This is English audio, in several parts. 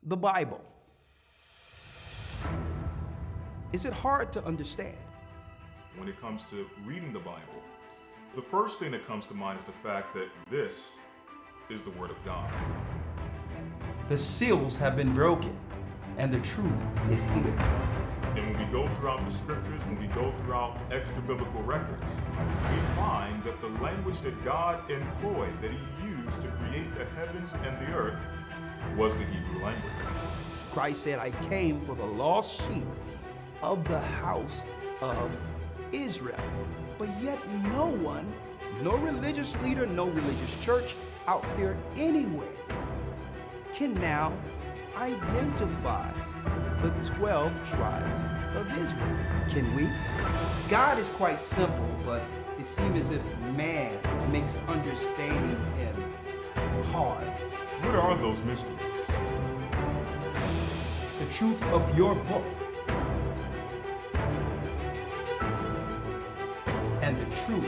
The Bible. Is it hard to understand? When it comes to reading the Bible, the first thing that comes to mind is the fact that this is the Word of God. The seals have been broken, and the truth is here. And when we go throughout the scriptures, when we go throughout extra biblical records, we find that the language that God employed, that He used to create the heavens and the earth, was the Hebrew language. Christ said, I came for the lost sheep of the house of Israel. But yet no one, no religious leader, no religious church out there anywhere can now identify the 12 tribes of Israel. Can we? God is quite simple, but it seems as if man makes understanding Him hard. What are those mysteries? The truth of your book and the truth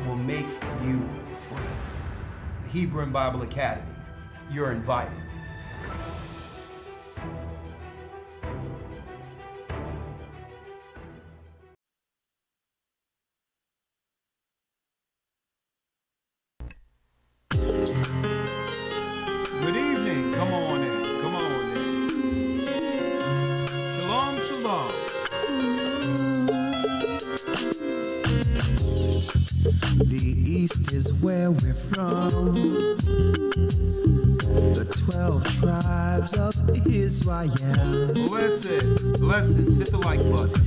will make you free. The Hebrew and Bible Academy. You're invited. Good evening. Come on in. Come on in. Shalom, shalom. The East is where we're from. The 12 tribes of Israel. Blessings. Hit the like button.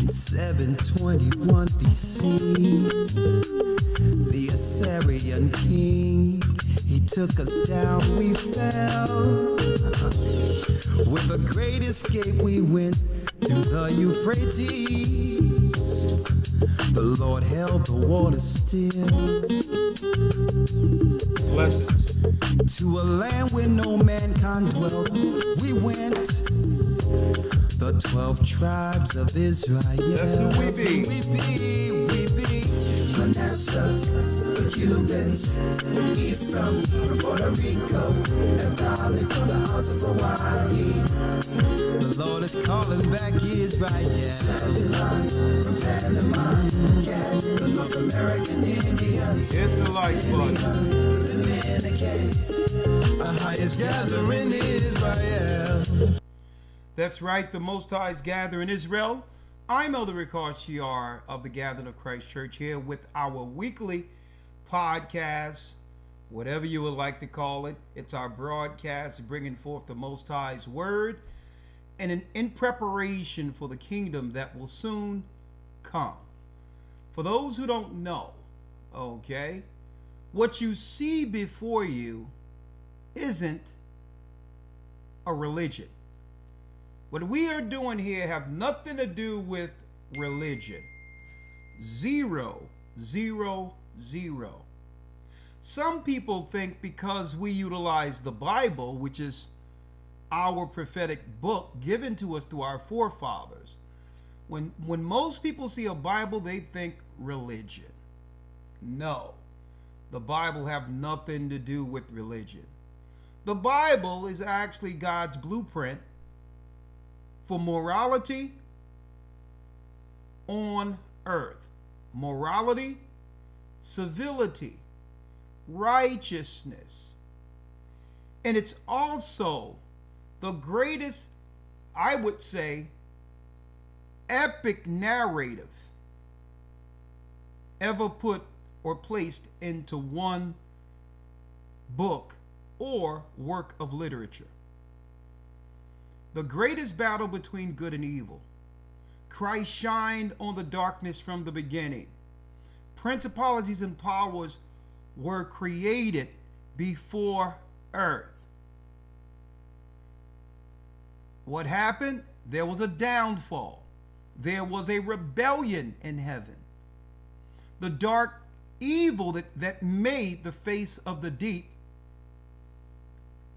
In 721 BC, the Assyrian king, he took us down, we fell. With a great escape, we went through the Euphrates. The Lord held the water still. Blessings. To a land where no mankind dwelt, we went. The 12 tribes of Israel. That's who we be. We be. Manasseh, the Cubans, Ephraim from Puerto Rico, and Valley from the Isles of Hawaii. The Lord is calling back Israel. Zebulon from Panama, Gad, the North American Indians. Hit the like button. The Dominicans, the highest gathering Israel. That's right, the Most High's gathering Israel. I'm Elder Rawchaa of the Gathering of Christ Church here with our weekly podcast, whatever you would like to call it. It's our broadcast bringing forth the Most High's word and in preparation for the kingdom that will soon come. For those who don't know, okay, what you see before you isn't a religion. What we are doing here have nothing to do with religion. 0, 0, 0. Some people think because we utilize the Bible, which is our prophetic book given to us through our forefathers, when most people see a Bible, they think religion. No, the Bible have nothing to do with religion. The Bible is actually God's blueprint for morality on earth. Morality, civility, righteousness. And it's also the greatest, I would say, epic narrative ever put or placed into one book or work of literature. The greatest battle between good and evil. Christ shined on the darkness from the beginning. Principalities and powers were created before earth. What happened? There was a downfall. There was a rebellion in heaven. The dark evil that made the face of the deep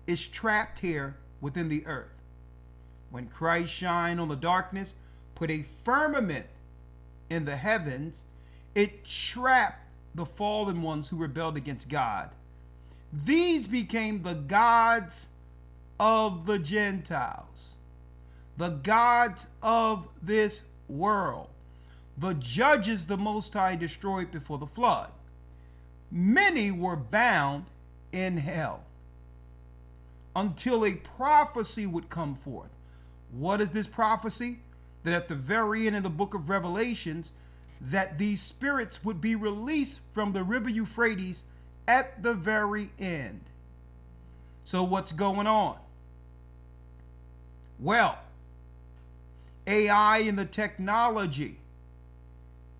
is trapped here within the earth. When Christ shined on the darkness, put a firmament in the heavens, it trapped the fallen ones who rebelled against God. These became the gods of the Gentiles, the gods of this world, the judges the Most High destroyed before the flood. Many were bound in hell until a prophecy would come forth. What is this prophecy? That at the very end of the book of Revelations, that these spirits would be released from the river Euphrates at the very end. So what's going on? Well, AI and the technology,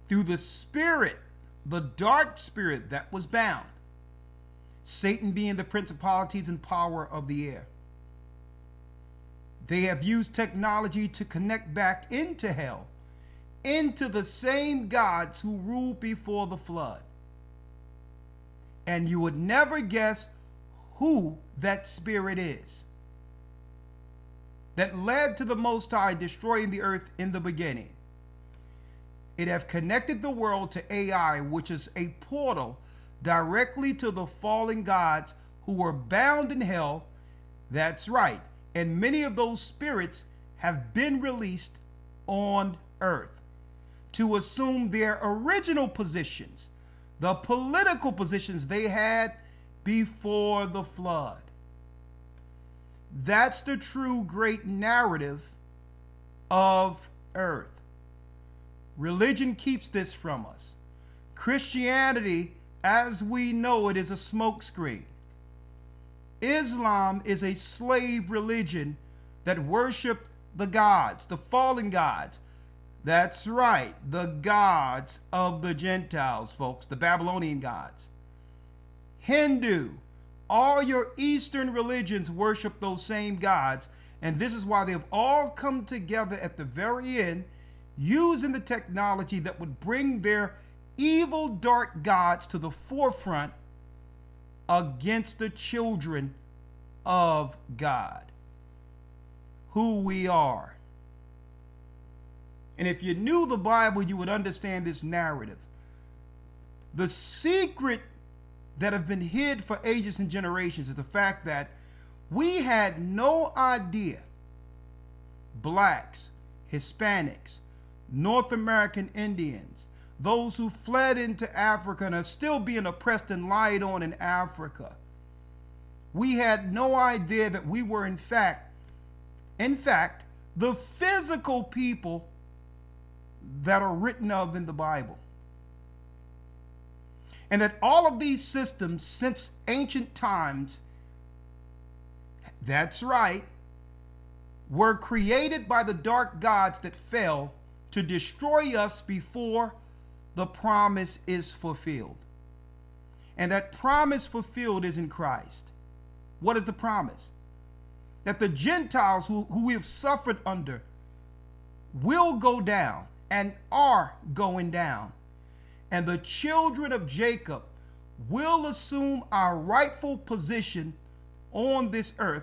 through the spirit, the dark spirit that was bound, Satan being the principalities and power of the air, they have used technology to connect back into hell, into the same gods who ruled before the flood. And you would never guess who that spirit is that led to the Most High destroying the earth in the beginning. It have connected the world to AI, which is a portal directly to the fallen gods who were bound in hell. That's right. And many of those spirits have been released on earth to assume their original positions, the political positions they had before the flood. That's the true great narrative of earth. Religion keeps this from us. Christianity, as we know it, is a smokescreen. Islam is a slave religion that worshiped the gods, the fallen gods. That's right, the gods of the Gentiles, folks, the Babylonian gods. Hindu, all your Eastern religions worship those same gods, and this is why they've all come together at the very end, using the technology that would bring their evil, dark gods to the forefront against the children of God, who we are. And if you knew the Bible, you would understand this narrative. The secret that have been hid for ages and generations is the fact that we had no idea blacks, Hispanics, North American Indians, those who fled into Africa and are still being oppressed and lied on in Africa. We had no idea that we were in fact, the physical people that are written of in the Bible. And that all of these systems since ancient times, that's right, were created by the dark gods that fell to destroy us before the promise is fulfilled. And that promise fulfilled is in Christ. What is the promise? That the Gentiles who we have suffered under will go down and are going down. And the children of Jacob will assume our rightful position on this earth,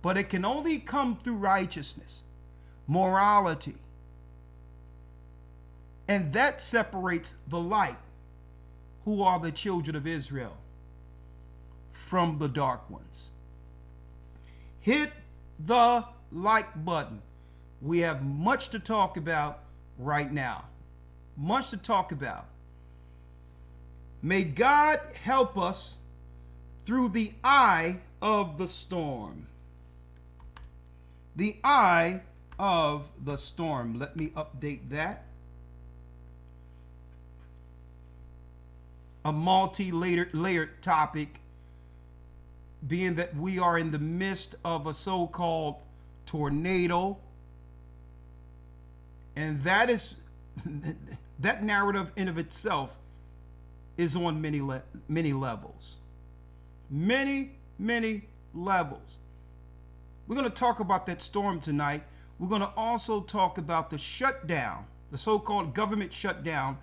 but it can only come through righteousness, morality. And that separates the light, who are the children of Israel, from the dark ones. Hit the like button. We have much to talk about right now. Much to talk about. May God help us through the eye of the storm. The eye of the storm. Let me update that. A multi-layered topic, being that we are in the midst of a so-called tornado. And that is, that narrative in of itself is on many levels. Many levels. We're going to talk about that storm tonight. We're going to also talk about the shutdown, the so-called government shutdown,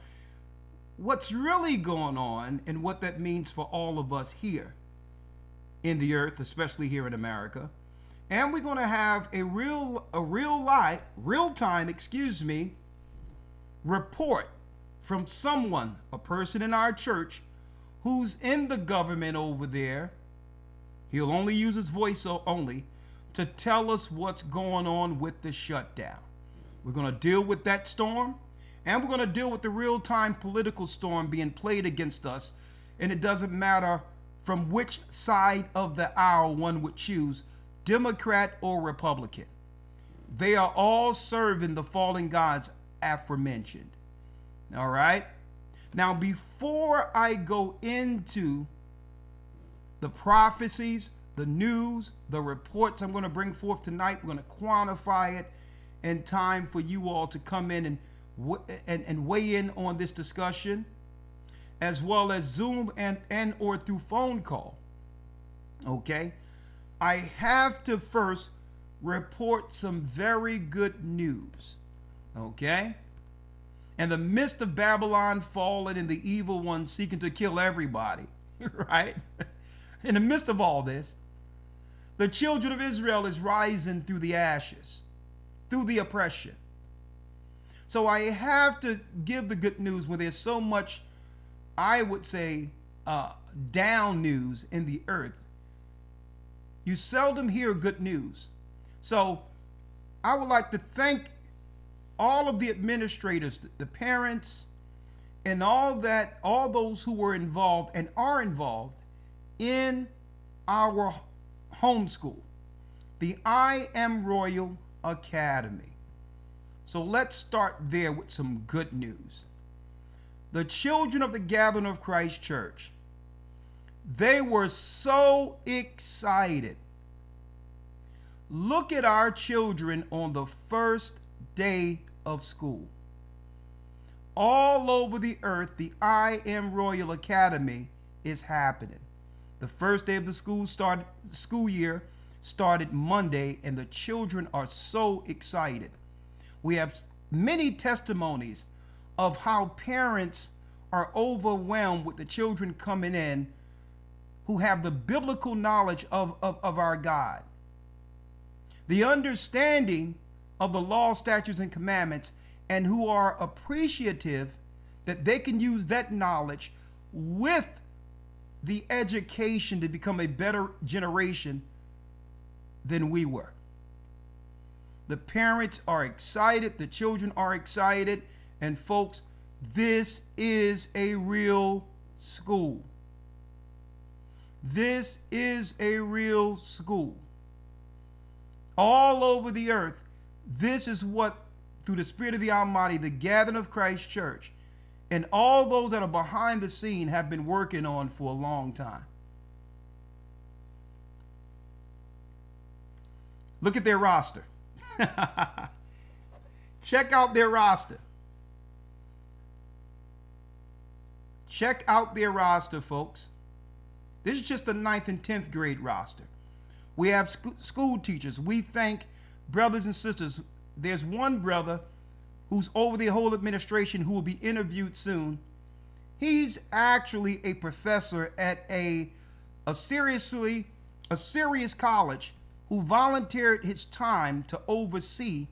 what's really going on and what that means for all of us here in the earth, especially here in America. And we're going to have a real-time report from someone, a person in our church who's in the government over there. He'll only use his voice only, to tell us what's going on with the shutdown. We're going to deal with that storm, and we're going to deal with the real-time political storm being played against us. And it doesn't matter from which side of the aisle one would choose, Democrat or Republican. They are all serving the fallen gods aforementioned. All right? Now, before I go into the prophecies, the news, the reports I'm going to bring forth tonight, we're going to quantify it in time for you all to come in and weigh in on this discussion, as well as Zoom and or through phone call. Okay? I have to first report some very good news. Okay? In the midst of Babylon falling and the evil one seeking to kill everybody, right? In the midst of all this, the children of Israel is rising through the ashes, through the oppression. So I have to give the good news when there's so much, I would say, down news in the earth. You seldom hear good news. So I would like to thank all of the administrators, the parents, and all those who were involved and are involved in our homeschool, the I Am Royal Academy. So let's start there with some good news. The children of the Gathering of Christ Church, they were so excited. Look at our children on the first day of school. All over the earth, the I Am Royal Academy is happening. The first day of the school year started Monday, and the children are so excited. We have many testimonies of how parents are overwhelmed with the children coming in who have the biblical knowledge of our God, the understanding of the law, statutes, and commandments, and who are appreciative that they can use that knowledge with the education to become a better generation than we were. The parents are excited, the children are excited, and folks, this is a real school. This is a real school. All over the earth, this is what, through the Spirit of the Almighty, the Gathering of Christ Church, and all those that are behind the scene have been working on for a long time. Look at their roster. Check out their roster. Check out their roster, folks. This is just the 9th and 10th grade roster. We have school teachers. We thank brothers and sisters. There's one brother who's over the whole administration who will be interviewed soon. He's actually a professor at a serious college who volunteered his time to oversee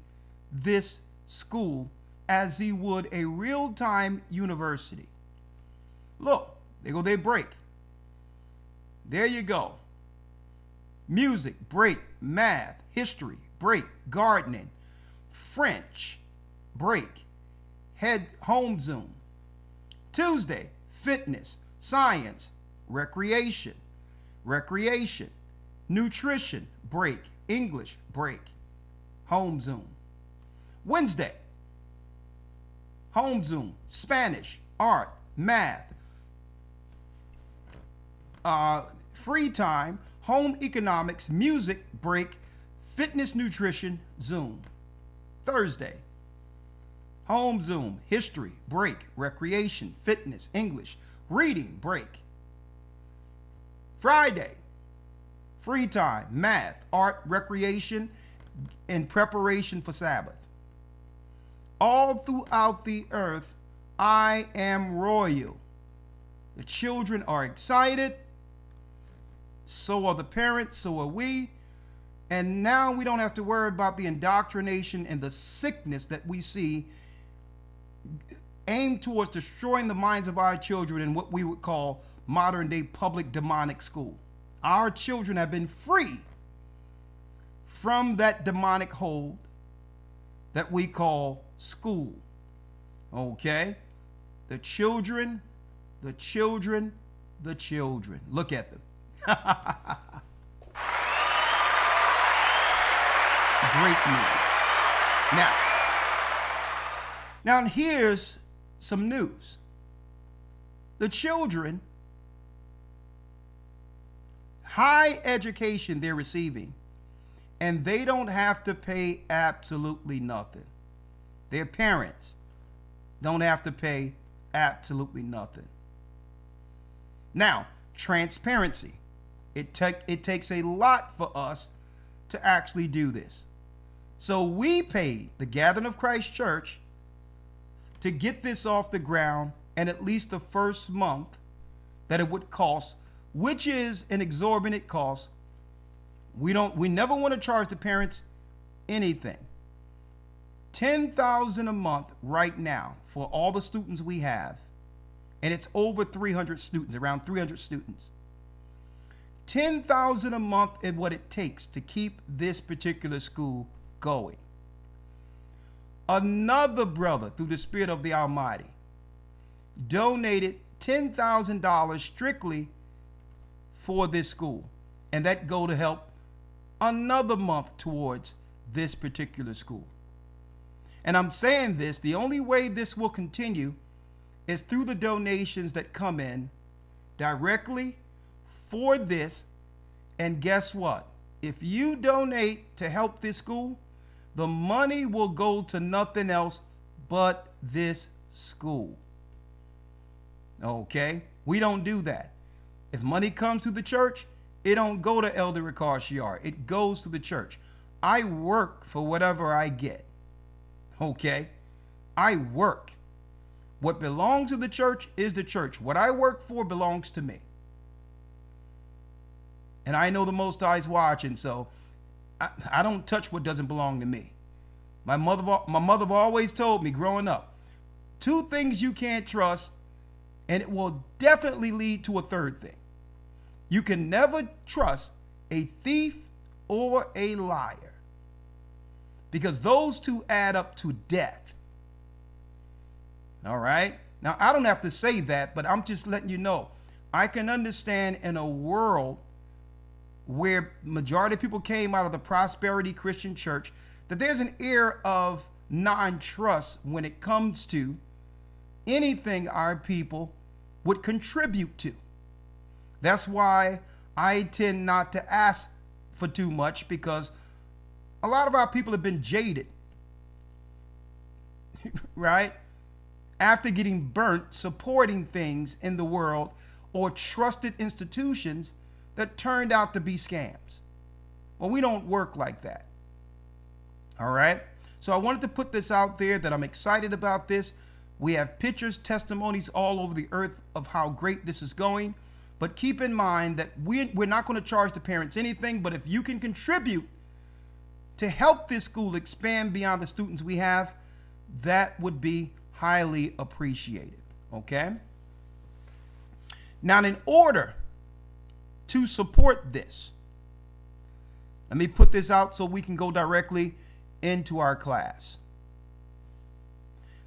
this school as he would a real-time university. Look, there go their break. There you go. Music, break. Math, history, break. Gardening, French, break. Home Zoom. Tuesday, fitness, science, recreation, nutrition, break. English, break. Home Zoom. Wednesday, Home Zoom, Spanish, art, math. Free time, home economics, music, break, fitness, nutrition, Zoom. Thursday, Home Zoom, history, break, recreation, fitness, English, reading, break. Friday, free time, math, art, recreation, and preparation for Sabbath. All throughout the earth, I am royal. The children are excited. So are the parents, so are we. And now we don't have to worry about the indoctrination and the sickness that we see aimed towards destroying the minds of our children in what we would call modern day public demonic school. Our children have been free from that demonic hold that we call school. Okay? The children. Look at them. Great news. Now here's some news. The children, high education they're receiving, and they don't have to pay absolutely nothing. Their parents don't have to pay absolutely nothing. Now, transparency. It takes a lot for us to actually do this. So we paid the Gathering of Christ Church to get this off the ground, and at least the first month that it would cost, which is an exorbitant cost. We never want to charge the parents anything. $10,000 a month right now for all the students we have, and it's over 300 students, around 300 students. $10,000 a month is what it takes to keep this particular school going. Another brother, through the Spirit of the Almighty, donated $10,000 strictly for this school, and that go to help another month towards this particular school. And I'm saying this, the only way this will continue is through the donations that come in directly for this. And guess what? If you donate to help this school, the money will go to nothing else but this school. Okay? We don't do that. If money comes to the church, it don't go to Elder Rawchaa. It goes to the church. I work for whatever I get. Okay? I work. What belongs to the church is the church. What I work for belongs to me. And I know the Most High is watching, so I don't touch what doesn't belong to me. My mother always told me growing up, 2 things you can't trust, and it will definitely lead to a third thing. You can never trust a thief or a liar, because those 2 add up to death. All right? Now, I don't have to say that, but I'm just letting you know. I can understand in a world where majority of people came out of the prosperity Christian church, that there's an air of non-trust when it comes to anything our people would contribute to. That's why I tend not to ask for too much, because a lot of our people have been jaded, right? After getting burnt supporting things in the world or trusted institutions that turned out to be scams. Well, we don't work like that. All right? So I wanted to put this out there that I'm excited about this. We have pictures, testimonies all over the earth of how great this is going. But keep in mind that we're not going to charge the parents anything, but if you can contribute to help this school expand beyond the students we have, that would be highly appreciated. Okay? Now, in order to support this, let me put this out so we can go directly into our class.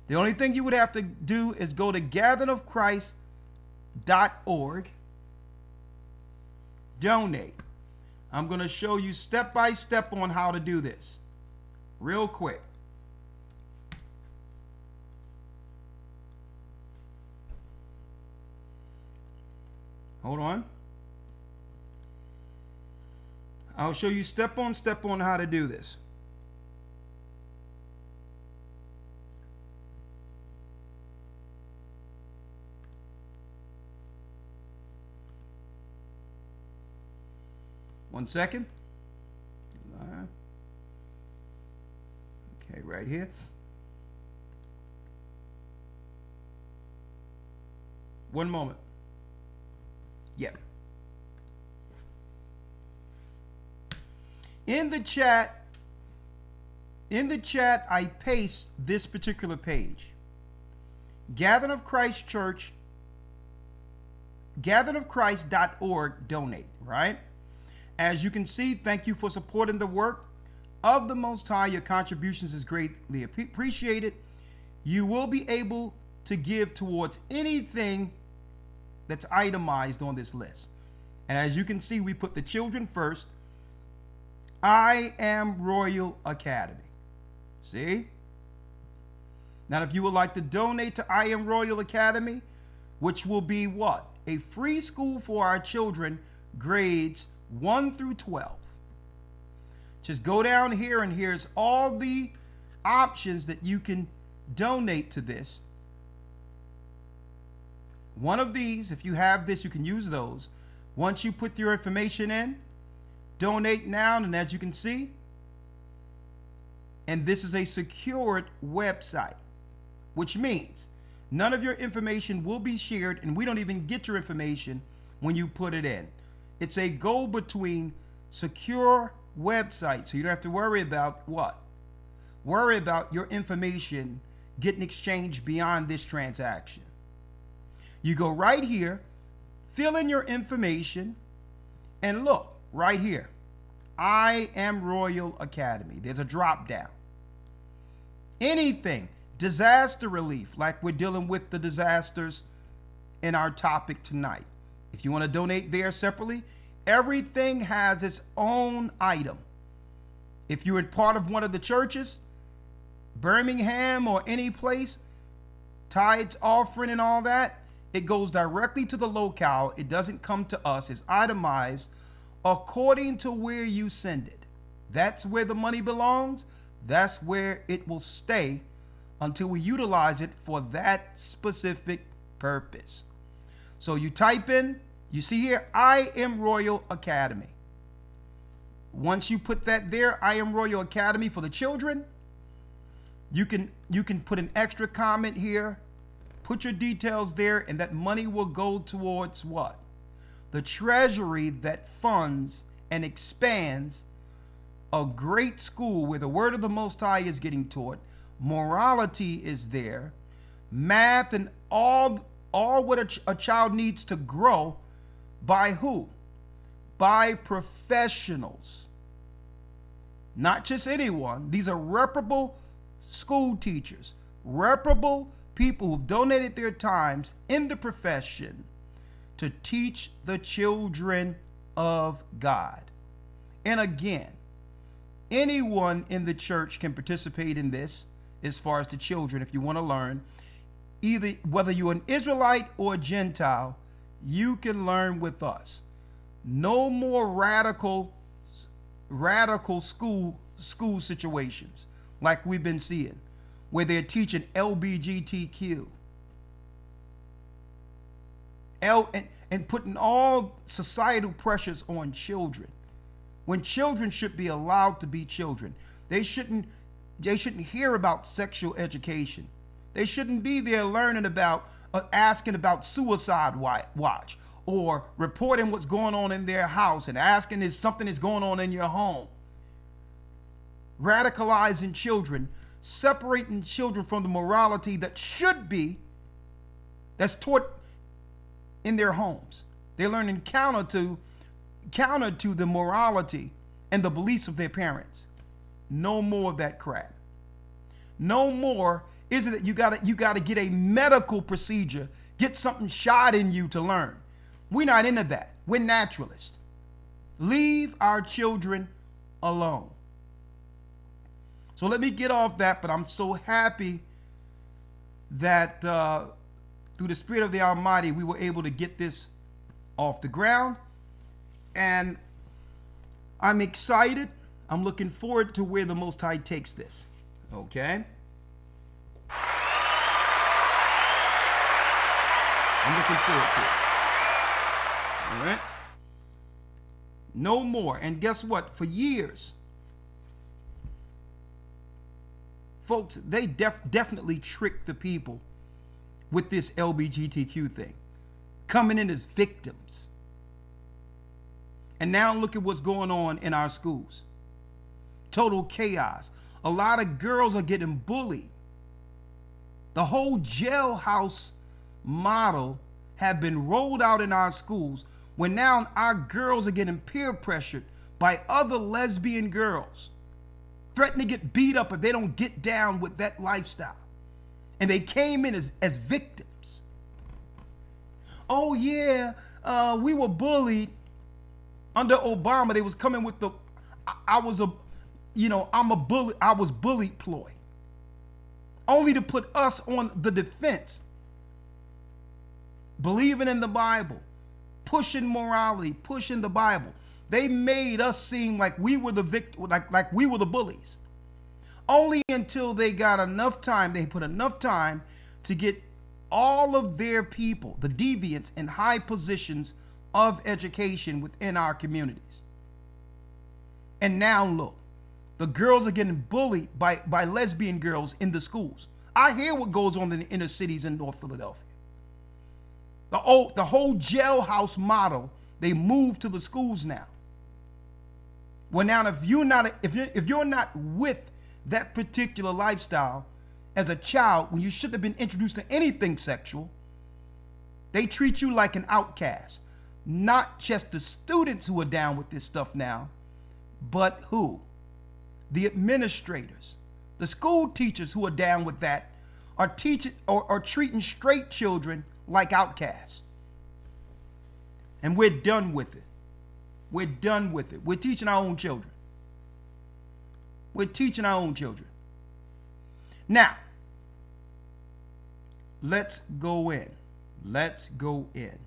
The only thing you would have to do is go to gatheringofchrist.org, donate. I'm going to show you step by step on how to do this real quick. Hold on. I'll show you step on how to do this. One second. Okay, right here. One moment. Yeah. In the chat, I paste this particular page. Gathering of Christ Church, gatheringofchrist.org, donate, right? As you can see, thank you for supporting the work. of the Most High. Your contributions is greatly appreciated. You will be able to give towards anything that's itemized on this list. And as you can see, we put the children first. I Am Royal Academy. See? Now, if you would like to donate to I Am Royal Academy, which will be what? A free school for our children, grades 1 through 12. Just go down here and here's all the options that you can donate to this. One of these, if you have this, you can use those. Once you put your information in, donate now, and as you can see, and this is a secured website, which means none of your information will be shared, and we don't even get your information when you put it in. It's a go-between secure website, so you don't have to worry about what? Worry about your information getting exchanged beyond this transaction. You go right here, fill in your information, and look, right here, I Am Royal Academy. There's a drop down. Anything, disaster relief, like we're dealing with the disasters in our topic tonight. If you want to donate there separately, everything has its own item. If you're in part of one of the churches, Birmingham or any place, tithes, offering, and all that, it goes directly to the locale. It doesn't come to us. It's itemized according to where you send it. That's where the money belongs. That's where it will stay until we utilize it for that specific purpose. So you type in, you see here, I Am Royal Academy. Once you put that there, I Am Royal Academy for the children, you can put an extra comment here, put your details there, and that money will go towards what? The treasury that funds and expands a great school where the word of the Most High is getting taught, morality is there, math, and all what a child needs to grow. By who? By professionals. Not just anyone. These are reputable school teachers, reputable people who donated their times in the profession to teach the children of God. And again, anyone in the church can participate in this as far as the children. If you want to learn, either whether you're an Israelite or a Gentile, you can learn with us. No more radical school situations like we've been seeing, where they're teaching LGBTQ and putting all societal pressures on children, when children should be allowed to be children. They shouldn't hear about sexual education. They shouldn't be there learning about asking about suicide watch, or reporting what's going on in their house and asking if something is going on in your home. Radicalizing children, separating children from the morality that should be, that's taught in their homes. They're learning counter to the morality and the beliefs of their parents. No more of that crap. No more is it that you gotta get a medical procedure, get something shot in you to learn. We're not into that. We're naturalists. Leave our children alone. So let me get off that, but I'm so happy that through the Spirit of the Almighty, we were able to get this off the ground. And I'm excited. I'm looking forward to where the Most High takes this. Okay? I'm looking forward to it. All right? No more. And guess what? For years, folks, they definitely tricked the people with this LGBTQ thing, coming in as victims. And now look at what's going on in our schools. Total chaos. A lot of girls are getting bullied. The whole jailhouse model have been rolled out in our schools, when now our girls are getting peer pressured by other lesbian girls. threaten to get beat up if they don't get down with that lifestyle. And they came in as victims. Oh yeah, we were bullied under Obama. They was coming with the, I'm a bully. I was bullied ploy. Only to put us on the defense. Believing in the Bible, pushing morality, pushing the Bible. They made us seem like we were the like we were the bullies. Only until they got enough time, they put enough time to get all of their people, the deviants, in high positions of education within our communities. And now look, the girls are getting bullied by lesbian girls in the schools. I hear what goes on in the inner cities in North Philadelphia. The whole jailhouse model, they moved to the schools now. Well, now if you're not with that particular lifestyle as a child, when you shouldn't have been introduced to anything sexual, they treat you like an outcast. Not just the students who are down with this stuff now, but who? The administrators, the school teachers who are down with that are teaching or treating straight children like outcasts. And we're done with it. We're done with it. We're teaching our own children. We're teaching our own children. Now, let's go in. Let's go in.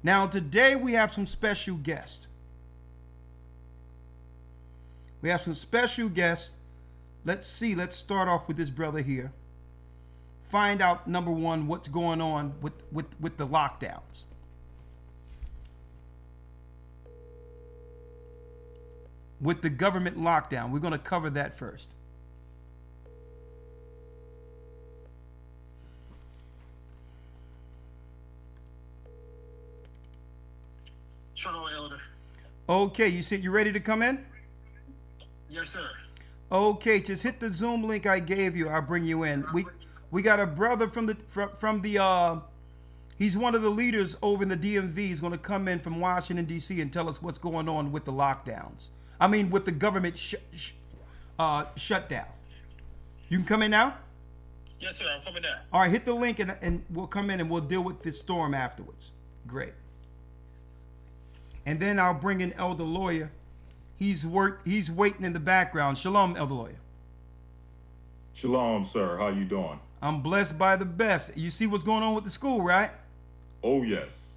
Now, today we have some special guests. We have some special guests. Let's see. Let's start off with this brother here. Find out, number one, what's going on with the lockdowns. With the government lockdown. We're going to cover that first. Shalom, Elder. Okay, you said you're ready to come in? Yes, sir. Okay, just hit the Zoom link I gave you. I'll bring you in. We got a brother from the he's one of the leaders over in the DMV. He's going to come in from Washington D.C. and tell us what's going on with the lockdowns. I mean, with the government shutdown. You can come in now? Yes, sir. I'm coming now. All right, hit the link and we'll come in and we'll deal with this storm afterwards. Great. And then I'll bring in Elder Lawya. He's waiting in the background. Shalom, Elder Lawya. Shalom, sir. How you doing? I'm blessed by the best. You see what's going on with the school, right? Oh yes,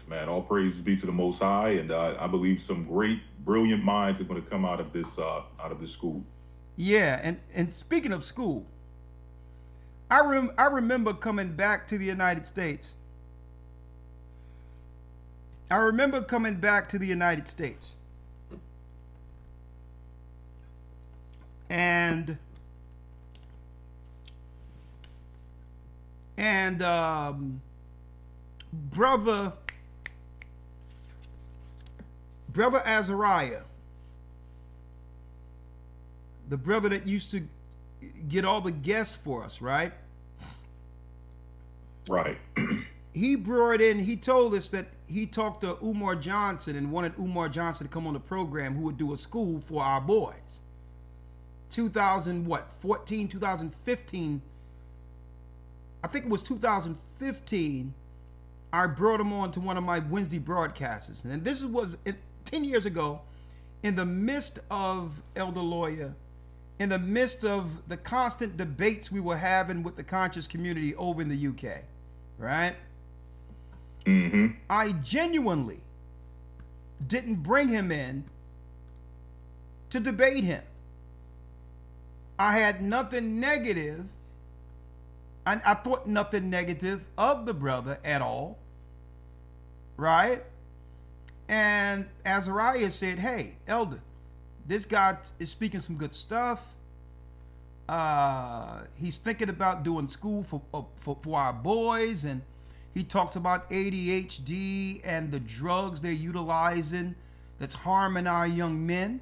man. All praises be to the Most High, and I believe some great, brilliant minds are going to come out of this school. Yeah, and speaking of school, I remember coming back to the United States. And brother Azariah, the brother that used to get all the guests for us, right? Right. He brought in, he told us that he talked to Umar Johnson and wanted Umar Johnson to come on the program who would do a school for our boys. 2015, I think it was 2015, I brought him on to one of my Wednesday broadcasts. And this was 10 years ago, in the midst of Elder Lawya, in the midst of the constant debates we were having with the conscious community over in the UK, right? Mm-hmm. I genuinely didn't bring him in to debate him. I had nothing negative, and I thought nothing negative of the brother at all, right? And Azariah said, hey, Elder, this guy is speaking some good stuff. He's thinking about doing school for our boys, and he talks about ADHD and the drugs they're utilizing that's harming our young men.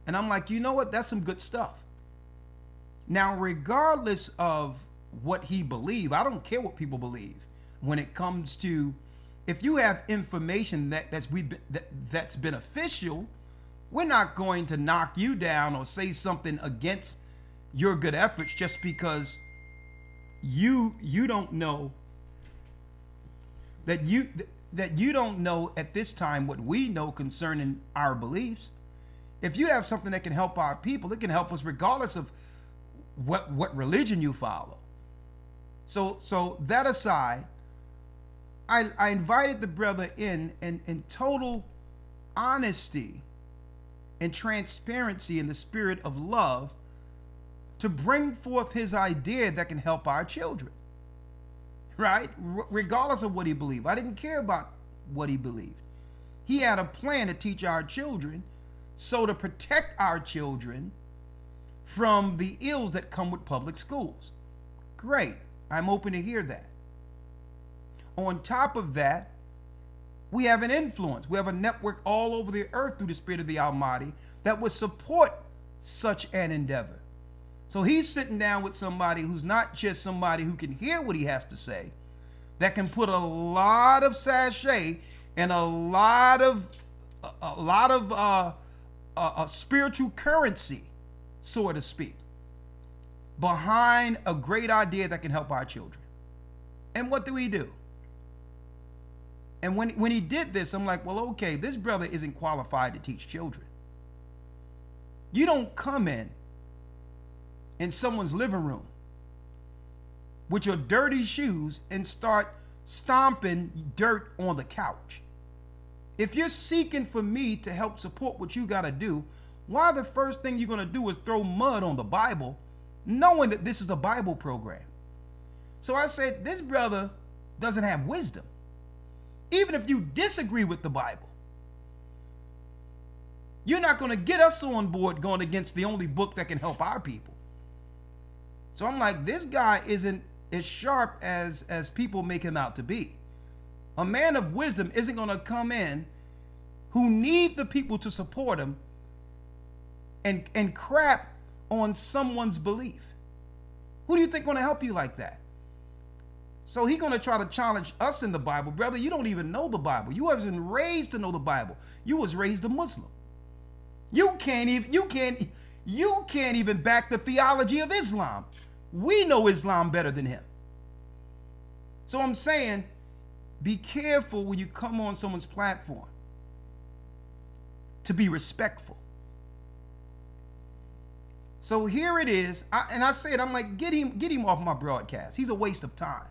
And I'm like, you know what? That's some good stuff. Now, regardless of what he believes, I don't care what people believe when it comes to, if you have information that's beneficial, we're not going to knock you down or say something against your good efforts just because you don't know that you don't know at this time what we know concerning our beliefs. If you have something that can help our people, it can help us regardless of what religion you follow. So that aside, I invited the brother in total honesty and transparency in the spirit of love to bring forth his idea that can help our children, right? Regardless of what he believed. I didn't care about what he believed. He had a plan to teach our children, so to protect our children from the ills that come with public schools. Great. I'm open to hear that. On top of that, we have an influence. We have a network all over the earth through the Spirit of the Almighty that would support such an endeavor. So he's sitting down with somebody who's not just somebody who can hear what he has to say, that can put a lot of sachet and a lot of spiritual currency, so to speak, behind a great idea that can help our children. And what do we do? And when he did this, I'm like, well, okay, this brother isn't qualified to teach children. You don't come in someone's living room with your dirty shoes and start stomping dirt on the couch. If you're seeking for me to help support what you got to do, why the first thing you're going to do is throw mud on the Bible, knowing that this is a Bible program? So I said, this brother doesn't have wisdom. Even if you disagree with the Bible, you're not going to get us on board going against the only book that can help our people. So I'm like, this guy isn't as sharp as people make him out to be. A man of wisdom isn't going to come in who need the people to support him and crap on someone's belief. Who do you think going to help you like that? So he's going to try to challenge us in the Bible. Brother, you don't even know the Bible. You wasn't raised to know the Bible. You was raised a Muslim. You can't even back the theology of Islam. We know Islam better than him. So I'm saying, be careful when you come on someone's platform to be respectful. So here it is. I said, I'm like, get him off my broadcast. He's a waste of time.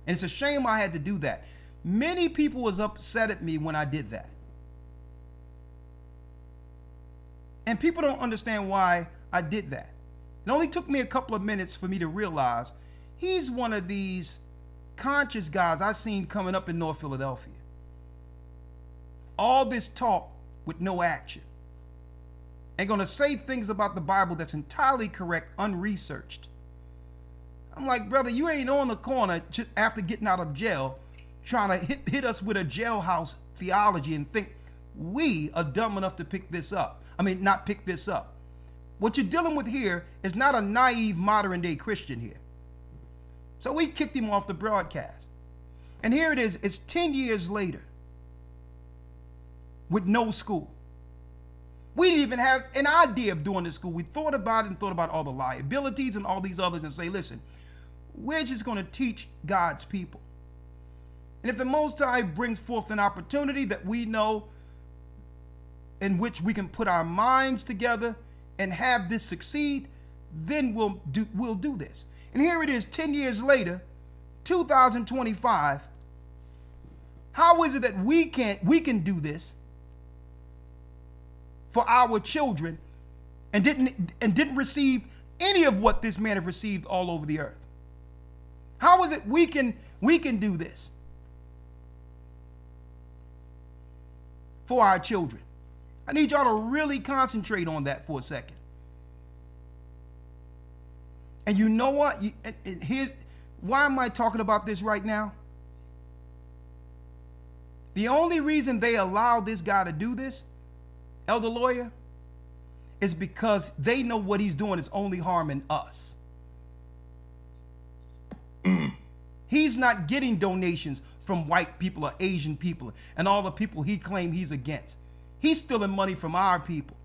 And it's a shame I had to do that. Many people was upset at me when I did that. And people don't understand why I did that. It only took me a couple of minutes for me to realize he's one of these conscious guys I seen coming up in North Philadelphia. All this talk with no action. And going to say things about the Bible that's entirely correct, unresearched. I'm like, brother, you ain't on the corner just after getting out of jail trying to hit us with a jailhouse theology and think we are dumb enough to pick this up. I mean, not pick this up. What you're dealing with here is not a naive modern day Christian here. So we kicked him off the broadcast. And here it is. It's 10 years later with no school. We didn't even have an idea of doing this school. We thought about it and thought about all the liabilities and all these others and say, listen, we're just going to teach God's people. And if the Most High brings forth an opportunity that we know in which we can put our minds together and have this succeed, then we'll do this. And here it is, 10 years later, 2025. How is it that we can do this for our children and didn't receive any of what this man have received all over the earth? How is it we can do this for our children? I need y'all to really concentrate on that for a second. And you know what? Here's why am I talking about this right now? The only reason they allow this guy to do this, Elder Lawya, is because they know what he's doing is only harming us. He's not getting donations from white people or Asian people and all the people he claims he's against. He's stealing money from our people.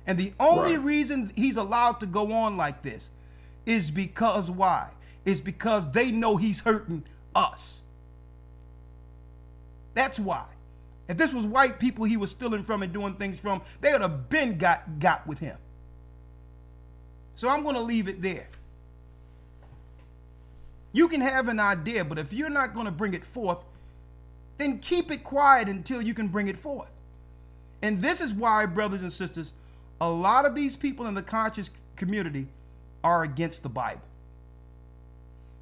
And the only reason he's allowed to go on like this is because why? Is because they know he's hurting us. That's why. If this was white people he was stealing from and doing things from, they would have been got with him. So I'm going to leave it there. You can have an idea, but if you're not going to bring it forth, then keep it quiet until you can bring it forth. And this is why, brothers and sisters, a lot of these people in the conscious community are against the Bible.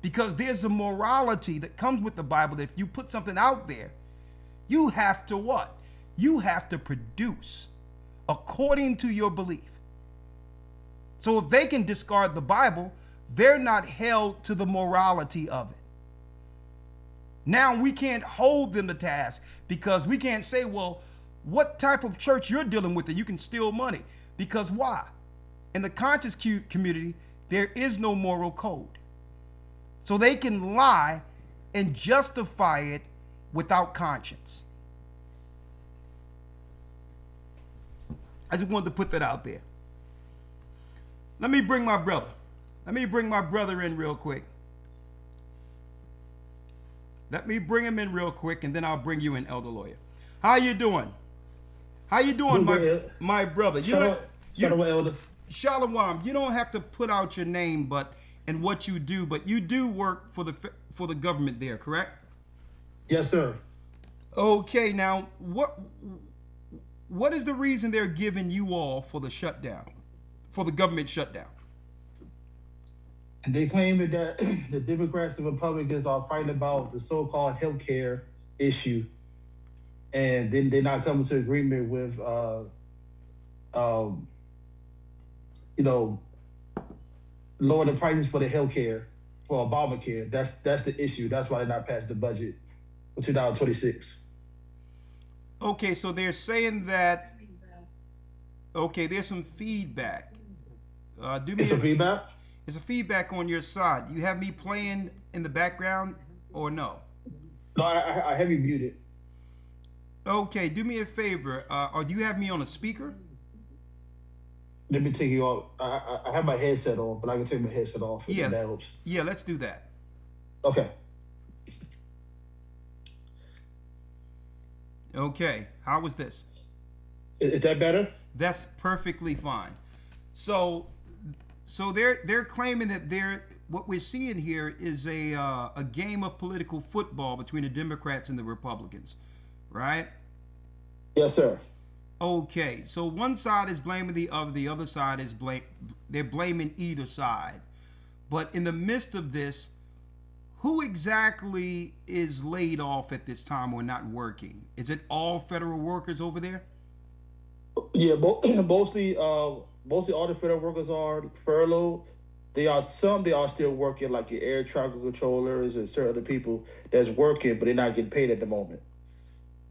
Because there's a morality that comes with the Bible that if you put something out there, you have to what? You have to produce according to your belief. So if they can discard the Bible, they're not held to the morality of it. Now we can't hold them to task because we can't say, well, what type of church you're dealing with that you can steal money? Because why? In the conscious community, there is no moral code. So they can lie and justify it without conscience. I just wanted to put that out there. Let me bring my brother. Let me bring my brother in real quick. Let me bring him in real quick, and then I'll bring you in, Elder Lawya. How you doing? How you doing, my brother? Shalom, Elder. Shalom. You don't have to put out your name, and what you do, but you do work for the government there, correct? Yes, sir. Okay. Now, what is the reason they're giving you all for the shutdown, for the government shutdown? They claim that the Democrats and Republicans are fighting about the so-called healthcare issue, and then they're not coming to agreement with, lower the prices for the healthcare for Obamacare. That's the issue. That's why they're not passing the budget for 2026. Okay, so they're saying that. Okay, there's some feedback. Some feedback. It's a feedback on your side. You have me playing in the background or no? No, I have you muted. Okay, do me a favor. Or do you have me on a speaker? Let me take you off. I have my headset on, but I can take my headset off if that helps. Yeah, let's do that. Okay. Okay, how was this? Is that better? That's perfectly fine. So they're claiming that what we're seeing here is a game of political football between the Democrats and the Republicans, right? Yes, sir. Okay, so one side is blaming the other side is they're blaming either side. But in the midst of this, who exactly is laid off at this time or not working? Is it all federal workers over there? Yeah, mostly all the federal workers are furloughed. They are still working, like your air traffic controllers and certain other people that's working, but they're not getting paid at the moment.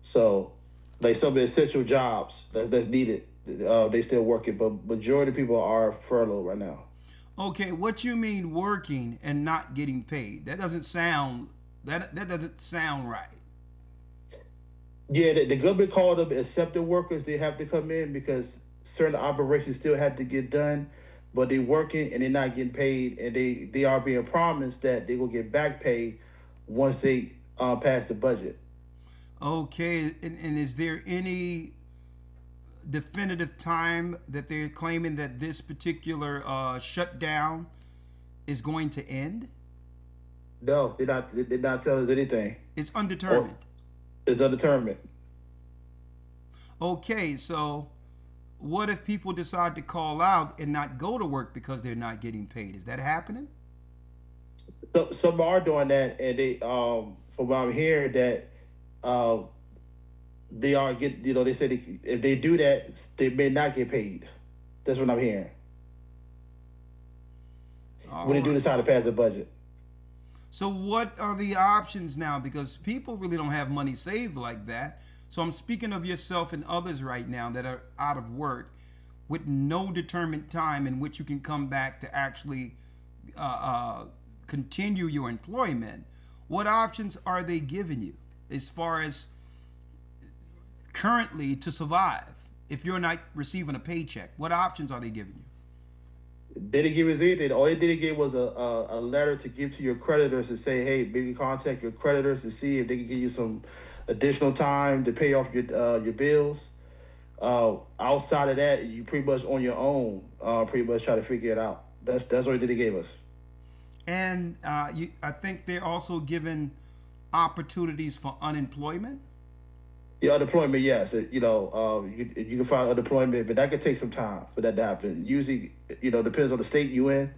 So, like some of the essential jobs that's needed, they still working, but majority of people are furloughed right now. Okay, what you mean working and not getting paid? That doesn't sound right. Yeah, the government called them accepted workers. They have to come in because certain operations still have to get done, but they're working and they're not getting paid, and they are being promised that they will get back pay once they pass the budget. Okay, and is there any definitive time that they're claiming that this particular shutdown is going to end? No, they're not telling us anything. It's undetermined. It's undetermined. Okay, so what if people decide to call out and not go to work because they're not getting paid? Is that happening? So, some are doing that, and they, from what I'm hearing, that they are they said if they do that, they may not get paid. That's what I'm hearing. When they do decide to pass a budget. So what are the options now? Because people really don't have money saved like that. So I'm speaking of yourself and others right now that are out of work with no determined time in which you can come back to actually continue your employment. What options are they giving you as far as currently to survive if you're not receiving a paycheck? What options are they giving you? They didn't give us anything. All they did give was a letter to give to your creditors to say, hey, maybe contact your creditors to see if they can give you some additional time to pay off your bills. Outside of that, you pretty much on your own, pretty much try to figure it out. That's what they gave us. And I think they're also given opportunities for unemployment. Yeah, unemployment, yes. You can find unemployment, but that could take some time for that to happen. Usually, depends on the state you in.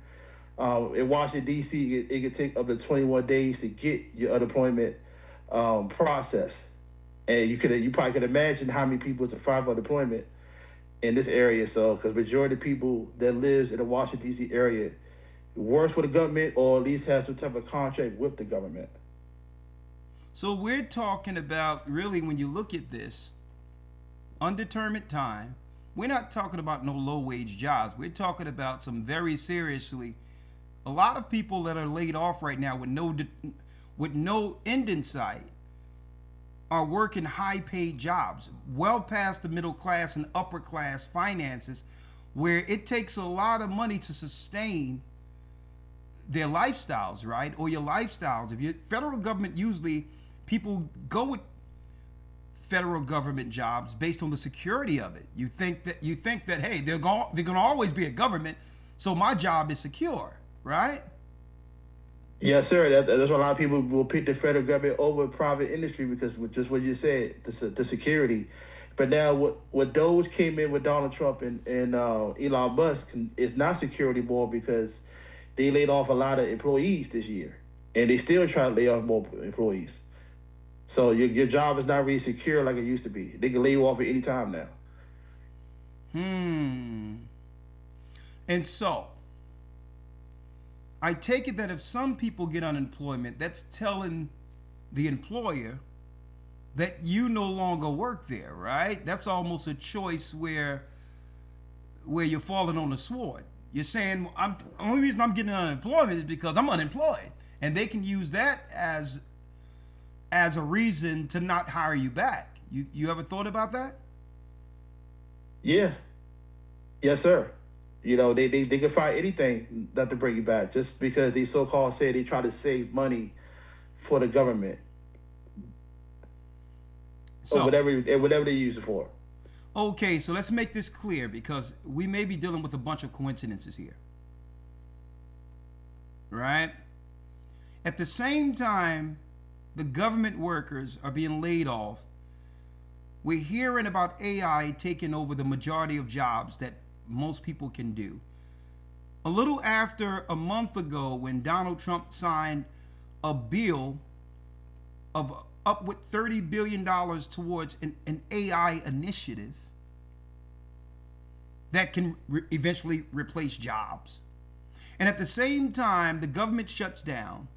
In Washington, D.C., it could take up to 21 days to get your unemployment process. And you probably could imagine how many people to find for unemployment in this area. So, because majority of people that lives in the Washington, D.C. area works for the government or at least has some type of contract with the government. So we're talking about, really, when you look at this, undetermined time. We're not talking about no low-wage jobs. We're talking about some very seriously, a lot of people that are laid off right now with no end in sight are working high-paid jobs, well past the middle class and upper class finances, where it takes a lot of money to sustain their lifestyles, right? Or your lifestyles. If you federal government, usually people go with federal government jobs based on the security of it. You think that hey, they're gonna always be a government, so my job is secure, right? Yes, sir. That's why a lot of people will pick the federal government over private industry because with just what you said, the security. But now what those came in with Donald Trump and Elon Musk is not security more because they laid off a lot of employees this year, and they still try to lay off more employees. So your job is not really secure like it used to be. They can lay you off at any time now. And so, I take it that if some people get unemployment, that's telling the employer that you no longer work there, right? That's almost a choice where you're falling on the sword. You're saying, the only reason I'm getting unemployment is because I'm unemployed. And they can use that as a reason to not hire you back. You ever thought about that? Yeah. Yes, sir. They can find anything not to bring you back just because they so-called say they try to save money for the government. Or whatever they use it for. Okay, so let's make this clear because we may be dealing with a bunch of coincidences here. Right? At the same time, the government workers are being laid off. We're hearing about AI taking over the majority of jobs that most people can do. A little after a month ago when Donald Trump signed a bill of upward $30 billion towards an AI initiative that can eventually replace jobs. And at the same time, the government shuts down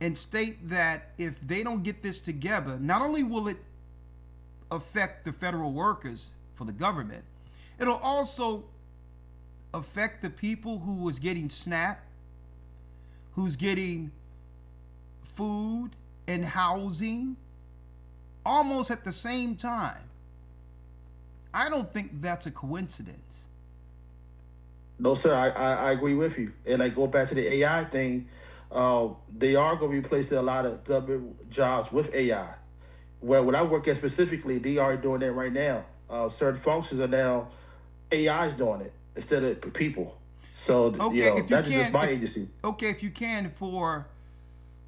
and state that if they don't get this together, not only will it affect the federal workers for the government, it'll also affect the people who was getting SNAP, who's getting food and housing almost at the same time. I don't think that's a coincidence. No, sir, I agree with you. And I go back to the AI thing. They are going to be replacing a lot of government jobs with AI. Well, when I work at specifically, they are doing that right now. Certain functions are now AI's doing it instead of people. So that's just my agency. Okay, if you can, for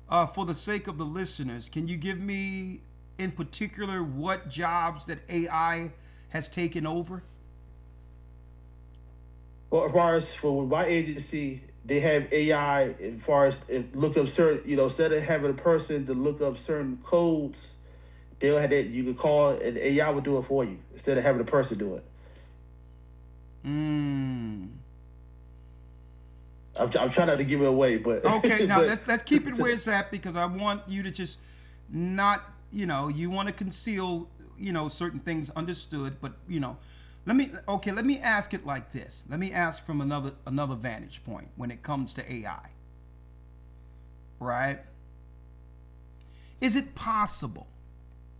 the sake of the listeners, can you give me in particular what jobs that AI has taken over? Well, as far as for my agency, they have AI as far as look up certain, instead of having a person to look up certain codes, they'll have that you can call and AI will do it for you instead of having a person do it. I'm trying not to give it away, but okay. Now let's keep it where it's at because I want you to just not, you want to conceal, certain things understood, but let me ask it like this. Let me ask from another vantage point when it comes to AI. Right? Is it possible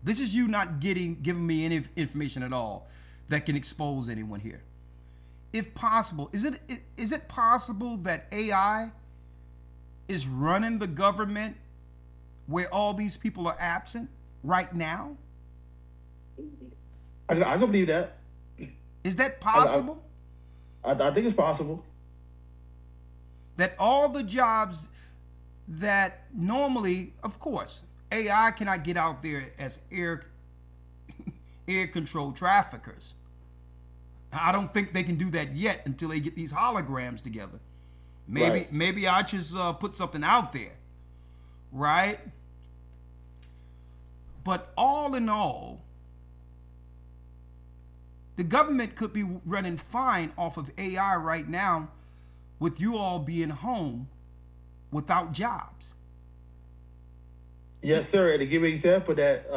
This is you not giving me any information at all that can expose anyone here. If possible, is it possible that AI is running the government where all these people are absent right now? I can believe that. Is that possible? I think it's possible. That all the jobs that normally, of course, AI cannot get out there as air control traffickers. I don't think they can do that yet until they get these holograms together. Maybe I just put something out there, right? But all in all, the government could be running fine off of AI right now with you all being home without jobs. Yes, sir. And to give you an example that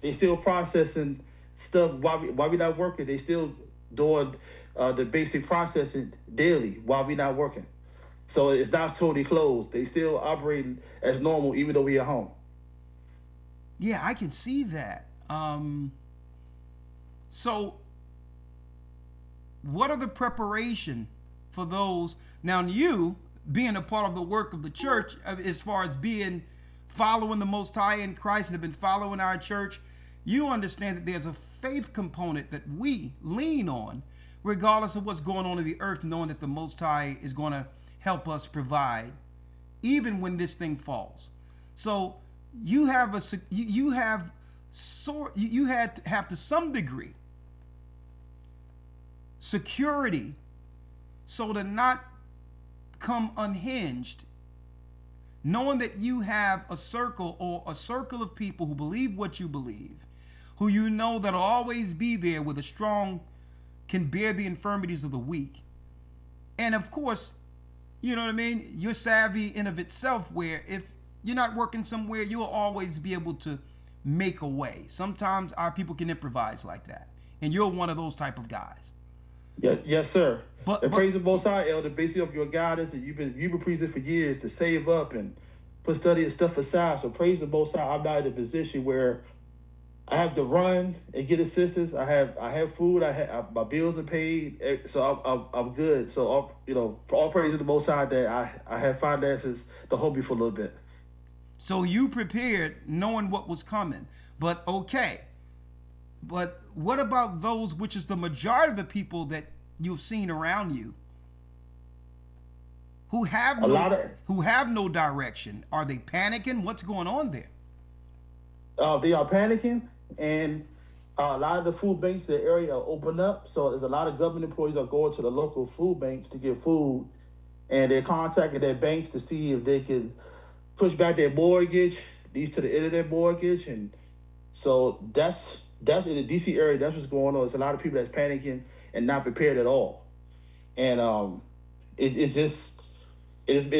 they still processing stuff while we not working. They still doing the basic processing daily while we not working. So it's not totally closed. They still operating as normal even though we at home. Yeah, I can see that. So what are the preparation for those? Now, you being a part of the work of the church, as far as following the Most High in Christ and have been following our church, you understand that there's a faith component that we lean on, regardless of what's going on in the earth, knowing that the Most High is going to help us provide, even when this thing falls. So you have to some degree security, so to not come unhinged, knowing that you have a circle of people who believe what you believe, who you know that'll always be there, with a strong can bear the infirmities of the weak. And of course, you know what I mean, you're savvy in of itself, where if you're not working somewhere, you'll always be able to make a way. Sometimes our people can improvise like that, and you're one of those type of guys. Yes, sir. But praise the Most High, Elder, basically of your guidance, and you've been preaching for years to save up and put study and stuff aside. So praise the Most High. I'm not in a position where I have to run and get assistance. I have food. My bills are paid, so I'm good. So all praise to the Most High that I have finances to hold me for a little bit. So you prepared knowing what was coming. But okay. But what about those, which is the majority of the people that you've seen around you, who have no direction? Are they panicking? What's going on there? They are panicking, and a lot of the food banks in the area are open up. So there's a lot of government employees are going to the local food banks to get food, and they're contacting their banks to see if they can push back their mortgage, these to the end of their mortgage. And so that's in the DC area. That's what's going on. It's a lot of people that's panicking and not prepared at all. And it's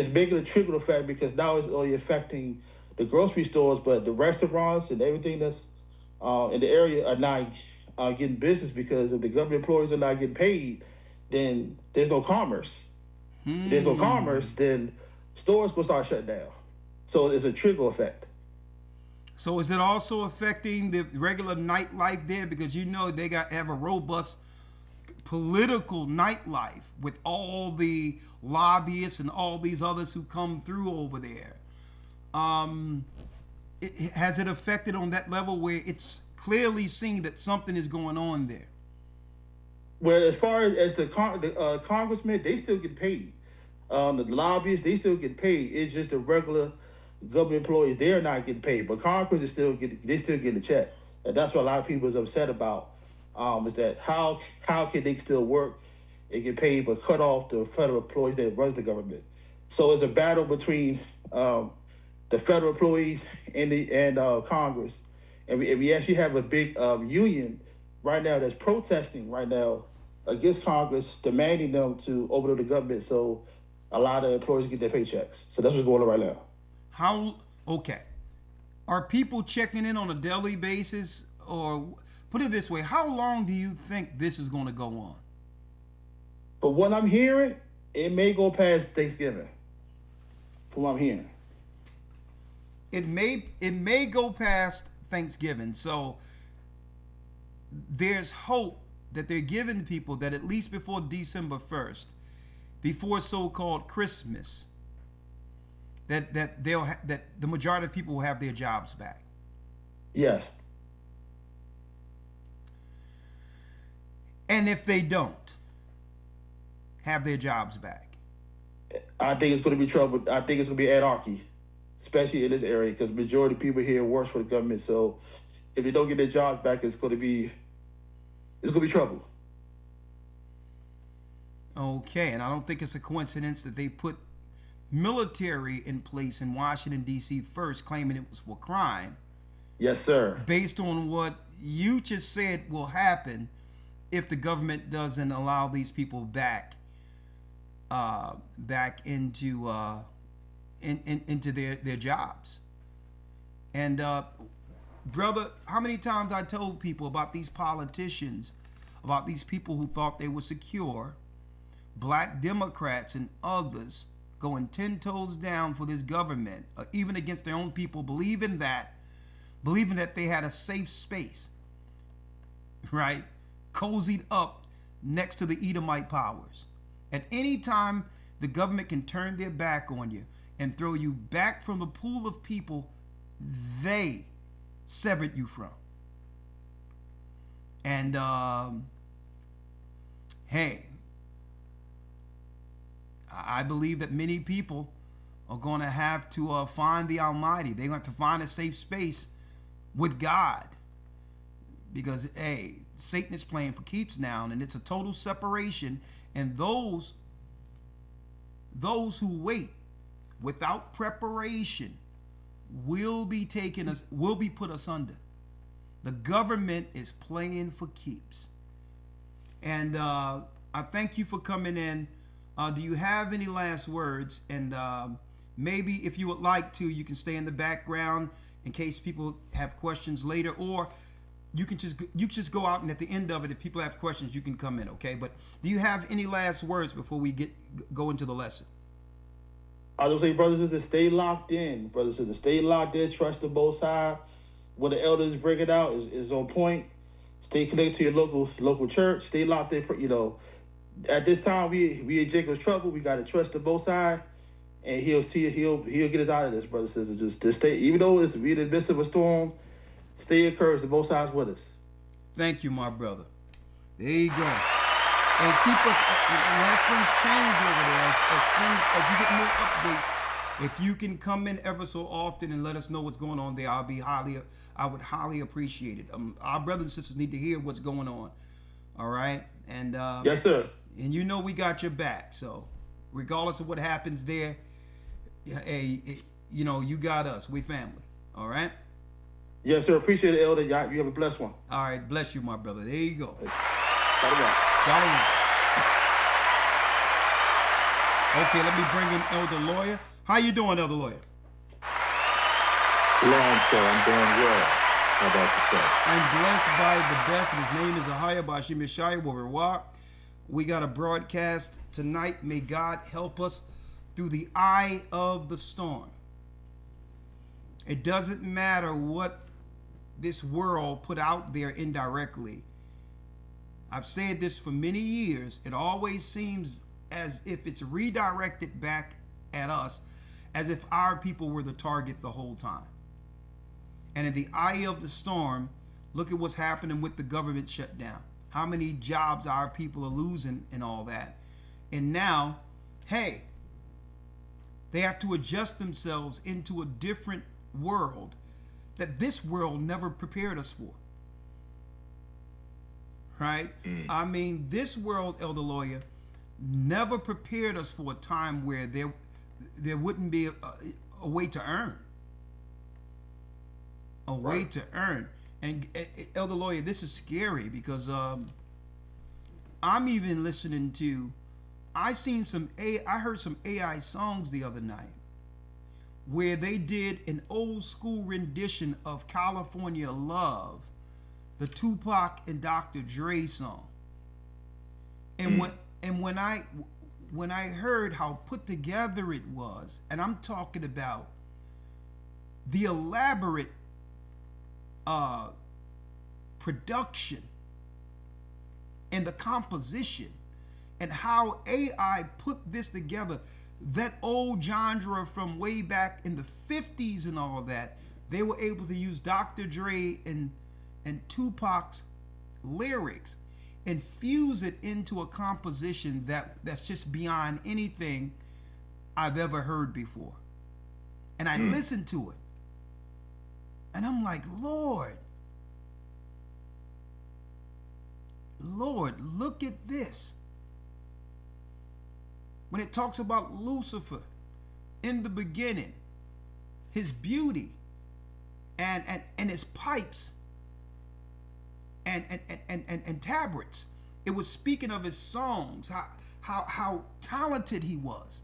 making a trickle effect, because now it's only affecting the grocery stores, but the restaurants and everything that's in the area are not getting business, because if the government employees are not getting paid, then there's no commerce. If there's no commerce, then stores will start shutting down. So it's a trickle effect. So is it also affecting the regular nightlife there? Because you know they have a robust political nightlife with all the lobbyists and all these others who come through over there. Has it affected on that level where it's clearly seen that something is going on there? Well, as far as the congressmen, they still get paid. The lobbyists, they still get paid. It's just the regular government employees, they're not getting paid. But Congress is still getting a check. And that's what a lot of people is upset about. Is that how can they still work and get paid but cut off the federal employees that runs the government? So it's a battle between the federal employees and Congress. And we actually have a big union right now that's protesting right now against Congress, demanding them to open up the government so a lot of employees get their paychecks. So that's what's going on right now. Okay. Are people checking in on a daily basis? Or put it this way, how long do you think this is going to go on? But what I'm hearing, it may go past Thanksgiving. From what I'm hearing. It may go past Thanksgiving. So there's hope that they're giving people that at least before December 1st, before so-called Christmas, that the majority of people will have their jobs back. Yes. And if they don't have their jobs back, I think it's going to be trouble. I think it's going to be anarchy, especially in this area, because majority of people here works for the government. So if they don't get their jobs back, it's going to be trouble. Okay, and I don't think it's a coincidence that they put military in place in Washington, D.C. first, claiming it was for crime. Yes, sir. Based on what you just said will happen if the government doesn't allow these people back into into their jobs. And brother, how many times I told people about these politicians, about these people who thought they were secure, black Democrats and others going 10 toes down for this government, even against their own people, believing that they had a safe space, right? Cozied up next to the Edomite powers. At any time, the government can turn their back on you and throw you back from the pool of people they severed you from. And hey, I believe that many people are going to have to find the Almighty. They're going to have to find a safe space with God, because hey, Satan is playing for keeps now, and it's a total separation. And those who wait without preparation will be put asunder. The government is playing for keeps. And I thank you for coming in. Do you have any last words? And maybe if you would like to, you can stay in the background in case people have questions later, or you can just go out, and at the end of it, if people have questions, you can come in, okay? But do you have any last words before we go into the lesson? I was going to say, brothers and sisters, stay locked in. Brothers and sisters, stay locked in. Trust the Most High. What the elders bring it out is on point. Stay connected to your local church. Stay locked in. At this time, we in Jacob's trouble. We got to trust the Most High, and he'll get us out of this, brothers and sisters. Just stay, even though we're in the midst of a storm, stay encouraged. The Most High is with us. Thank you, my brother. There you go. And keep us, and as things change over there, as you get more updates, if you can come in ever so often and let us know what's going on there, I would highly appreciate it. Our brothers and sisters need to hear what's going on. All right? And yes, sir. And you know we got your back. So regardless of what happens there, hey, you got us. We family. All right? Yes, sir. Appreciate it, Elder. You have a blessed one. All right. Bless you, my brother. There you go. Shalom. Shalom. Okay, let me bring in Elder Lawya. How you doing, Elder Lawya? Shalom, sir. I'm doing well. How about yourself? I'm blessed by the best, and his name is Ahaya Bashim Yeshaya Rawchaa. We got a broadcast tonight. May God help us through the eye of the storm. It doesn't matter what this world put out there indirectly. I've said this for many years. It always seems as if it's redirected back at us, as if our people were the target the whole time. And in the eye of the storm, look at what's happening with the government shutdown. How many jobs our people are losing and all that. And now, hey, they have to adjust themselves into a different world that this world never prepared us for. Right? I mean, this world, Elder Lawya, never prepared us for a time where there wouldn't be a way to earn. A way to earn. And Elder Lawya, this is scary because I'm even listening to, I heard some AI songs the other night where they did an old school rendition of California Love, the Tupac and Dr. Dre song. And when I heard how put together it was, and I'm talking about the elaborate production and the composition and how AI put this together. That old genre from way back in the 50s and all that, they were able to use Dr. Dre and Tupac's lyrics and fuse it into a composition that's just beyond anything I've ever heard before. And I listened to it. And I'm like, Lord, look at this. When it talks about Lucifer in the beginning, his beauty and his pipes and tabrets, it was speaking of his songs, how talented he was.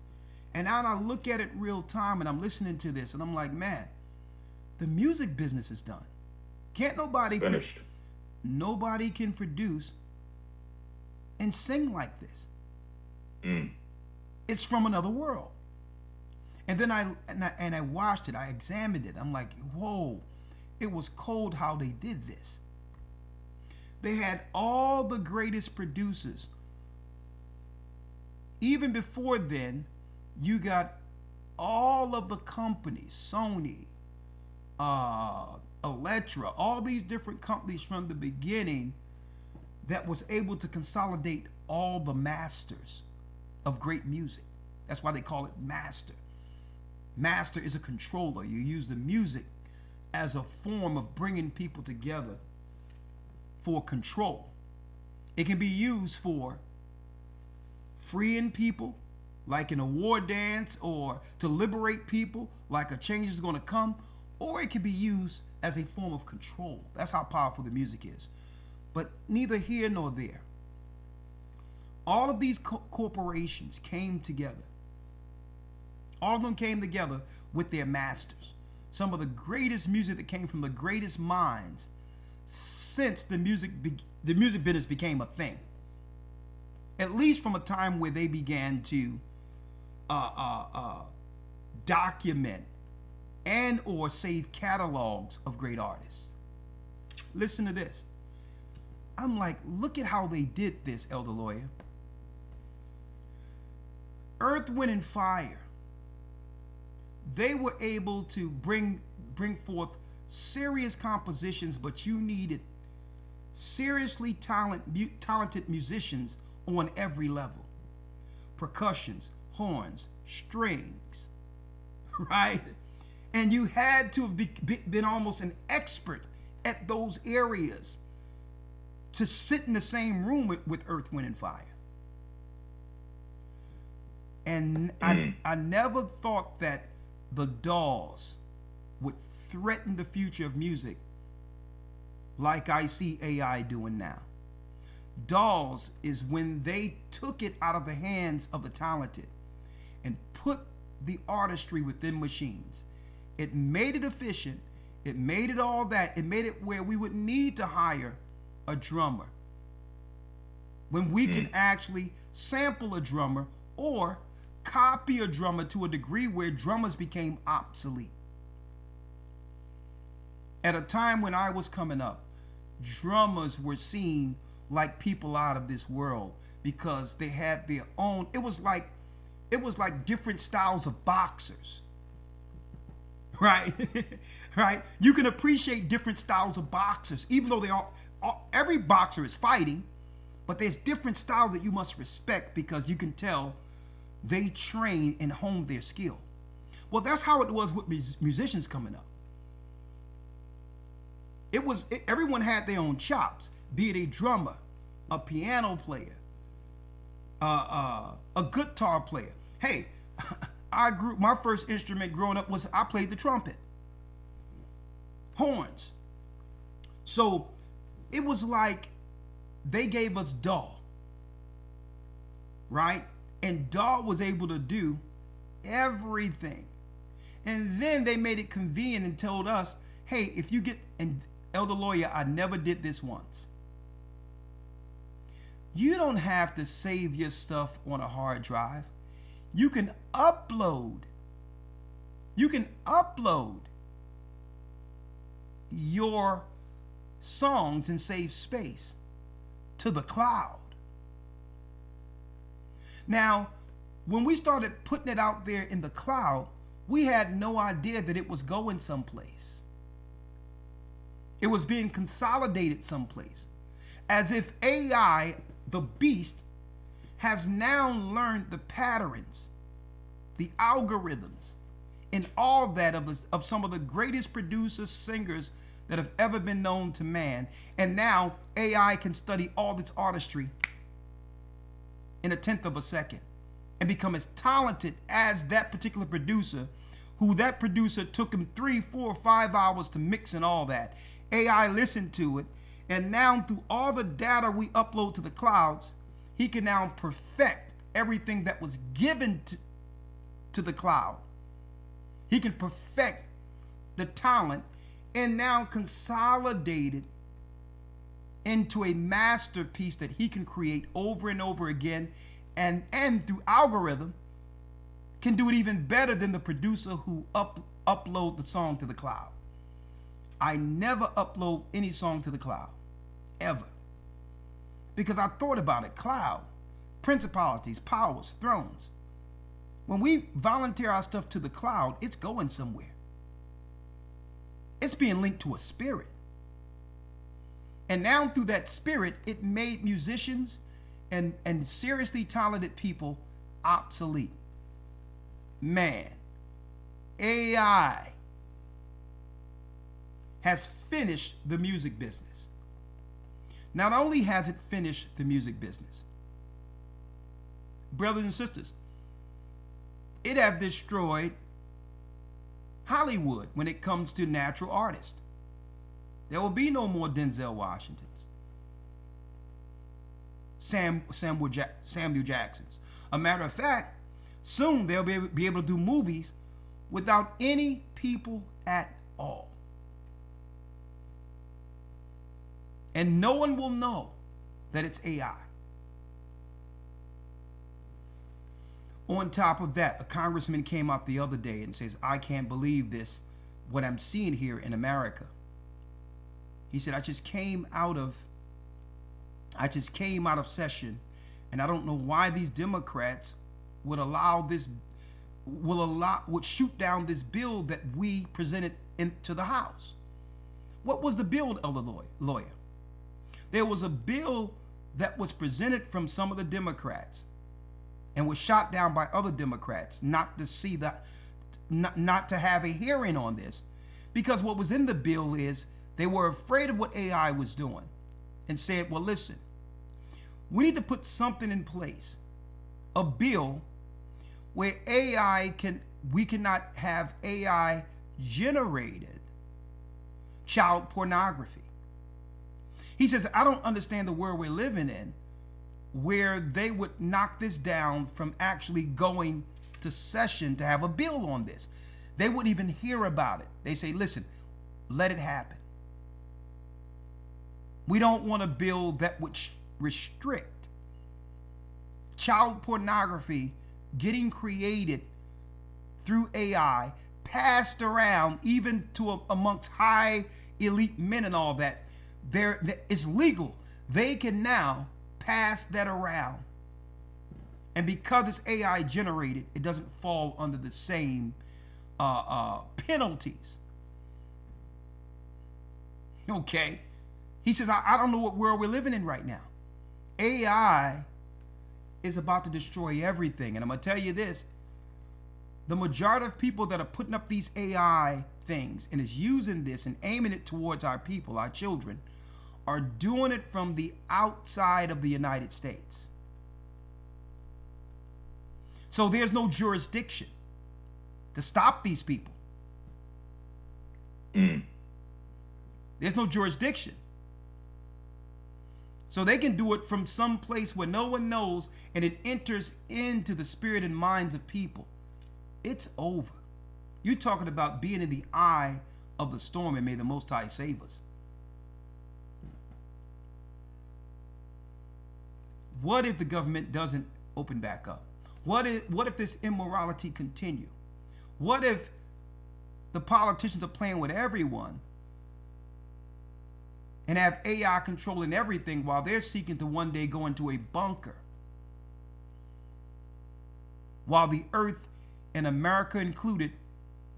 And now I look at it real time and I'm listening to this and I'm like, man, the music business is done. Can't nobody Finished. Nobody can produce and sing like this. It's from another world. And then I watched it. I examined it. I'm like, whoa, it was cold how they did this. They had all the greatest producers. Even before then, you got all of the companies, Sony, Elektra, all these different companies from the beginning that was able to consolidate all the masters of great music. That's why they call it master. Master is a controller. You use the music as a form of bringing people together for control. It can be used for freeing people, like in a war dance, or to liberate people, like a change is going to come, or it can be used as a form of control. That's how powerful the music is. But neither here nor there. All of these corporations came together. All of them came together with their masters. Some of the greatest music that came from the greatest minds since the music business became a thing. At least from a time where they began to document and or save catalogs of great artists. Listen to this. I'm like, look at how they did this, Elder Lawya. Earth, Wind, and Fire. They were able to bring forth serious compositions, but you needed seriously talented musicians on every level. Percussions, horns, strings, right? And you had to have been almost an expert at those areas to sit in the same room with Earth, Wind, and Fire. And I never thought that the Dolls would threaten the future of music like I see AI doing now. Dolls is when they took it out of the hands of the talented and put the artistry within machines. It made it efficient. It made it all that. It made it where we would need to hire a drummer when we can actually sample a drummer or copy a drummer to a degree where drummers became obsolete. At a time when I was coming up, drummers were seen like people out of this world because they had their own. It was like different styles of boxers, right? Right? You can appreciate different styles of boxers, even though every boxer is fighting, but there's different styles that you must respect because you can tell they train and hone their skill. Well, that's how it was with musicians coming up. Everyone had their own chops, be it a drummer, a piano player, a guitar player. Hey, my first instrument growing up I played the trumpet. Horns. So it was like they gave us DAW, right? And DAW was able to do everything. And then they made it convenient and told us, hey, if you get, and Elder Lawya, I never did this once. You don't have to save your stuff on a hard drive. You can upload your songs and save space to the cloud. Now, when we started putting it out there in the cloud, we had no idea that it was going someplace. It was being consolidated someplace. As if AI, the beast, has now learned the patterns, the algorithms, and all that of some of the greatest producers, singers that have ever been known to man. And now AI can study all this artistry in a tenth of a second and become as talented as that particular producer, who that producer took him 3, 4, 5 hours to mix and all that. AI listened to it, and now through all the data we upload to the clouds, he can now perfect everything that was given to the cloud. He can perfect the talent and now consolidate it into a masterpiece that he can create over and over again, and through algorithm can do it even better than the producer who upload the song to the cloud. I never upload any song to the cloud, ever. Because I thought about it. Cloud, principalities, powers, thrones. When we volunteer our stuff to the cloud, it's going somewhere. It's being linked to a spirit. And now through that spirit, it made musicians and seriously talented people obsolete. Man, AI has finished the music business. Not only has it finished the music business, brothers and sisters, it have destroyed Hollywood when it comes to natural artists. There will be no more Denzel Washingtons, Samuel Jacksons. A matter of fact, soon they'll be able to do movies without any people at all. And no one will know that it's AI. On top of that, a congressman came out the other day and says, I can't believe this, what I'm seeing here in America. He said, I just came out of session, and I don't know why these Democrats would shoot down this bill that we presented into the House. What was the bill, Elder Lawya? There was a bill that was presented from some of the Democrats and was shot down by other Democrats not to have a hearing on this, because what was in the bill is they were afraid of what AI was doing and said, well, listen, we need to put something in place, a bill where we cannot have AI generated child pornography. He says, I don't understand the world we're living in where they would knock this down from actually going to session to have a bill on this. They wouldn't even hear about it. They say, listen, let it happen. We don't want a bill that would restrict child pornography getting created through AI, passed around even to amongst high elite men and all that. It's legal. They can now pass that around. And because it's AI generated, it doesn't fall under the same penalties. Okay? He says, I don't know what world we're living in right now. AI is about to destroy everything. And I'm going to tell you this. The majority of people that are putting up these AI things and is using this and aiming it towards our people, our children, are doing it from the outside of the United States. So there's no jurisdiction to stop these people. There's no jurisdiction. So they can do it from some place where no one knows, and it enters into the spirit and minds of people. It's over. You're talking about being in the eye of the storm, and may the Most High save us. What if the government doesn't open back up? What if this immorality continue? What if the politicians are playing with everyone and have AI controlling everything while they're seeking to one day go into a bunker. While the earth, and America included,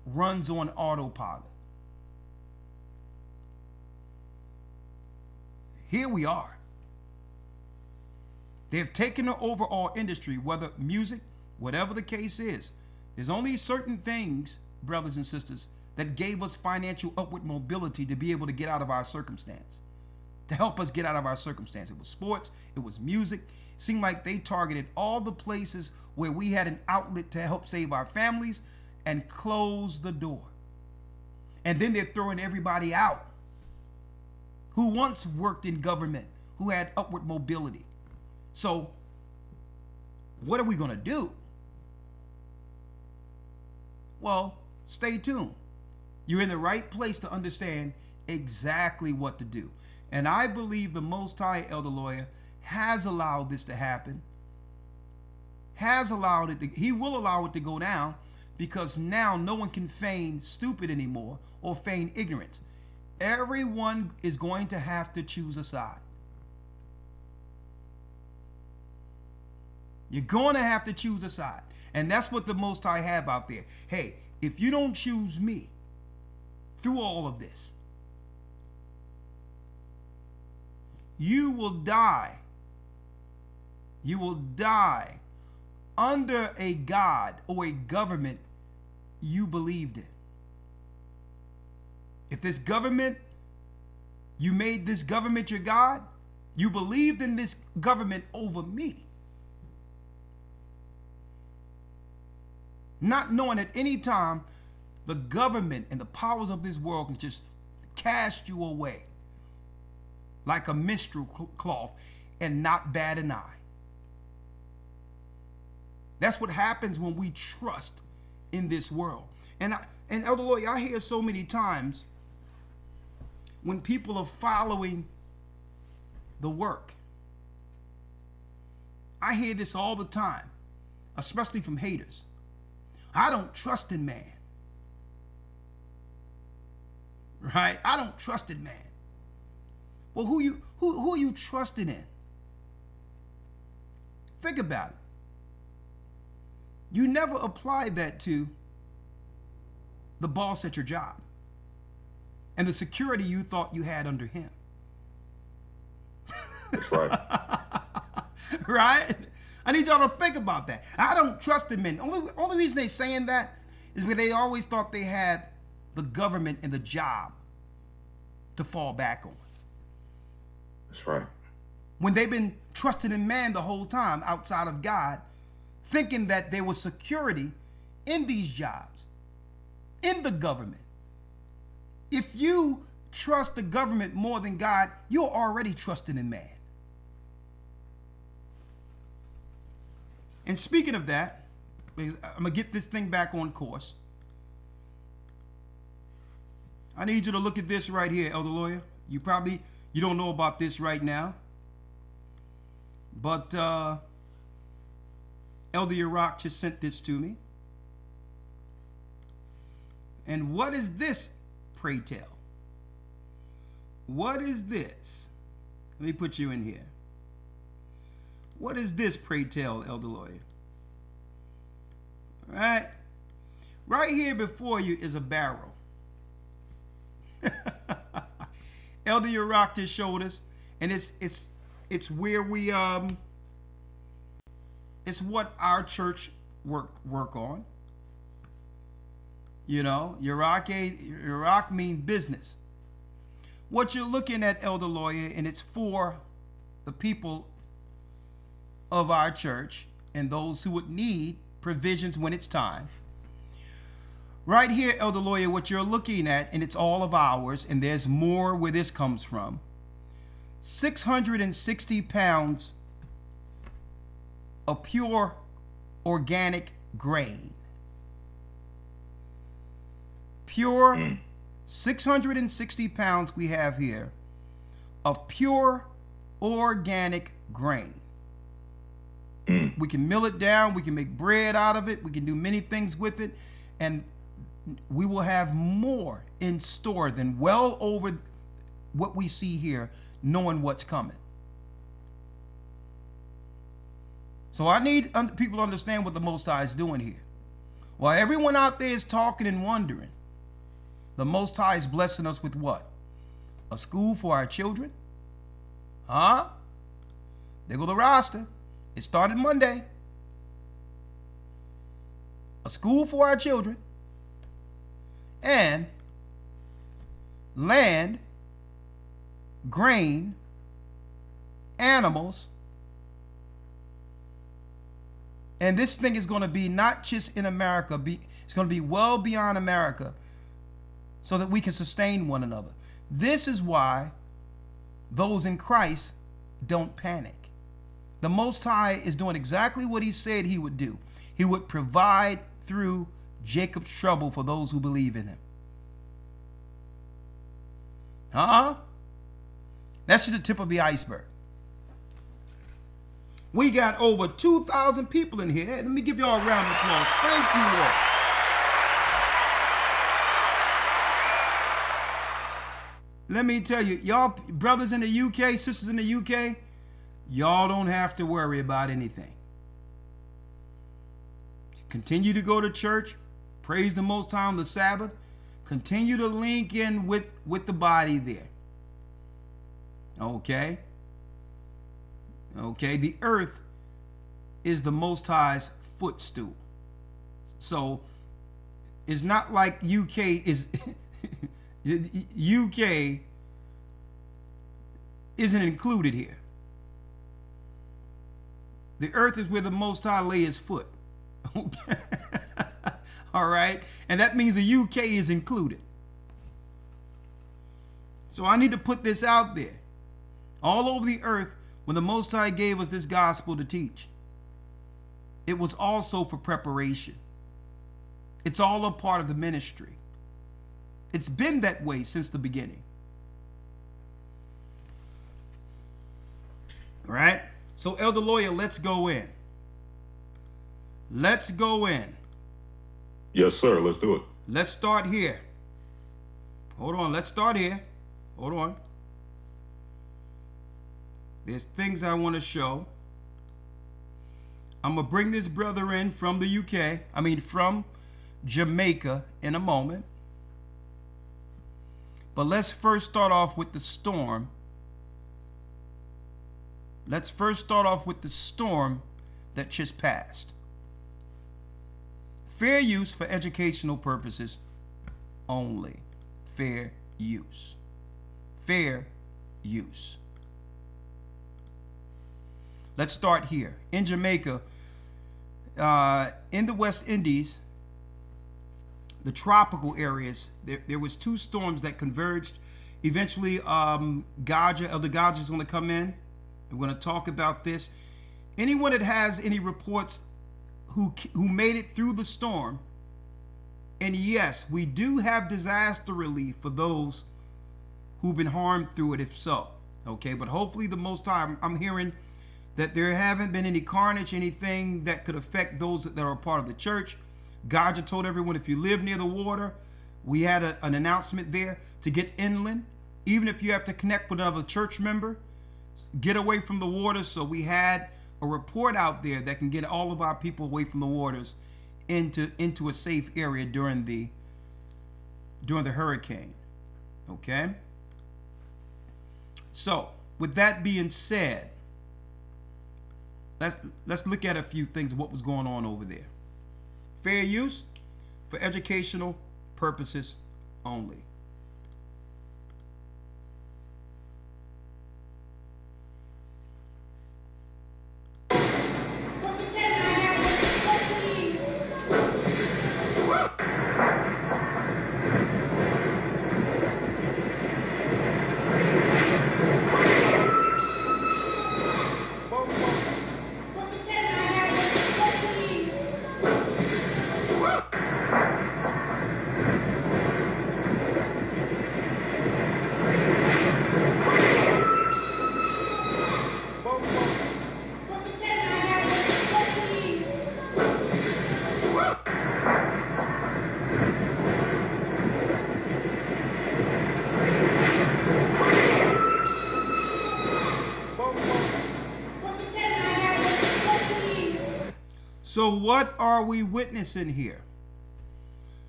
runs on autopilot. Here we are. They have taken over our industry, whether music, whatever the case is. There's only certain things, brothers and sisters, that gave us financial upward mobility to be able to get out of our circumstance, to help us get out of our circumstance. It was sports, it was music. It seemed like they targeted all the places where we had an outlet to help save our families and close the door. And then they're throwing everybody out who once worked in government, who had upward mobility. So what are we going to do? Well, stay tuned. You're in the right place to understand exactly what to do. And I believe the Most High, Elder Lawya, has allowed this to happen. Has allowed it to, he will allow it to go down, because now no one can feign stupid anymore or feign ignorance. Everyone is going to have to choose a side. You're going to have to choose a side. And that's what the Most High have out there. Hey, if you don't choose me through all of this, you will die. You will die under a God or a government you believed in. If this government, you made this government your God, you believed in this government over me, not knowing at any time the government and the powers of this world can just cast you away like a minstrel cloth and not bat an eye. That's what happens when we trust in this world. And Elder Lawya, I hear so many times when people are following the work. I hear this all the time, especially from haters. I don't trust in man. Right? I don't trust in man. Well, who are you trusting in? Think about it. You never apply that to the boss at your job and the security you thought you had under him. That's right. Right? I need y'all to think about that. I don't trust in men. Only reason they saying that is because they always thought they had the government and the job to fall back on. That's right. When they've been trusting in man the whole time outside of God, thinking that there was security in these jobs, in the government. If you trust the government more than God, you're already trusting in man. And speaking of that, I'm going to get this thing back on course. I need you to look at this right here, Elder Lawya. You don't know about this right now. But Elder Rawchaa just sent this to me. And what is this, pray tell? What is this? Let me put you in here. What is this, pray tell, Elder Lawya? Right here before you is a barrel. Elder Rawchaa just showed us, and it's where we it's what our church work on. You know, Iraq means business. What you're looking at, Elder Lawya, and it's for the people of our church and those who would need provisions when it's time. Right here, Elder Lawya, what you're looking at, and it's all of ours, and there's more where this comes from. 660 pounds of pure organic grain. Pure 660 pounds we have here of pure organic grain. We can mill it down, we can make bread out of it, we can do many things with it, and we will have more in store than well over what we see here, knowing what's coming. So I need people to understand what the Most High is doing here. While everyone out there is talking and wondering, the Most High is blessing us with what? A school for our children? Huh? There go the roster. It started Monday. A school for our children. And land, grain, animals. And this thing is going to be not just in America, it's going to be well beyond America so that we can sustain one another. This is why those in Christ don't panic. The Most High is doing exactly what he said he would do. He would provide through Jacob's trouble for those who believe in him. That's just the tip of the iceberg. We got over 2,000 people in here. Let me give y'all a round of applause. Thank you all. Let me tell you, y'all brothers in the UK, sisters in the UK, y'all don't have to worry about anything. Continue to go to church. Praise the Most High on the Sabbath. Continue to link in with the body there. Okay? Okay, the earth is the Most High's footstool. So it's not like UK is UK isn't included here. The earth is where the Most High lay his foot. Okay. All right, and that means the UK is included. So I need to put this out there. All over the earth, when the Most High gave us this gospel to teach, it was also for preparation. It's all a part of the ministry. It's been that way since the beginning. All right? So, Elder Lawya, let's go in. Let's go in. Yes, sir. Let's do it. Let's start here. Hold on. Let's start here. Hold on. There's things I want to show. I'm going to bring this brother in from the UK. From Jamaica in a moment. But let's first start off with the storm. Let's first start off with the storm that just passed. Fair use for educational purposes only. Fair use. Fair use. Let's start here. In Jamaica, in the West Indies, the tropical areas, there was two storms that converged. Eventually, Elder Rawchaa is going to come in. We're going to talk about this. Anyone that has any reports who made it through the storm, and yes, we do have disaster relief for those who've been harmed through it, if so. Okay, but hopefully the Most High, I'm hearing that there haven't been any carnage, anything that could affect those that are a part of the church. God told everyone, if you live near the water, we had an announcement there to get inland. Even if you have to connect with another church member, get away from the water. So we had a report out there that can get all of our people away from the waters into a safe area during the hurricane. Okay? So, with that being said, let's look at a few things of what was going on over there. Fair use for educational purposes only. So what are we witnessing here?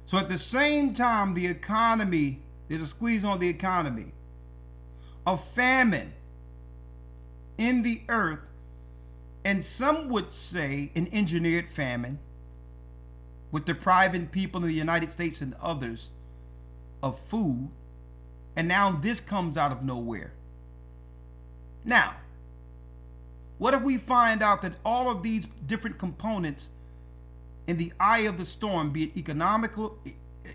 So at the same time, the economy, there's a squeeze on the economy, a famine in the earth, and some would say an engineered famine, with depriving people in the United States and others of food, and now this comes out of nowhere. Now, what if we find out that all of these different components in the eye of the storm, be it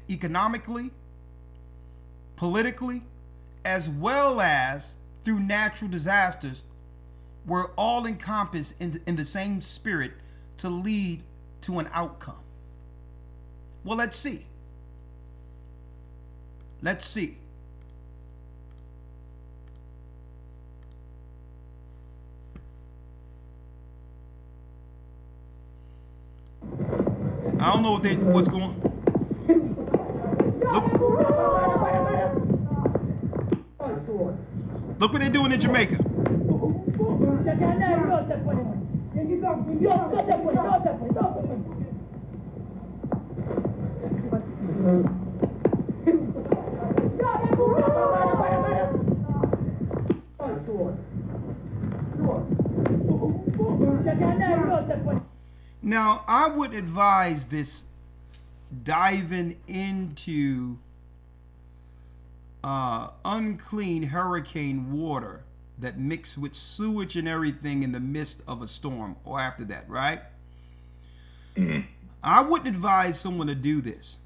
economically, politically, as well as through natural disasters, were all encompassed in the same spirit to lead to an outcome? Well, let's see. Let's see. I don't know what's going on. Look what they're doing in Jamaica. Now, I would advise this diving into unclean hurricane water that mixed with sewage and everything in the midst of a storm or after that, right? Mm-hmm. I wouldn't advise someone to do this.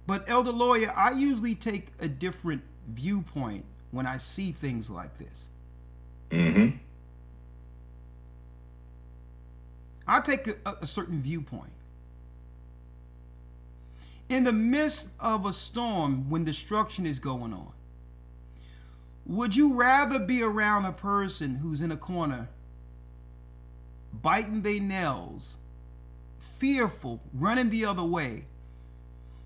But Elder Lawya, I usually take a different viewpoint when I see things like this. Mm-hmm. I take a certain viewpoint. In the midst of a storm, when destruction is going on, would you rather be around a person who's in a corner, biting their nails, fearful, running the other way?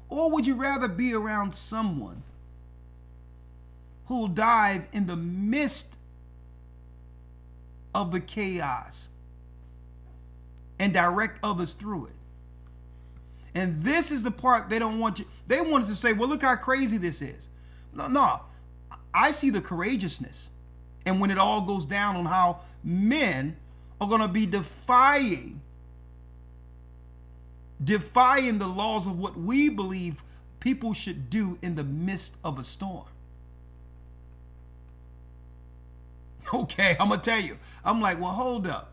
Or would you rather be around someone who'll dive in the midst of the chaos and direct others through it? And this is the part they don't want you. They want us to say, well, look how crazy this is. No, I see the courageousness. And when it all goes down on how men are going to be defying the laws of what we believe people should do in the midst of a storm. Okay, I'm going to tell you. I'm like, well, hold up.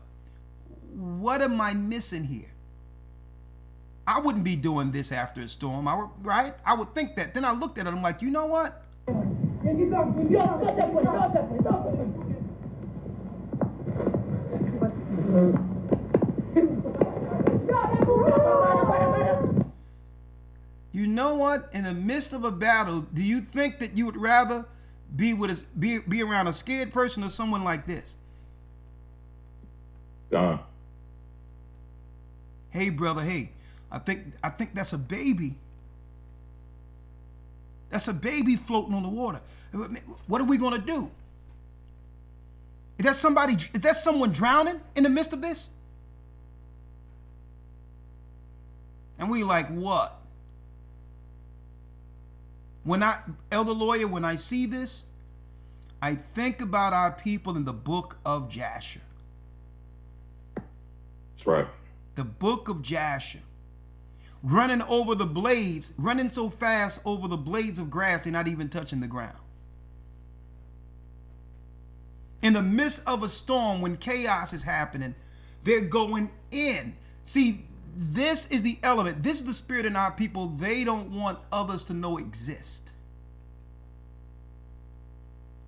What am I missing here? I wouldn't be doing this after a storm, right? I would think that. Then I looked at it, I'm like, you know what? You know what? In the midst of a battle, do you think that you would rather be around a scared person or someone like this? Hey, brother, hey. I think that's a baby. That's a baby floating on the water. What are we going to do? Is that someone drowning in the midst of this? And we like, what? Elder Lawya, when I see this, I think about our people in the book of Jasher. That's right. The book of Jasher. Running over the blades, running so fast over the blades of grass, they're not even touching the ground. In the midst of a storm, when chaos is happening, they're going in. See, this is the element. This is the spirit in our people. They don't want others to know exist.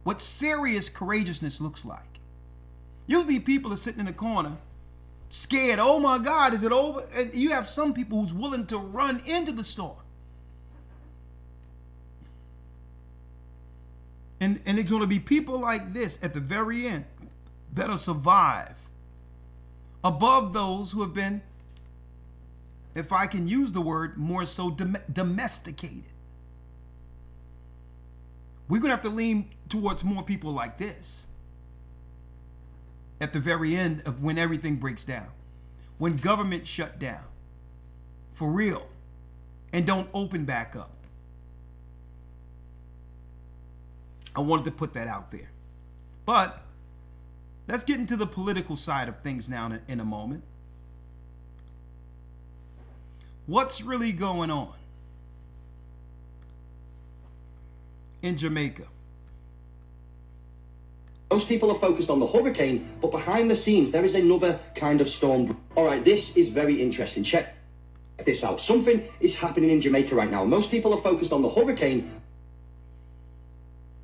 What serious courageousness looks like. Usually people are sitting in a corner, scared. Oh my God, is it over? And you have some people who's willing to run into the storm. And it's going to be people like this at the very end that'll survive above those who have been, if I can use the word, more so domesticated. We're going to have to lean towards more people like this at the very end of when everything breaks down. when government shut down for real and don't open back up. I wanted to put that out there. But let's get into the political side of things now in a moment. What's really going on in Jamaica? Most people are focused on the hurricane, but behind the scenes, there is another kind of storm. All right, this is very interesting. Check this out. Something is happening in Jamaica right now. Most people are focused on the hurricane.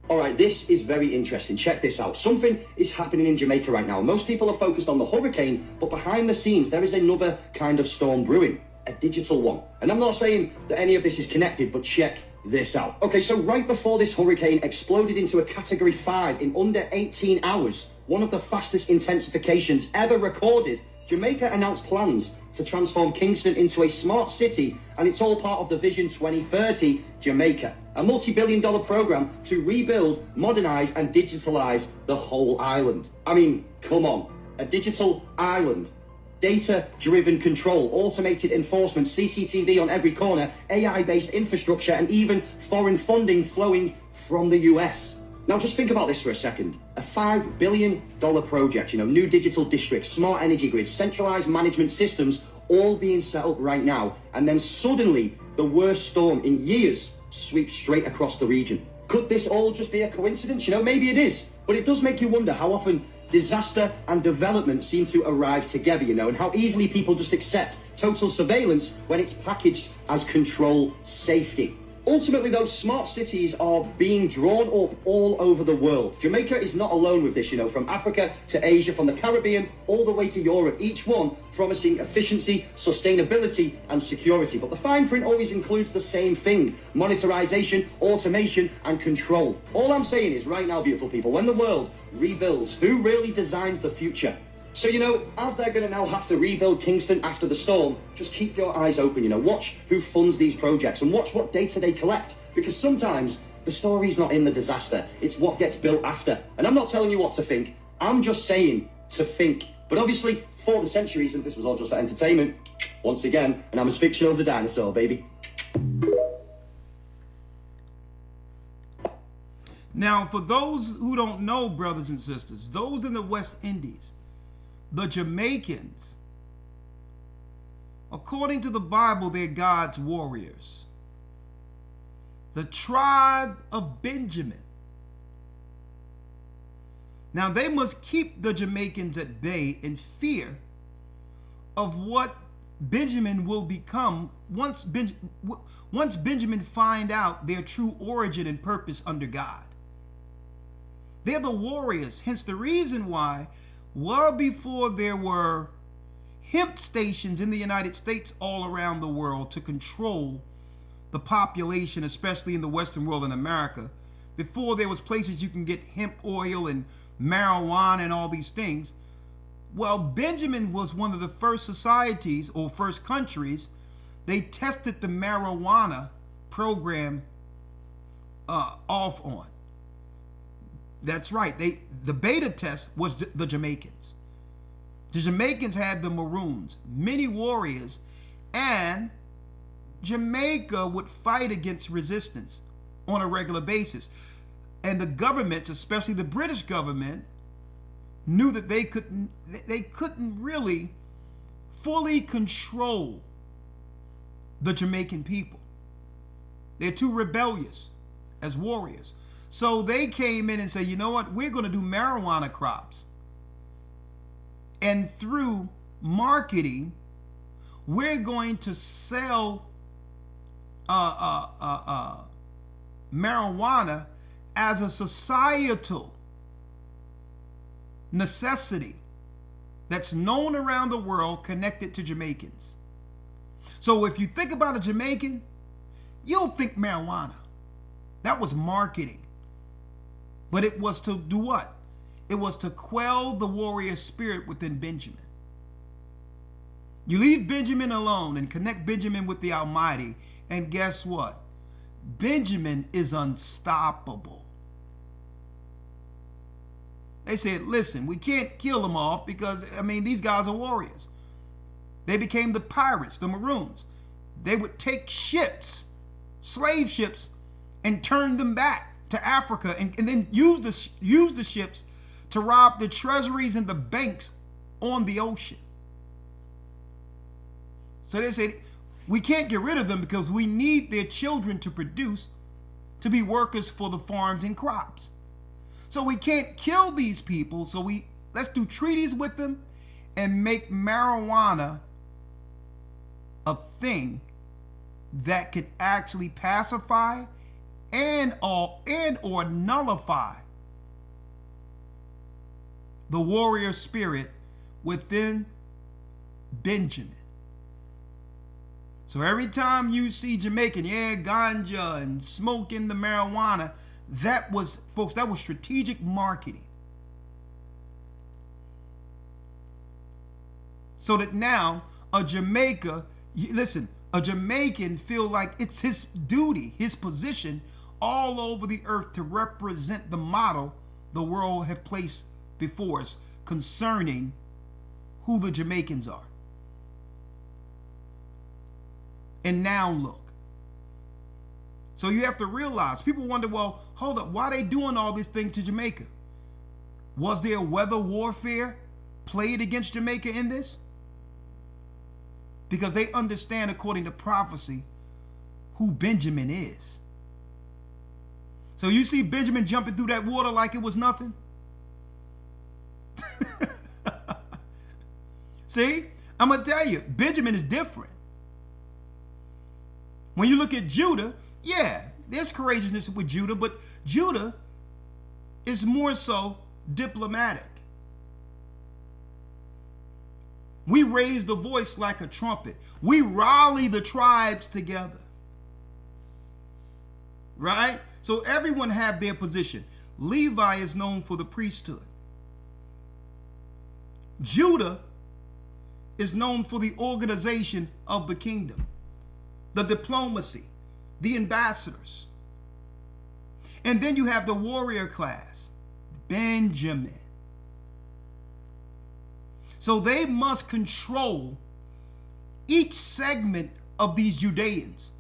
All right, this is very interesting. Check this out. Something is happening in Jamaica right now. Most people are focused on the hurricane, but behind the scenes, there is another kind of storm brewing, a digital one. And I'm not saying that any of this is connected, but check this out. Okay, so right before this hurricane exploded into a category 5 in under 18 hours, one of the fastest intensifications ever recorded, Jamaica announced plans to transform Kingston into a smart city, and it's all part of the Vision 2030 Jamaica, a multi-billion-dollar program to rebuild, modernize, and digitalize the whole island. I mean, come on, a digital island. Data-driven control, automated enforcement, CCTV on every corner, AI-based infrastructure, and even foreign funding flowing from the US. Now just think about this for a second. A $5 billion project, new digital districts, smart energy grids, centralized management systems, all being set up right now. And then suddenly, the worst storm in years sweeps straight across the region. Could this all just be a coincidence? Maybe it is. But it does make you wonder how often disaster and development seem to arrive together, and how easily people just accept total surveillance when it's packaged as control safety. Ultimately, those smart cities are being drawn up all over the world. Jamaica is not alone with this, from Africa to Asia, from the Caribbean all the way to Europe, each one promising efficiency, sustainability, and security. But the fine print always includes the same thing: monetarization, automation, and control. All I'm saying is, right now, beautiful people, when the world rebuilds, who really designs the future? So, as they're going to now have to rebuild Kingston after the storm, just keep your eyes open, watch who funds these projects and watch what data they collect. Because sometimes the story's not in the disaster, it's what gets built after. And I'm not telling you what to think, I'm just saying to think. But obviously, for the centuries, and this was all just for entertainment, once again, and I'm as fictional as a dinosaur, baby. Now, for those who don't know, brothers and sisters, those in the West Indies, the Jamaicans, according to the Bible, they're God's warriors. The tribe of Benjamin. Now, they must keep the Jamaicans at bay in fear of what Benjamin will become once Benjamin find out their true origin and purpose under God. They're the warriors, hence the reason why, well before there were hemp stations in the United States all around the world to control the population, especially in the Western world in America, before there was places you can get hemp oil and marijuana and all these things, well, Benjamin was one of the first societies or first countries they tested the marijuana program off on. That's right. The beta test was the Jamaicans. The Jamaicans had the Maroons, many warriors, and Jamaica would fight against resistance on a regular basis. And the governments, especially the British government, knew that they couldn't really fully control the Jamaican people. They're too rebellious as warriors. So they came in and said, you know what, we're going to do marijuana crops. And through marketing, we're going to sell marijuana as a societal necessity that's known around the world connected to Jamaicans. So if you think about a Jamaican, you'll think marijuana. That was marketing. But it was to do what? It was to quell the warrior spirit within Benjamin. You leave Benjamin alone and connect Benjamin with the Almighty, and guess what? Benjamin is unstoppable. They said, listen, we can't kill them off because, these guys are warriors. They became the pirates, the Maroons. They would take ships, slave ships, and turn them back to Africa, and then use the ships to rob the treasuries and the banks on the ocean. So they said, we can't get rid of them because we need their children to produce, to be workers for the farms and crops. So we can't kill these people, so let's do treaties with them and make marijuana a thing that could actually pacify and or nullify the warrior spirit within Benjamin. So every time you see Jamaican, ganja and smoking the marijuana, that was strategic marketing. So that now a Jamaican feel like it's his duty, his position all over the earth to represent the model the world have placed before us concerning who the Jamaicans are. And now look. So you have to realize, people wonder, well, hold up, why are they doing all this thing to Jamaica? Was there weather warfare played against Jamaica in this? Because they understand, according to prophecy, who Benjamin is. So you see Benjamin jumping through that water like it was nothing? See, I'm going to tell you, Benjamin is different. When you look at Judah, yeah, there's courageousness with Judah, but Judah is more so diplomatic. We raise the voice like a trumpet. We rally the tribes together. Right? So everyone have their position. Levi is known for the priesthood. Judah is known for the organization of the kingdom, the diplomacy, the ambassadors. And then you have the warrior class, Benjamin. So they must control each segment of these Judeans,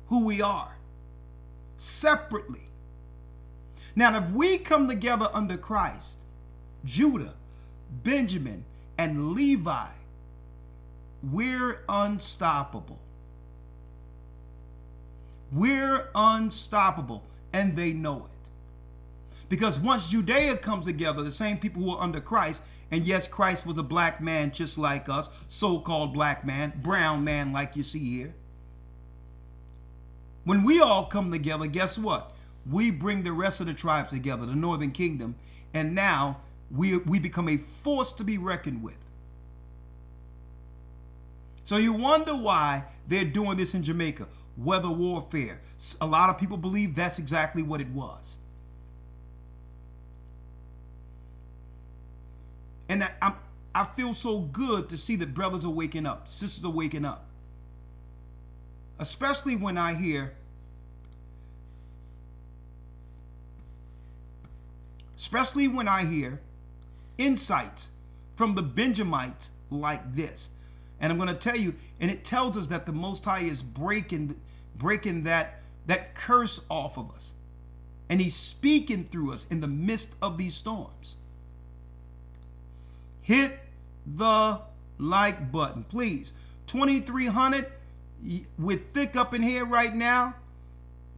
who we are, separately. Now, if we come together under Christ, Judah, Benjamin, and Levi, we're unstoppable. We're unstoppable, and they know it. Because once Judea comes together, the same people who are under Christ, and yes, Christ was a black man just like us, so-called black man, brown man like you see here. When we all come together, guess what? We bring the rest of the tribes together, the northern kingdom, and now we become a force to be reckoned with. So you wonder why they're doing this in Jamaica. Weather warfare. A lot of people believe that's exactly what it was. And I feel so good to see that brothers are waking up, sisters are waking up. Especially when I hear insights from the Benjamites like this. And I'm going to tell you, and it tells us that the Most High is breaking that curse off of us. And he's speaking through us in the midst of these storms. Hit the like button, please. 2,300, we're thick up in here right now.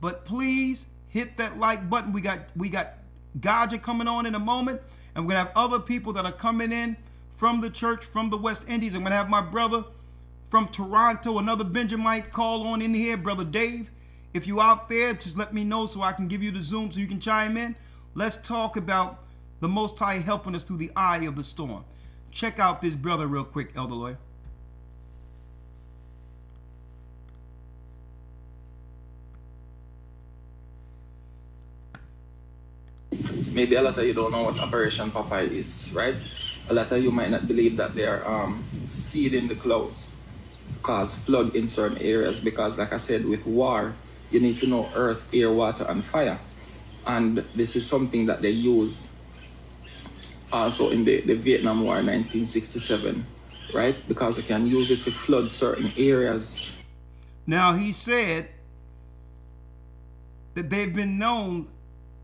But please hit that like button. We got Gaja coming on in a moment. And we're going to have other people that are coming in from the church, from the West Indies. I'm going to have my brother from Toronto, another Benjamite, call on in here, Brother Dave. If you out there, just let me know so I can give you the Zoom so you can chime in. Let's talk about the Most High helping us through the eye of the storm. Check out this brother real quick, Elder Lawya. Maybe a lot of you don't know what Operation Popeye is, right? A lot of you might not believe that they are seeding the clouds to cause flood in certain areas because, like I said, with war, you need to know earth, air, water, and fire. And this is something that they use also in the Vietnam War 1967 right? Because we can use it to flood certain areas. Now, he said that they've been known,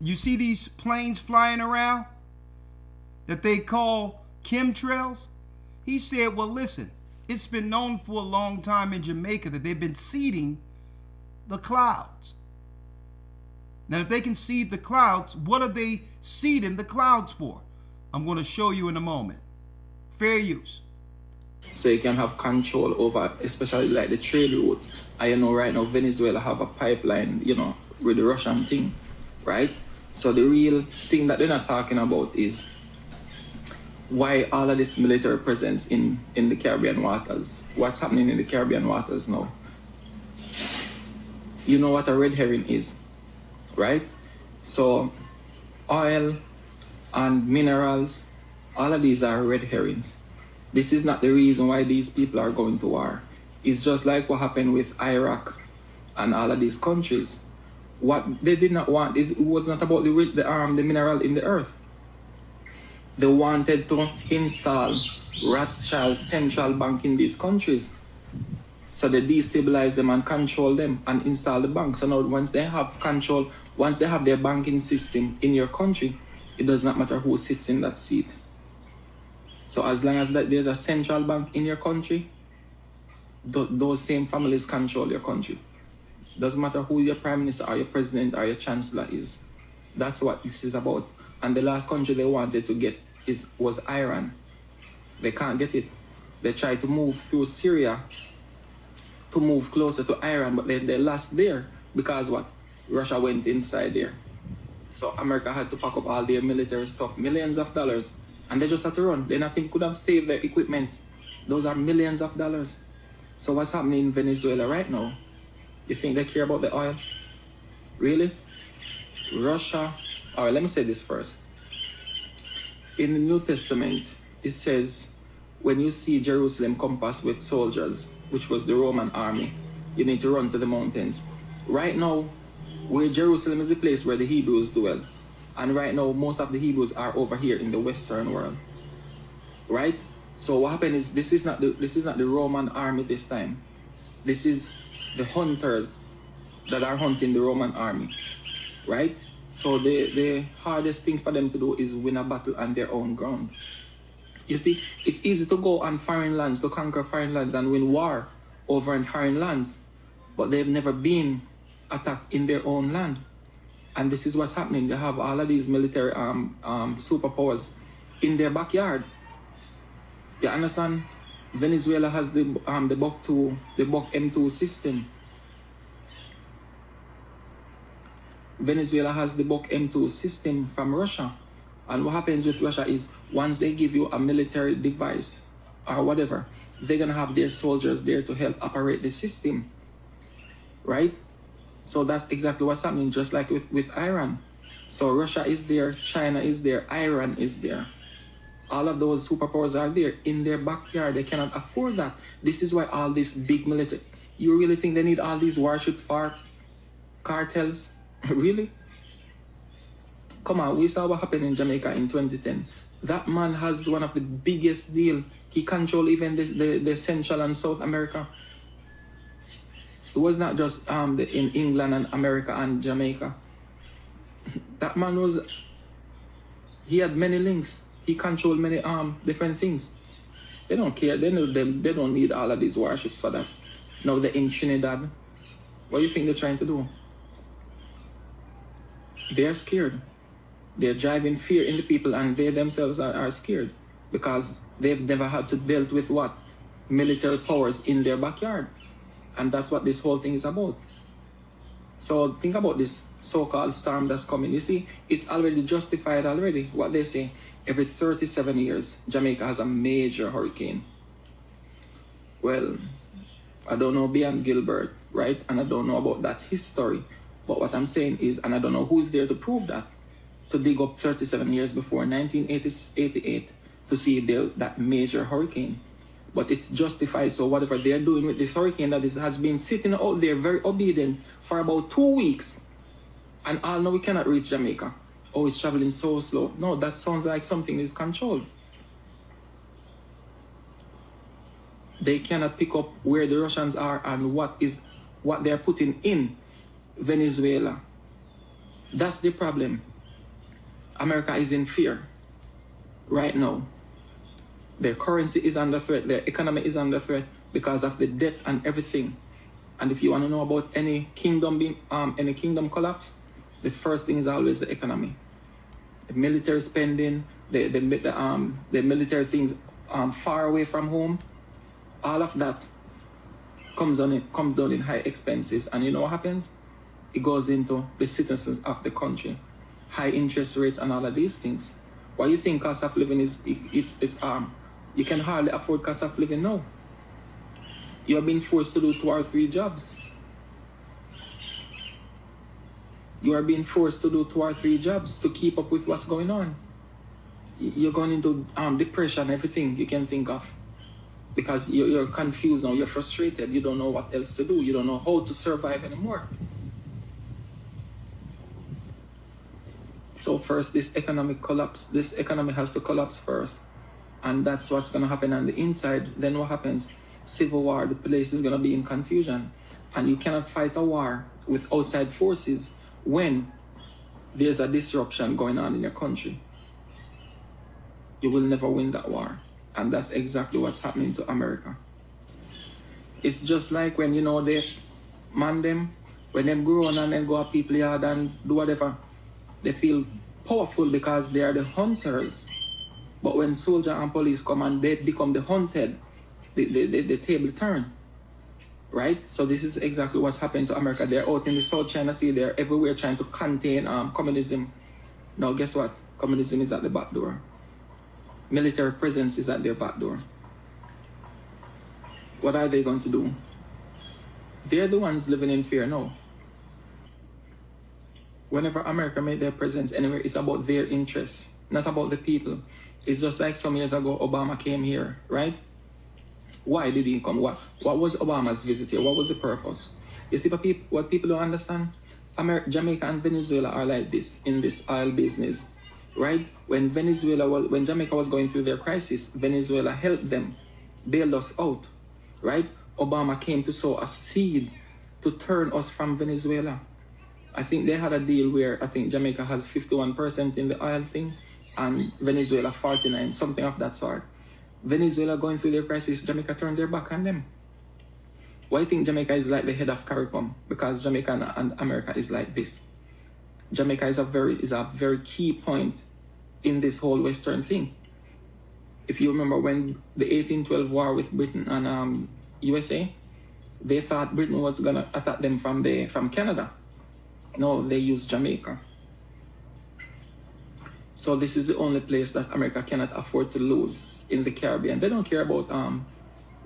you see these planes flying around that they call chemtrails? He said, well, listen, it's been known for a long time in Jamaica that they've been seeding the clouds. Now, if they can seed the clouds, what are they seeding the clouds for? I'm going to show you in a moment. Fair use. So you can have control over, especially like the trade routes. I know right now Venezuela have a pipeline, you know, with the Russian thing, right? So the real thing that they're not talking about is why all of this military presence in the Caribbean waters. What's happening in the Caribbean waters now? You know what a red herring is, right? So oil and minerals, all of these are red herrings. This is not the reason why these people are going to war. It's just like what happened with Iraq and all of these countries. What they did not want is, it was not about the mineral in the earth. They wanted to install Rothschild central bank in these countries. So they destabilize them and control them and install the bank. So now once they have control, once they have their banking system in your country, it does not matter who sits in that seat. So as long as there's a central bank in your country, those same families control your country. Doesn't matter who your prime minister or your president or your chancellor is. That's what this is about. And the last country they wanted to get was Iran. They can't get it. They tried to move through Syria to move closer to Iran, but they lost there because what? Russia went inside there. So America had to pack up all their military stuff, millions of dollars, and they just had to run. They nothing could have saved their equipment. Those are millions of dollars. So what's happening in Venezuela right now? You think they care about the oil? Really? Russia, all right, let me say this first. In the New Testament, it says, when you see Jerusalem compassed with soldiers, which was the Roman army, you need to run to the mountains. Right now, where Jerusalem is the place where the Hebrews dwell. And right now, most of the Hebrews are over here in the Western world. Right? So what happened is, this is not the Roman army this time. This is the hunters that are hunting the Roman army. Right? So the hardest thing for them to do is win a battle on their own ground. You see, it's easy to go on foreign lands, to conquer foreign lands and win war over in foreign lands. But they've never been attacked in their own land. And this is what's happening. They have all of these military superpowers in their backyard. You understand? Venezuela has the Buck M2 system. Venezuela has the Buck M2 system from Russia. And what happens with Russia is, once they give you a military device or whatever, they're going to have their soldiers there to help operate the system. Right? So that's exactly what's happening, just like with Iran. So Russia is there, China is there, Iran is there. All of those superpowers are there in their backyard. They cannot afford that. This is why all this big military... You really think they need all these warships for cartels? Really? Come on, we saw what happened in Jamaica in 2010. That man has one of the biggest deal. He controls even the Central and South America. It was not just in England and America and Jamaica. That man was... He had many links. He controlled many different things. They don't care. They don't need all of these warships for that. Now they're in Trinidad. What do you think they're trying to do? They're scared. They're driving fear in the people, and they themselves are scared because they've never had to deal with what? Military powers in their backyard. And that's what this whole thing is about. So think about this so-called storm that's coming. You see, it's already justified already. What they say, every 37 years, Jamaica has a major hurricane. Well, I don't know beyond Gilbert, right? And I don't know about that history. But what I'm saying is, and I don't know who's there to prove that, to dig up 37 years before 1988 to see that major hurricane. But it's justified. So whatever they're doing with this hurricane that has been sitting out there very obedient for about 2 weeks, and all know we cannot reach Jamaica. Oh, it's traveling so slow. No, that sounds like something is controlled. They cannot pick up where the Russians are and what they're putting in Venezuela. That's the problem. America is in fear right now. Their currency is under threat. Their economy is under threat because of the debt and everything. And if you want to know about any kingdom collapse, the first thing is always the economy. The military spending, the military things far away from home, all of that comes down in high expenses. And you know what happens? It goes into the citizens of the country. High interest rates and all of these things. Why you think cost of living is you can hardly afford cost of living now. You are being forced to do 2 or 3 jobs. You are being forced to do 2 or 3 jobs to keep up with what's going on. You're going into depression, everything you can think of. Because you're confused now, you're frustrated, you don't know what else to do, you don't know how to survive anymore. So first, this economic collapse, this economy has to collapse first. And that's what's going to happen on the inside. Then what happens? Civil war, the place is going to be in confusion. And you cannot fight a war with outside forces when there's a disruption going on in your country. You will never win that war. And that's exactly what's happening to America. It's just like when, they man them, when them grow on and then go up people yard and do whatever, they feel powerful because they are the hunters. But when soldier and police come and they become the hunted, the table turn. Right? So this is exactly what happened to America. They're out in the South China Sea. They're everywhere trying to contain communism. Now guess what? Communism is at the back door. Military presence is at their back door. What are they going to do? They're the ones living in fear now. Whenever America made their presence anywhere, it's about their interests, not about the people. It's just like some years ago, Obama came here, right? Why did he come? What was Obama's visit here? What was the purpose? You see, what people don't understand? Jamaica and Venezuela are like this in this oil business, right? When Jamaica was going through their crisis, Venezuela helped them, bailed us out, right? Obama came to sow a seed to turn us from Venezuela. I think they had a deal where I think Jamaica has 51% in the oil thing and Venezuela 49%, something of that sort. Venezuela going through their crisis, Jamaica turned their back on them. Why do you think Jamaica is like the head of CARICOM? Because Jamaica and America is like this. Jamaica is a very key point in this whole Western thing. If you remember when the 1812 war with Britain and USA, they thought Britain was gonna attack them from Canada. No, they used Jamaica. So this is the only place that America cannot afford to lose in the Caribbean. They don't care about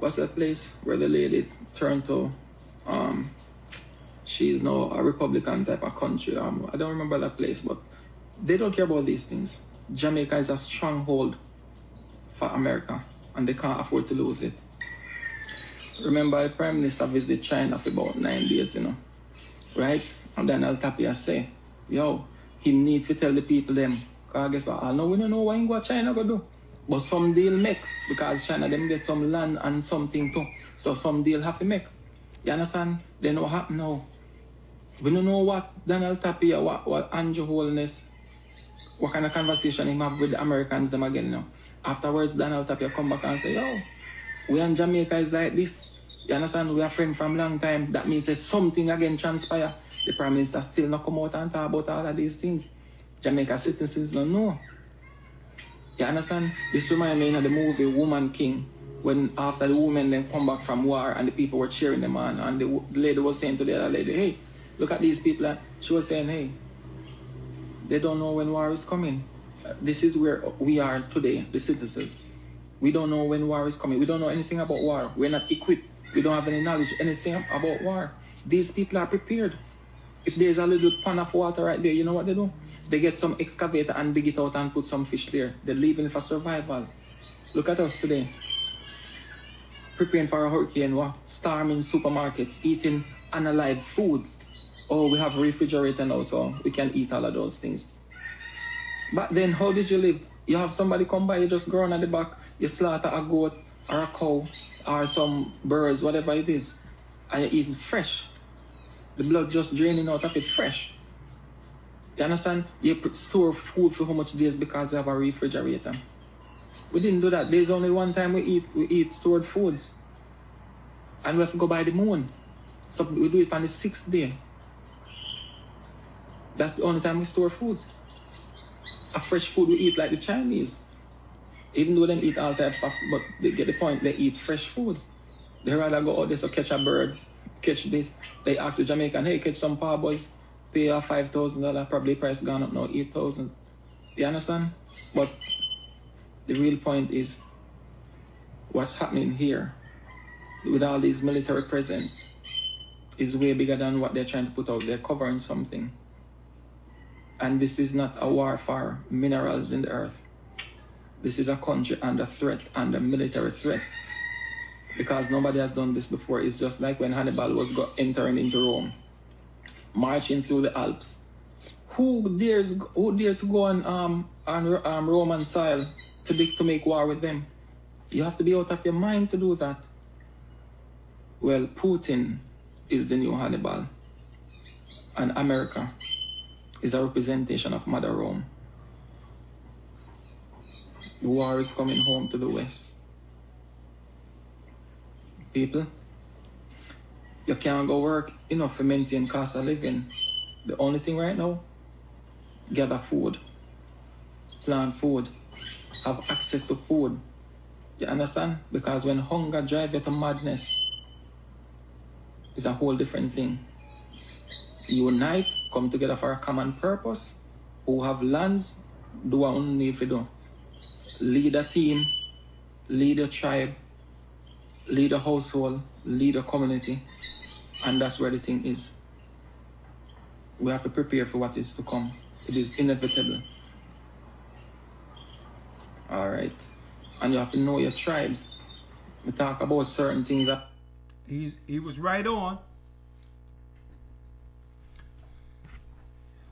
what's that place where the lady turned to she's now a Republican type of country. I don't remember that place, but they don't care about these things. Jamaica is a stronghold for America and they can't afford to lose it. Remember the Prime Minister visited China for about 9 days, right? And then I'll Tapia say, yo, he need to tell the people them, because guess what, I know we don't know what in what China go do. But some deal make, because China them get some land and something too. So some deal have to make. You understand? Then what happen now? We don't know what Donald Tapia, what Andrew Holness, what kind of conversation he have with the Americans them again now. Afterwards, Donald Tapia come back and say, yo, we in Jamaica is like this. You understand? We are friends from long time. That means there's something again transpire. The Prime Minister still not come out and talk about all of these things. Jamaica citizens don't know. You understand? This reminds me of the movie Woman King, when after the women then come back from war and the people were cheering them on, and the lady was saying to the other lady, hey, look at these people. She was saying, hey, they don't know when war is coming. This is where we are today, the citizens. We don't know when war is coming. We don't know anything about war. We're not equipped. We don't have any knowledge, anything about war. These people are prepared. If there's a little pan of water right there, you know what they do? They get some excavator and dig it out and put some fish there. They're living for survival. Look at us today. Preparing for a hurricane, what? Storming supermarkets, eating unalive food. Oh, we have a refrigerator now, so we can eat all of those things. But then, how did you live? You have somebody come by, you just ground at the back, you slaughter a goat, or a cow or some birds, whatever it is, and you eat it fresh. The blood just draining out of it fresh. You understand? You store food for how much days because you have a refrigerator. We didn't do that. There's only one time we eat stored foods. And we have to go by the moon. So we do it on the 6th day. That's the only time we store foods. A fresh food we eat like the Chinese. Even though they eat all type of, but they get the point, they eat fresh foods. They rather go out there, so catch a bird, catch this. They ask the Jamaican, hey, catch some parboils, pay a $5,000, probably price gone up now, 8,000. You understand? But the real point is what's happening here with all these military presence is way bigger than what they're trying to put out. They're covering something. And this is not a war for minerals in the earth. This is a country under threat, under military threat. Because nobody has done this before. It's just like when Hannibal was entering into Rome, marching through the Alps. Who dares to go on Roman soil to make war with them? You have to be out of your mind to do that. Well, Putin is the new Hannibal, and America is a representation of Mother Rome. The war is coming home to the West. People, you can't go work enough to maintain cost of living. The only thing right now, gather food, plant food, have access to food. You understand? Because when hunger drives you to madness, it's a whole different thing. Unite, come together for a common purpose. Who have lands, do what you need to do. Lead a team, lead a tribe, lead a household, lead a community. And that's where the thing is. We have to prepare for what is to come. It is inevitable. All right. And you have to know your tribes. We talk about certain things that... He was right on.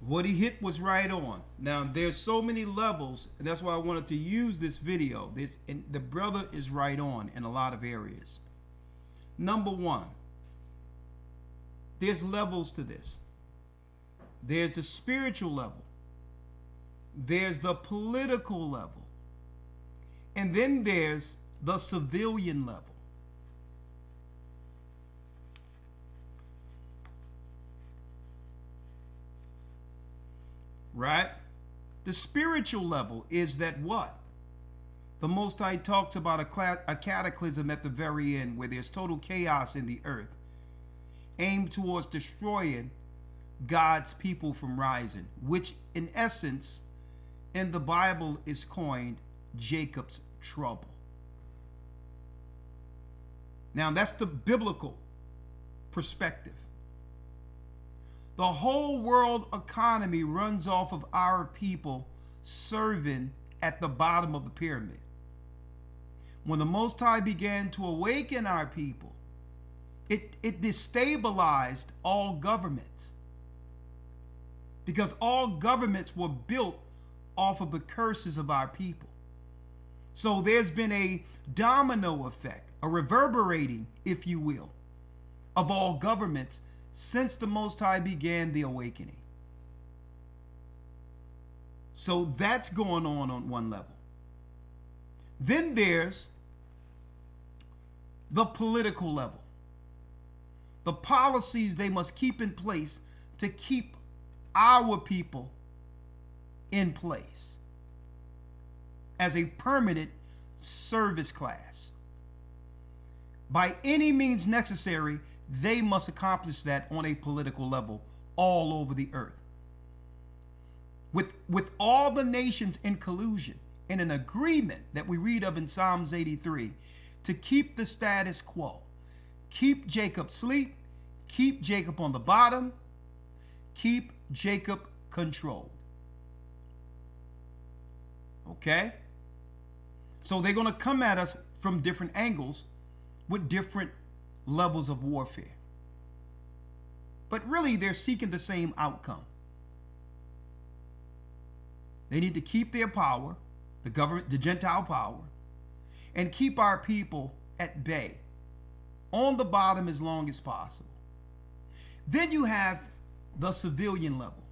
What he hit was right on. Now, there's so many levels, and that's why I wanted to use this video. And the brother is right on in a lot of areas. Number one, there's levels to this. There's the spiritual level. There's the political level. And then there's the civilian level. Right? The spiritual level is that what? The Most High talks about a cataclysm at the very end where there's total chaos in the earth, aimed towards destroying God's people from rising, which in essence in the Bible is coined Jacob's trouble. Now that's the biblical perspective. The whole world economy runs off of our people serving at the bottom of the pyramid. When the Most High began to awaken our people, it destabilized all governments. Because all governments were built off of the curses of our people. So there's been a domino effect, a reverberating, if you will, of all governments since the Most High began the awakening. So that's going on one level. Then there's the political level. The policies they must keep in place to keep our people in place as a permanent service class. By any means necessary, they must accomplish that on a political level all over the earth. With all the nations in collusion, in an agreement that we read of in Psalms 83, to keep the status quo. Keep Jacob asleep, keep Jacob on the bottom, keep Jacob controlled. Okay? So they're going to come at us from different angles with different levels of warfare. But really, they're seeking the same outcome. They need to keep their power, the government, the Gentile power, and keep our people at bay, on the bottom as long as possible. Then you have the civilian level.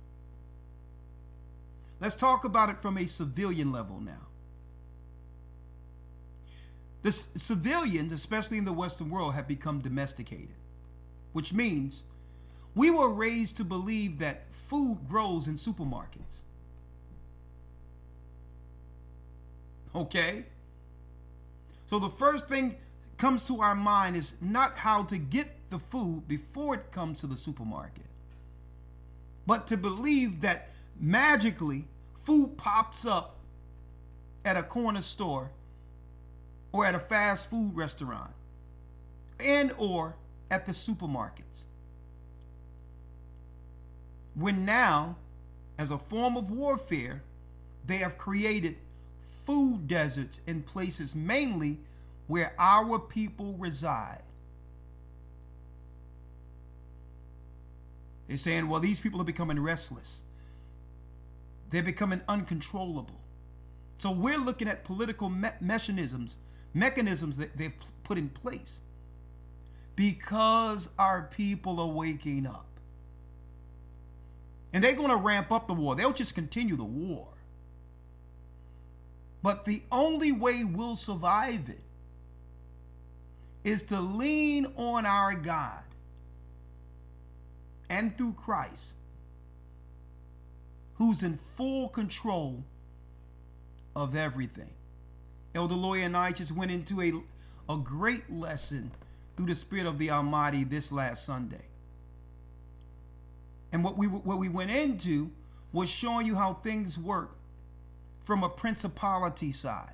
Let's talk about it from a civilian level now. The civilians, especially in the Western world, have become domesticated, which means we were raised to believe that food grows in supermarkets. Okay? So the first thing comes to our mind is not how to get the food before it comes to the supermarket, but to believe that magically food pops up at a corner store or at a fast food restaurant and or at the supermarkets. When now, as a form of warfare, they have created food deserts in places mainly where our people reside. They're saying, well, these people are becoming restless. They're becoming uncontrollable. So we're looking at political mechanisms that they've put in place because our people are waking up. And they're going to ramp up the war. They'll just continue the war. But the only way we'll survive it is to lean on our God and through Christ, who's in full control of everything. Elder Lawya and I just went into a great lesson through the Spirit of the Almighty this last Sunday. And what we went into was showing you how things work from a principality side,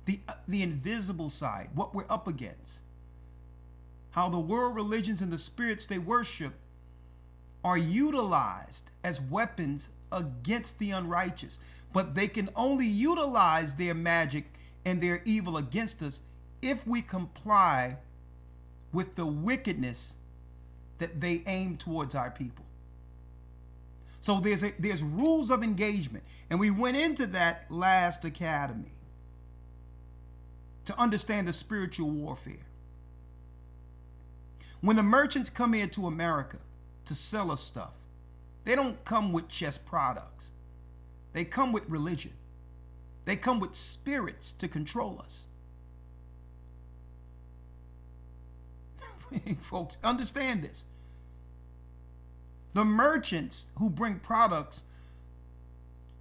the invisible side, what we're up against. How the world religions and the spirits they worship are utilized as weapons against the unrighteous. But they can only utilize their magic and their evil against us if we comply with the wickedness that they aim towards our people. So there's rules of engagement, and we went into that last academy to understand the spiritual warfare. When the merchants come here to America to sell us stuff, they don't come with just products. They come with religion. They come with spirits to control us. Folks, understand this. The merchants who bring products,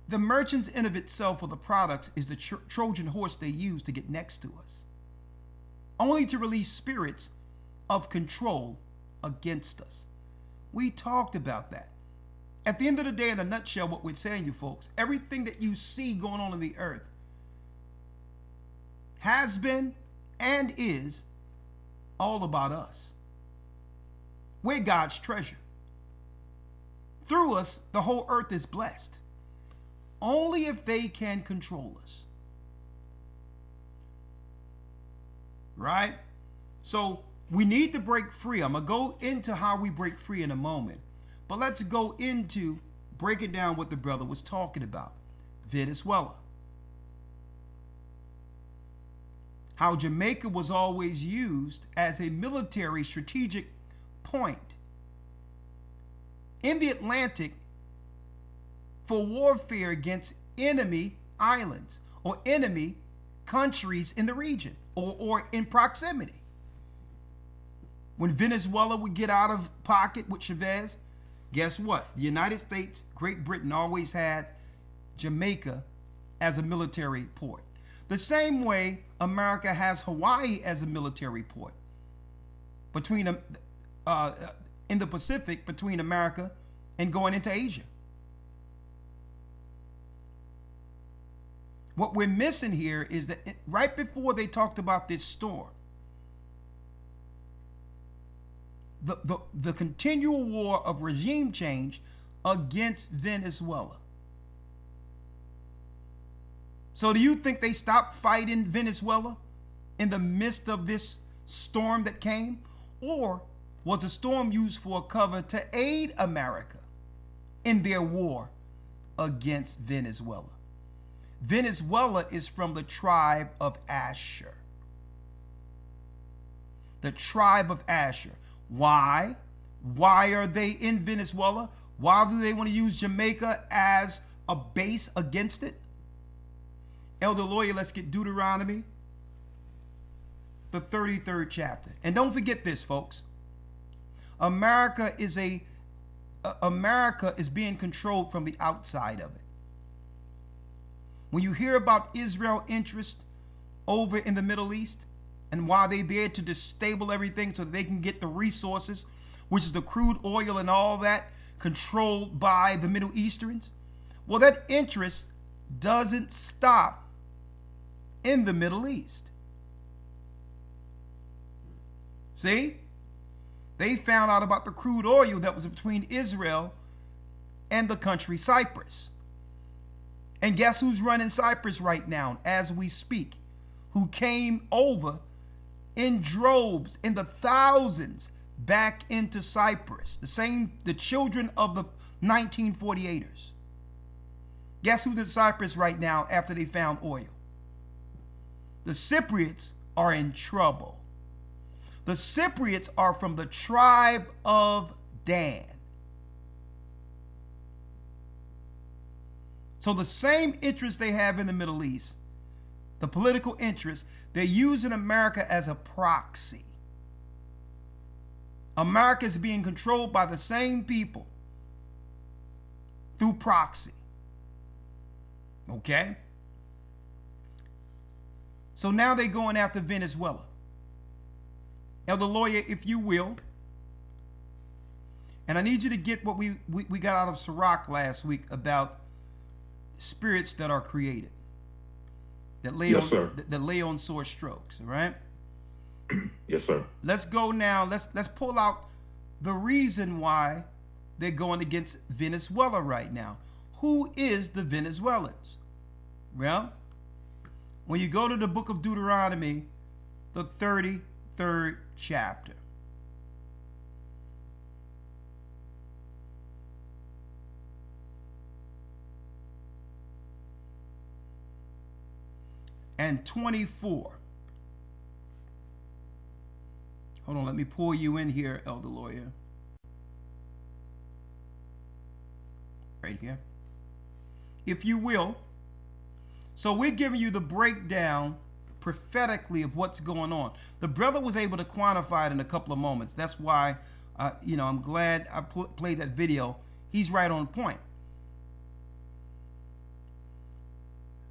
the merchants in of itself or the products is the Trojan horse they use to get next to us, only to release spirits of control against us. We talked about that. At the end of the day, in a nutshell, what we're saying, you folks, everything that you see going on in the earth has been and is all about us. We're God's treasure. Through us, the whole earth is blessed. Only if they can control us. Right? So we need to break free. I'm going to go into how we break free in a moment. But let's go into breaking down what the brother was talking about. Venezuela. How Jamaica was always used as a military strategic point in the Atlantic for warfare against enemy islands or enemy countries in the region or in proximity. When Venezuela would get out of pocket with Chavez, guess what? The United States, Great Britain always had Jamaica as a military port. The same way America has Hawaii as a military port between in the Pacific between America and going into Asia. What we're missing here is that right before they talked about this storm, the continual war of regime change against Venezuela. So do you think they stopped fighting Venezuela in the midst of this storm that came? Or was the storm used for a cover to aid America in their war against Venezuela? Venezuela is from the tribe of Asher. The tribe of Asher. Why? Why are they in Venezuela? Why do they want to use Jamaica as a base against it? Elder Lawya, let's get Deuteronomy, the 33rd chapter. And don't forget this, folks. America is being controlled from the outside of it. When you hear about Israel interest over in the Middle East and why they're there to destabilize everything so that they can get the resources, which is the crude oil and all that, controlled by the Middle Easterns, well, that interest doesn't stop in the Middle East. See? They found out about the crude oil that was between Israel and the country Cyprus. And guess who's running Cyprus right now as we speak? Who came over in droves, in the thousands, back into Cyprus. The children of the 1948ers. Guess who's in Cyprus right now after they found oil? The Cypriots are in trouble. The Cypriots are from the tribe of Dan. So the same interest they have in the Middle East, the political interest, they're using America as a proxy. America is being controlled by the same people through proxy. Okay? So now they're going after Venezuela. Elder Lawya, if you will, and I need you to get what we got out of Sirach last week about spirits that are created, that lay Yes, on sir. that lay on sore strokes. All right. Yes, sir. Let's go now. Let's pull out the reason why they're going against Venezuela right now. Who is the Venezuelans? Well, when you go to the book of Deuteronomy, the 33rd chapter. And 24. Hold on, let me pull you in here, Elder Lawya. Right here. If you will. So we're giving you the breakdown prophetically of what's going on. The brother was able to quantify it in a couple of moments. That's why, I'm glad I played that video. He's right on point.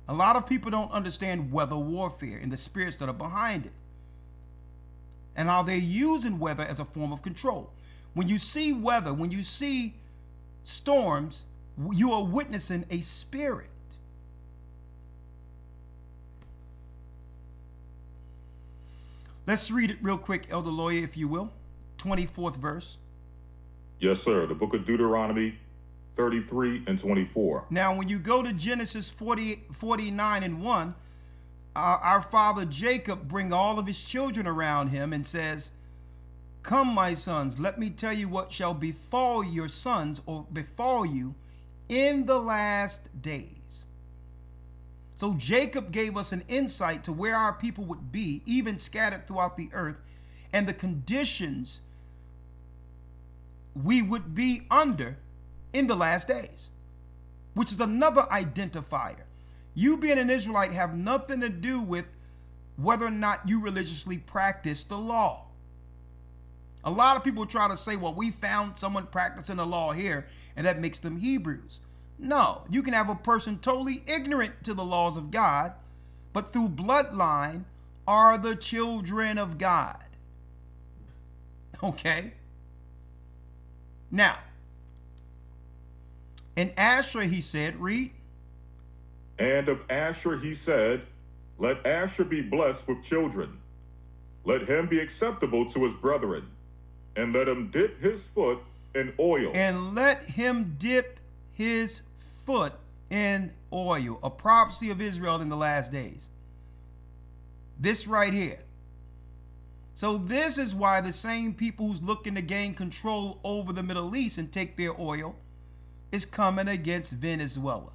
A lot of people don't understand weather warfare and the spirits that are behind it, and how they're using weather as a form of control. When you see weather, when you see storms, you are witnessing a spirit. Let's read it real quick, Elder Lawya, if you will. 24th verse. Yes, sir. The book of Deuteronomy 33 and 24. Now, when you go to Genesis 49 and 1, our father Jacob bring all of his children around him and says, "Come, my sons, let me tell you what shall befall your sons or befall you in the last days." So Jacob gave us an insight to where our people would be, even scattered throughout the earth, and the conditions we would be under in the last days, which is another identifier. You being an Israelite have nothing to do with whether or not you religiously practice the law. A lot of people try to say, well, we found someone practicing the law here, and that makes them Hebrews. No, you can have a person totally ignorant to the laws of God, but through bloodline are the children of God. Okay? Now, in Asher, he said, read. And of Asher he said, "Let Asher be blessed with children. Let him be acceptable to his brethren, and let him dip his foot in oil." And let him dip his foot in oil. A prophecy of Israel in the last days. This right here. So this is why the same people who's looking to gain control over the Middle East and take their oil is coming against Venezuela.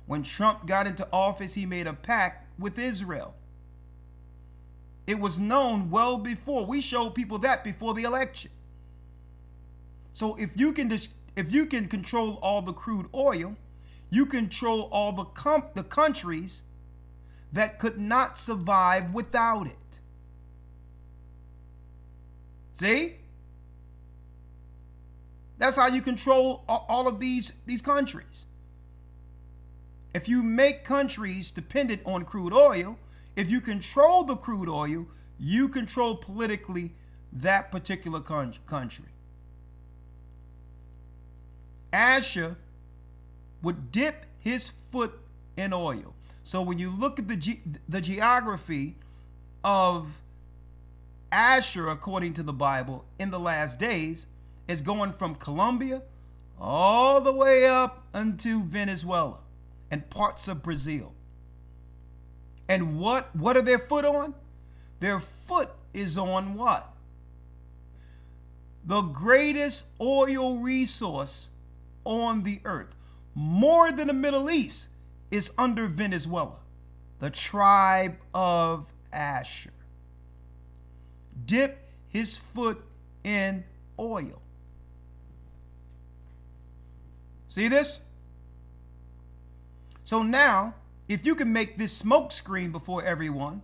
When Trump got into office, he made a pact with Israel. It was known well before. We showed people that before the election. So if you can control all the crude oil, you control all the countries that could not survive without it. See? That's how you control all of these countries. If you make countries dependent on crude oil, if you control the crude oil, you control politically that particular country. Asher would dip his foot in oil. So when you look at the geography of Asher, according to the Bible, in the last days, is going from Colombia all the way up into Venezuela and parts of Brazil. And what are their foot on? Their foot is on what? The greatest oil resource on the earth, more than the Middle East, is under Venezuela, the tribe of Asher. Dip his foot in oil. See this? So now, if you can make this smoke screen before everyone,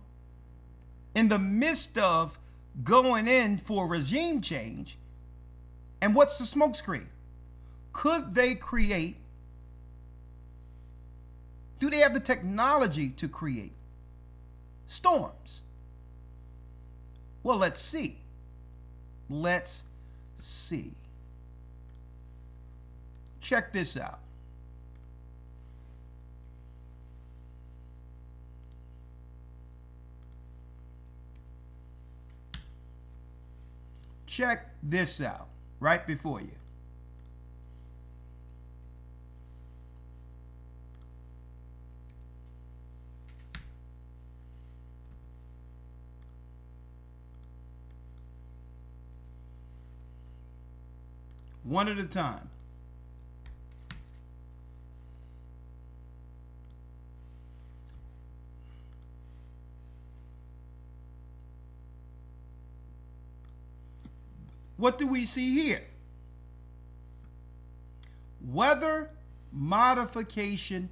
in the midst of going in for regime change, and what's the smoke screen? Could they create? Do they have the technology to create storms? Well, let's see. Let's see. Check this out. Check this out right before you. One at a time. What do we see here? Weather modification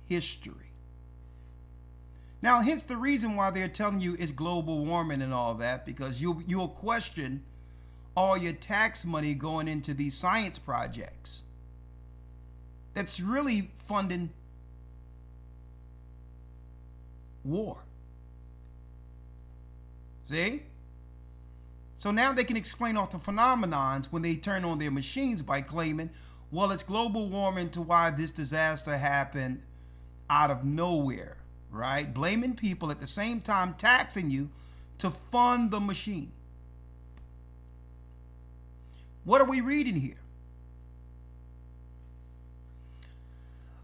history. Now, hence the reason why they're telling you it's global warming and all that, because you'll question all your tax money going into these science projects. That's really funding war. See? So now they can explain off the phenomenons when they turn on their machines by claiming, well, it's global warming to why this disaster happened out of nowhere, right? Blaming people at the same time taxing you to fund the machine. What are we reading here?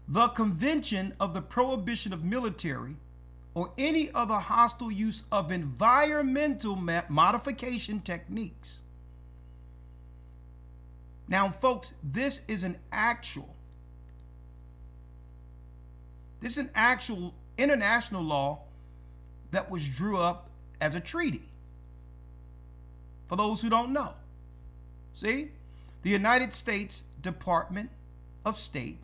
The Convention of the Prohibition of Military or any other hostile use of environmental modification techniques. Now, folks, this is an actual international law that was drew up as a treaty. For those who don't know. See? The United States Department of State,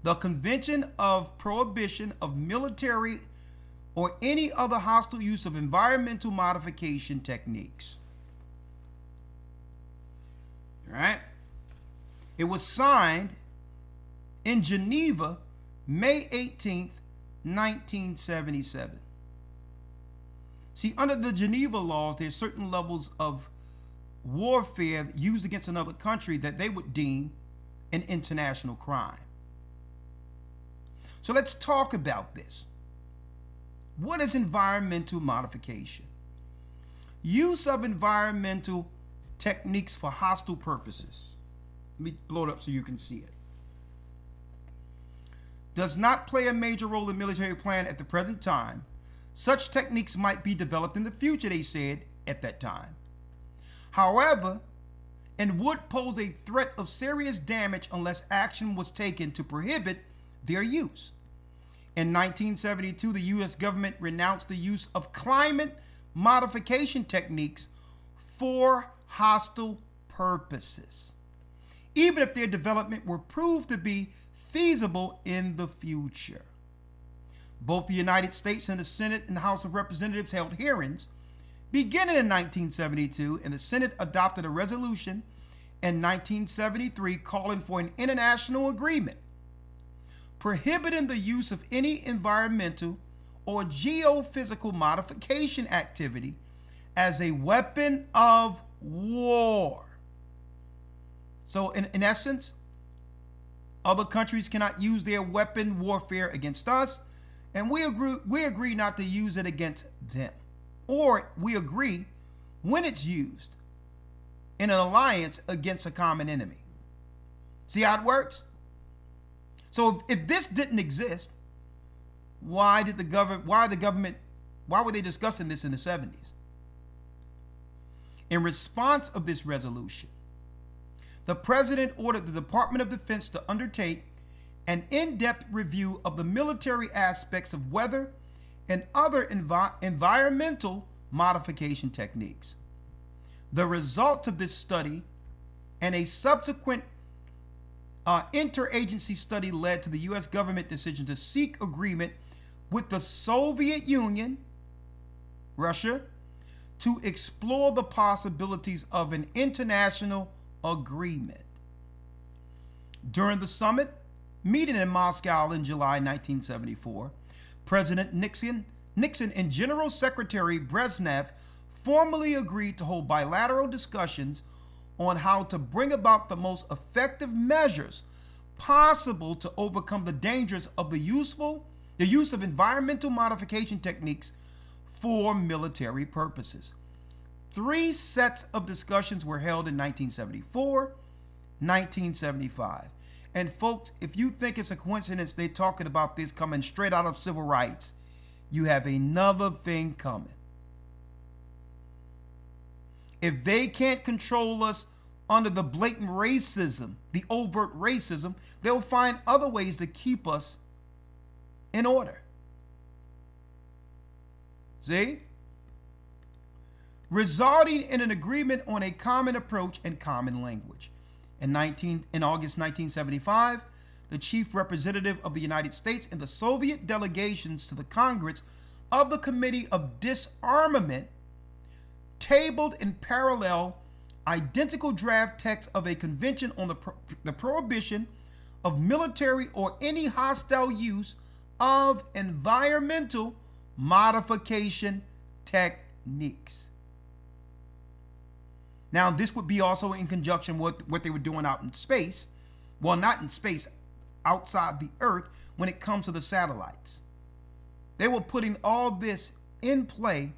the Convention of Prohibition of Military or any other hostile use of environmental modification techniques. All right? It was signed in Geneva, May 18th, 1977. See, under the Geneva laws, there's certain levels of warfare used against another country that they would deem an international crime. So let's talk about this. What is environmental modification? Use of environmental techniques for hostile purposes. Let me blow it up so you can see it. Does not play a major role in military plan at the present time. Such techniques might be developed in the future, they said at that time. However, and would pose a threat of serious damage unless action was taken to prohibit their use. In 1972, the U.S. government renounced the use of climate modification techniques for hostile purposes, even if their development were proved to be feasible in the future. Both the United States and the Senate and the House of Representatives held hearings beginning in 1972, and the Senate adopted a resolution in 1973 calling for an international agreement prohibiting the use of any environmental or geophysical modification activity as a weapon of war. So in essence, other countries cannot use their weapon warfare against us, and we agree not to use it against them. Or we agree when it's used in an alliance against a common enemy. See how it works? So if this didn't exist, why were they discussing this in the 70s? In response of this resolution, the president ordered the Department of Defense to undertake an in-depth review of the military aspects of weather and other environmental modification techniques. The results of this study and a subsequent interagency study led to the U.S. government decision to seek agreement with the Soviet Union, Russia, to explore the possibilities of an international agreement. During the summit meeting in Moscow in July 1974, President Nixon and General Secretary Brezhnev formally agreed to hold bilateral discussions on how to bring about the most effective measures possible to overcome the dangers of the use of environmental modification techniques for military purposes. 3 sets of discussions were held in 1974, 1975. And folks, if you think it's a coincidence they're talking about this coming straight out of civil rights, you have another thing coming. If they can't control us under the blatant racism, the overt racism, they'll find other ways to keep us in order. See? Resulting in an agreement on a common approach and common language. In August 1975, the chief representative of the United States and the Soviet delegations to the Congress of the Committee of Disarmament tabled in parallel identical draft text of a convention on the prohibition of military or any hostile use of environmental modification techniques. Now, this would be also in conjunction with what they were doing out in space. Well, not in space, outside the Earth when it comes to the satellites. They were putting all this in play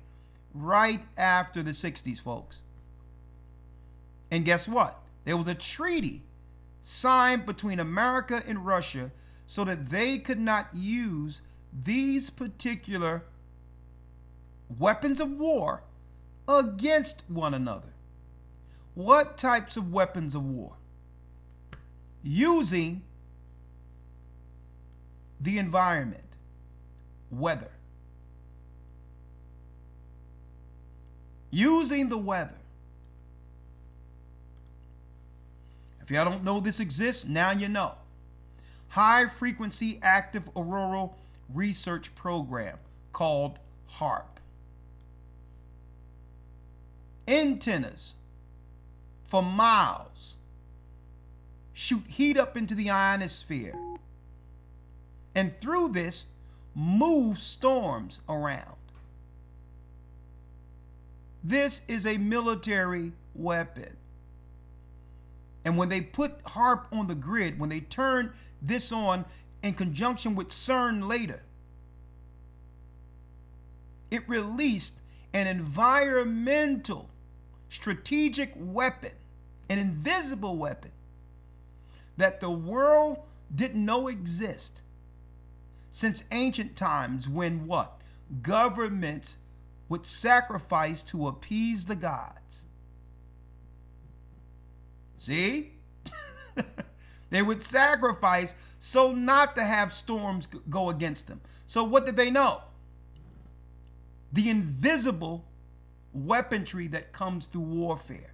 right after the 60s, folks. And guess what? There was a treaty signed between America and Russia so that they could not use these particular weapons of war against one another. What types of weapons of war? Using the environment, weather. Using the weather. If y'all don't know this exists, now you know. High Frequency Active Auroral Research Program called HAARP. Antennas for miles shoot heat up into the ionosphere, and through this move storms around. This is a military weapon. And when they put HAARP on the grid, when they turn this on in conjunction with CERN later, it released an environmental strategic weapon, an invisible weapon that the world didn't know exist since ancient times, when what? Governments would sacrifice to appease the gods. See? They would sacrifice so not to have storms go against them. So what did they know? The invisible weaponry that comes through warfare.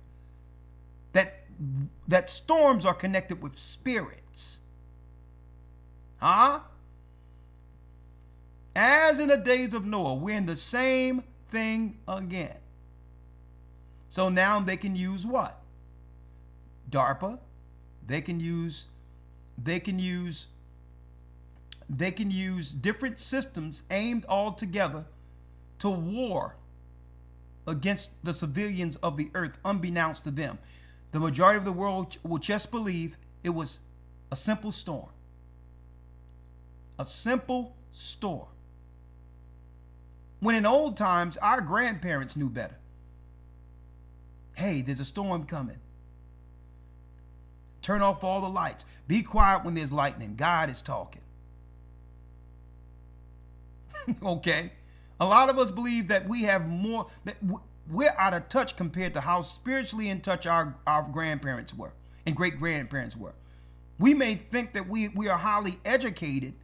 That storms are connected with spirits. Huh? As in the days of Noah, we're in the same thing again. So now they can use what? DARPA. They can use different systems aimed all together to war against the civilians of the earth, unbeknownst to them. The majority of the world will just believe it was a simple storm. A simple storm. When in old times, our grandparents knew better. Hey, there's a storm coming. Turn off all the lights. Be quiet when there's lightning. God is talking. Okay. A lot of us believe that we have more, that we're out of touch compared to how spiritually in touch our grandparents were and great grandparents were. We may think that we are highly educated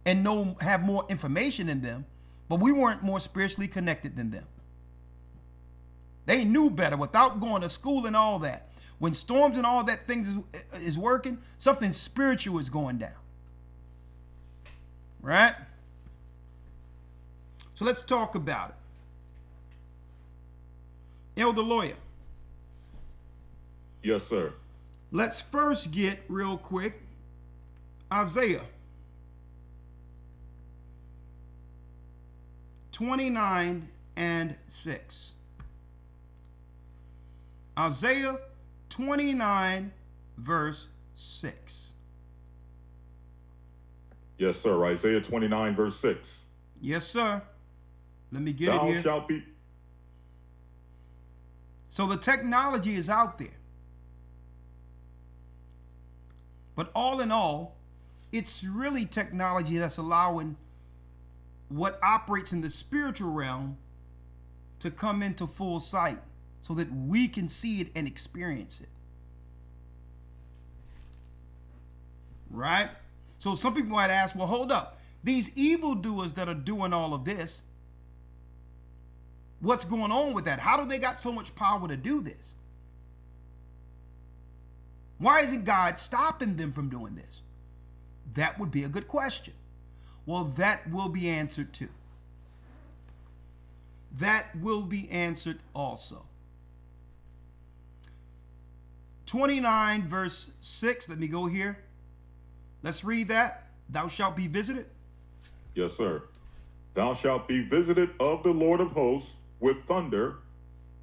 and have more information than them, but we weren't more spiritually connected than them. They knew better without going to school and all that. When storms and all that things is working, something spiritual is going down. Right? So let's talk about it. Elder Lawya. Yes, sir. Let's first get real quick Isaiah 29 and 6. Isaiah 29 verse 6. Yes, sir. Isaiah 29 verse 6. Yes, sir. Let me get it Thou here. shalt be. So the technology is out there. But all in all, it's really technology that's allowing what operates in the spiritual realm to come into full sight so that we can see it and experience it. Right? So some people might ask, well, hold up. These evildoers that are doing all of this, what's going on with that? How do they got so much power to do this? Why isn't God stopping them from doing this? That would be a good question. Well, that will be answered too. That will be answered also. 29 verse 6. Let me go here. Let's read that. Thou shalt be visited. Yes, sir. Thou shalt be visited of the Lord of hosts with thunder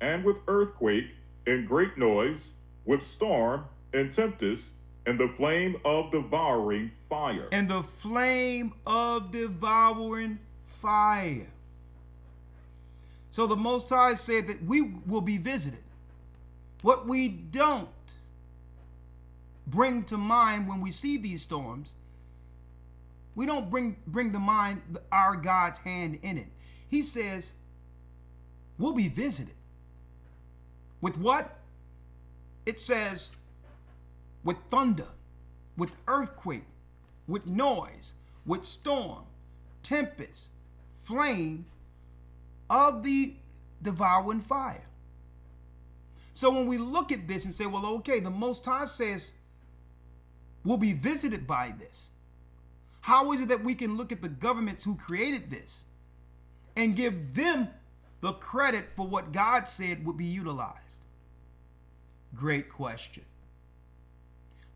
and with earthquake and great noise, with storm and tempest and the flame of devouring fire. And the flame of devouring fire. So the Most High said that we will be visited. What we don't bring to mind when we see these storms, we don't bring to mind our God's hand in it. He says, we'll be visited. With what? It says, with thunder, with earthquake, with noise, with storm, tempest, flame of the devouring fire. So when we look at this and say, well, okay, the Most High says we'll be visited by this. How is it that we can look at the governments who created this and give them the credit for what God said would be utilized? Great question.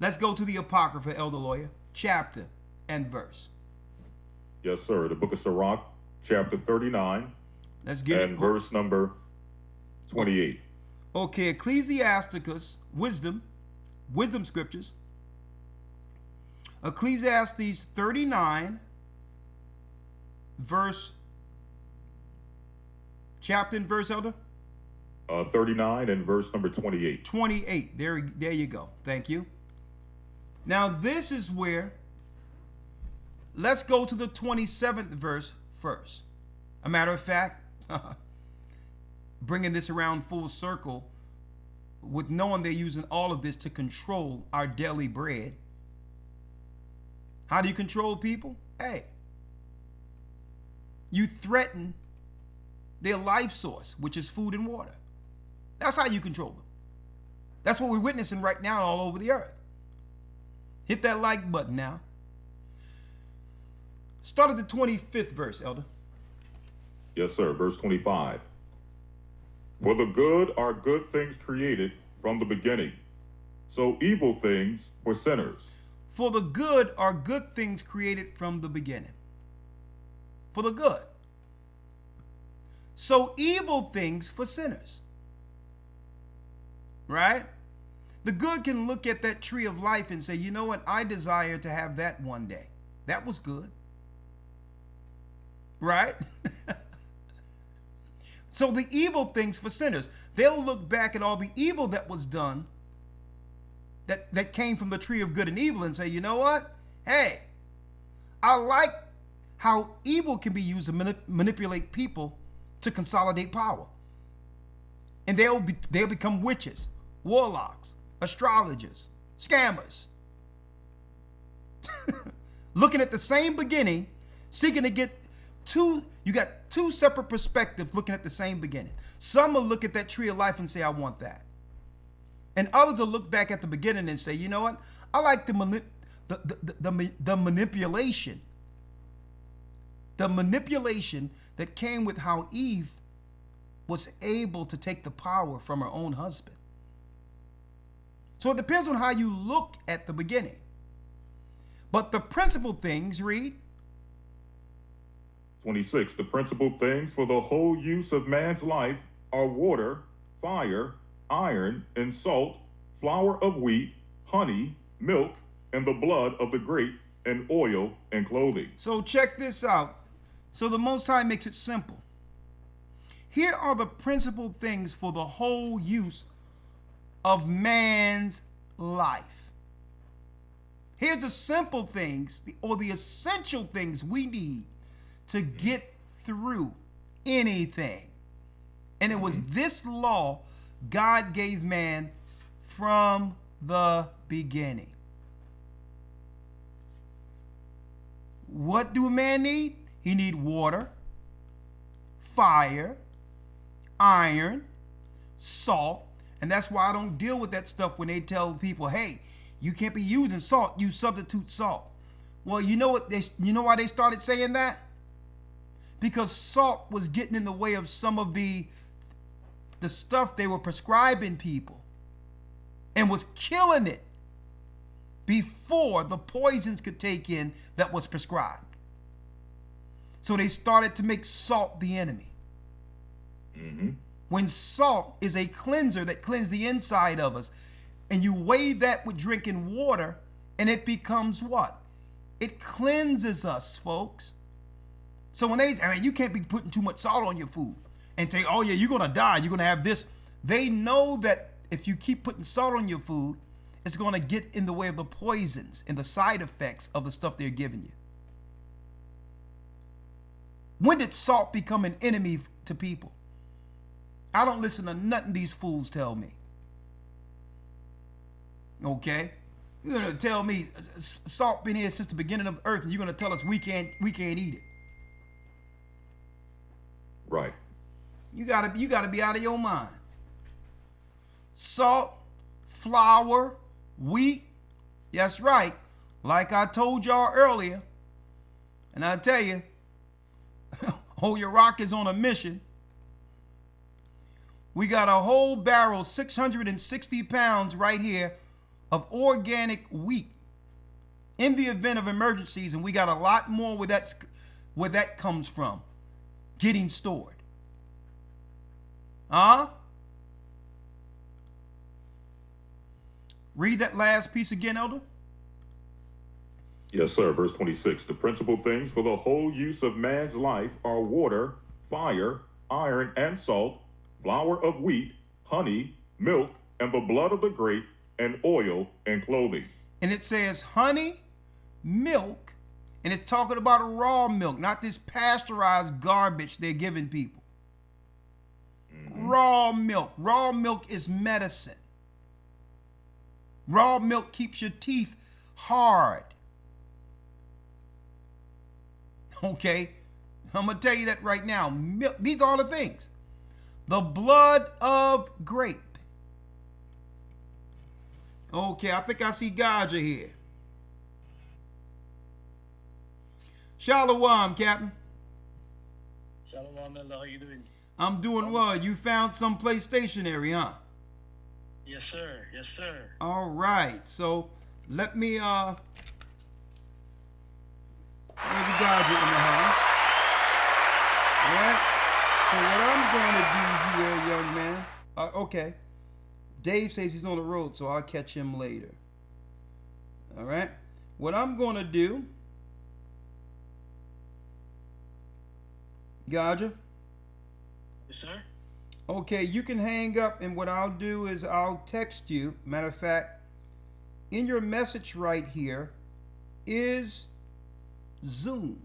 Let's go to the Apocrypha, Elder Lawya, chapter and verse. Yes, sir. The book of Sirach, chapter 39. Let's get it. And verse number 28. Okay, Ecclesiasticus, wisdom scriptures. Ecclesiastes 39, verse, chapter and verse, Elder? 39 and verse number 28. 28. There you go. Thank you. Now this is where, let's go to the 27th verse first. A matter of fact, bringing this around full circle, with knowing they're using all of this to control our daily bread, How do you control people? Hey, you threaten their life source, which is food and water. That's how you control them. That's what we're witnessing right now all over the earth. Hit that like button now. Start at the 25th verse, Elder. Yes, sir. Verse 25. For the good are good things created from the beginning, so evil things for sinners. For the good are good things created from the beginning. For the good. So evil things for sinners. Right? The good can look at that tree of life and say, you know what? I desire to have that one day. That was good. Right? So the evil things for sinners. They'll look back at all the evil that was done, that came from the tree of good and evil, and say, you know what? Hey, I like how evil can be used to manipulate people to consolidate power. And they'll become witches, warlocks, astrologers, scammers. Looking at the same beginning, seeking to get you got two separate perspectives looking at the same beginning. Some will look at that tree of life and say, I want that. And others will look back at the beginning and say, you know what? I like the manipulation. The manipulation that came with how Eve was able to take the power from her own husband. So it depends on how you look at the beginning. But the principal things, read. 26. The principal things for the whole use of man's life are water, fire, iron, and salt, flour of wheat, honey, milk, and the blood of the grape, and oil, and clothing. So check this out. So the Most High makes it simple. Here are the principal things for the whole use of man's life. Here's the simple things, or the essential things we need to get through anything. And it was this law God gave man from the beginning. What do a man need? He need water, fire, iron, salt. And that's why I don't deal with that stuff when they tell people, hey, you can't be using salt, use substitute salt. Well, you know why they started saying that? Because salt was getting in the way of some of the stuff they were prescribing people and was killing it before the poisons could take in that was prescribed. So they started to make salt the enemy. Mm-hmm. When salt is a cleanser that cleanses the inside of us, and you weigh that with drinking water, and it becomes what? It cleanses us, folks. So when you can't be putting too much salt on your food and say, oh yeah, you're going to die, you're going to have this. They know that if you keep putting salt on your food, it's going to get in the way of the poisons and the side effects of the stuff they're giving you. When did salt become an enemy to people? I don't listen to nothing these fools tell me. Okay? You're going to tell me salt been here since the beginning of earth, and you're going to tell us we can't eat it. Right. You gotta be out of your mind. Salt, flour, wheat. That's right. Like I told y'all earlier, and I tell you, Elder Rawchaa is on a mission. We got a whole barrel, 660 pounds right here of organic wheat in the event of emergencies, and we got a lot more where that comes from. Getting stored. Read that last piece again, Elder. Yes, sir. Verse 26. The principal things for the whole use of man's life are water, fire, iron, and salt, flour of wheat, honey, milk, and the blood of the grape, and oil, and clothing. And it says honey, milk, and it's talking about raw milk, not this pasteurized garbage they're giving people. Mm-hmm. Raw milk. Raw milk is medicine. Raw milk keeps your teeth hard. Okay? I'm going to tell you that right now. Milk, these are all the things. The blood of grape. Okay, I think I see Gaja here. Shalom, Captain. Shalom, Elder. How you doing? I'm doing well. You found someplace stationary, huh? Yes, sir. Yes, sir. All right. So let me where's the Gaja in the house? All right. So what I'm going to do here, young man. Okay. Dave says he's on the road, so I'll catch him later. All right. What I'm going to do, Gaja. Yes, sir. Okay, you can hang up, and what I'll do is I'll text you. Matter of fact, in your message right here is Zoom.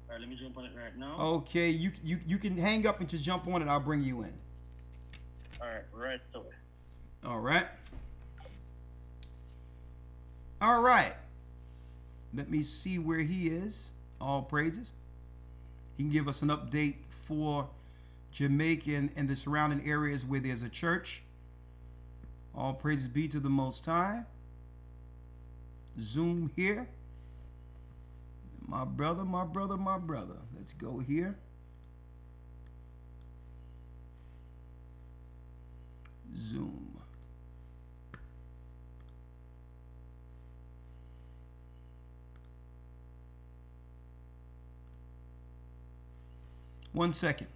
All right, let me jump on it right now. Okay, you can hang up and just jump on it. I'll bring you in. All right, right away. All right. All right. Let me see where he is. All praises. He can give us an update for Jamaica and the surrounding areas where there's a church. All praises be to the Most High. Zoom here. My brother, my brother, my brother. Let's go here. Zoom. One second.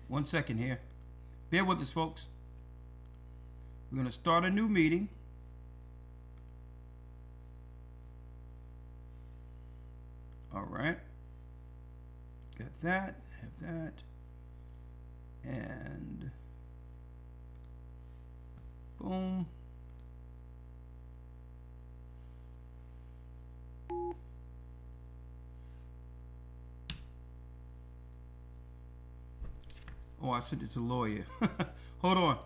One second here. Bear with us, folks. We're going to start a new meeting. All right. Got that. Have that. And boom. Oh, I sent it to Lawya. Hold on.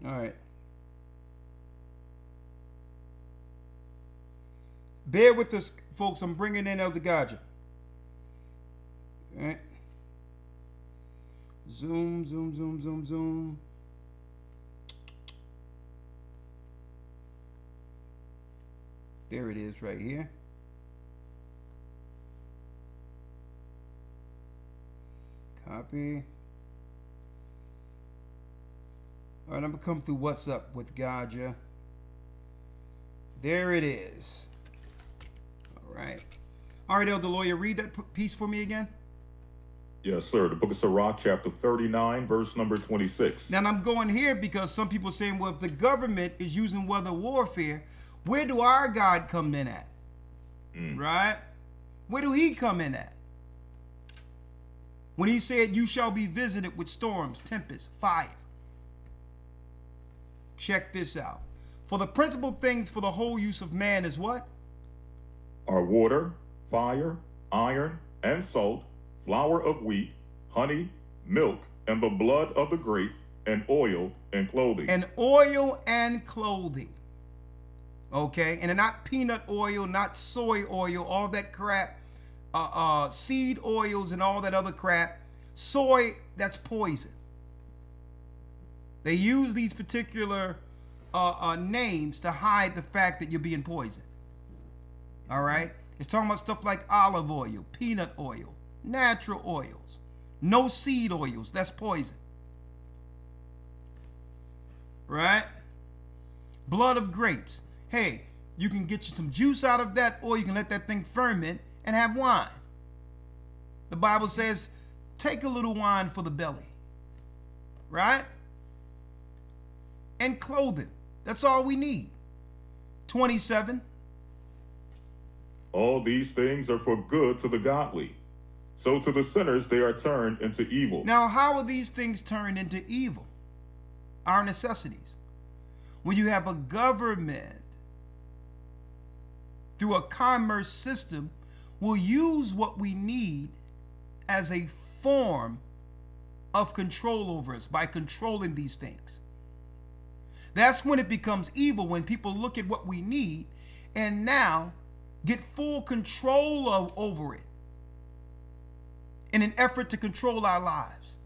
All right. Bear with us, folks. I'm bringing in Elder Rawchaa. All right. Zoom, zoom, zoom, zoom, zoom. There it is right here. Copy. All right, I'm going to come through What's Up with Rawchaa. There it is. All right. All right, Elder Lawya, read that piece for me again. Yes, sir. The book of Sirach, chapter 39, verse number 26. Now, I'm going here because some people are saying, well, if the government is using weather warfare, where do our God come in at? Right? Where do he come in at? When he said, you shall be visited with storms, tempests, fire. Check this out. For the principal things for the whole use of man is what? Are water, fire, iron, and salt, flour of wheat, honey, milk, and the blood of the grape, and oil and clothing. And oil and clothing. Okay? And not peanut oil, not soy oil, all that crap. Seed oils and all that other crap. Soy, that's poison. They use these particular names to hide the fact that you're being poisoned. All right? It's talking about stuff like olive oil, peanut oil, natural oils, no seed oils. That's poison. Right? Blood of grapes. Hey, you can get you some juice out of that, or you can let that thing ferment and have wine. The Bible says, take a little wine for the belly. Right? And clothing. That's all we need. 27. All these things are for good to the godly. So to the sinners they are turned into evil. Now, how are these things turned into evil? Our necessities. When you have a government through a commerce system will use what we need as a form of control over us by controlling these things. That's when it becomes evil, when people look at what we need and now get full control over it in an effort to control our lives.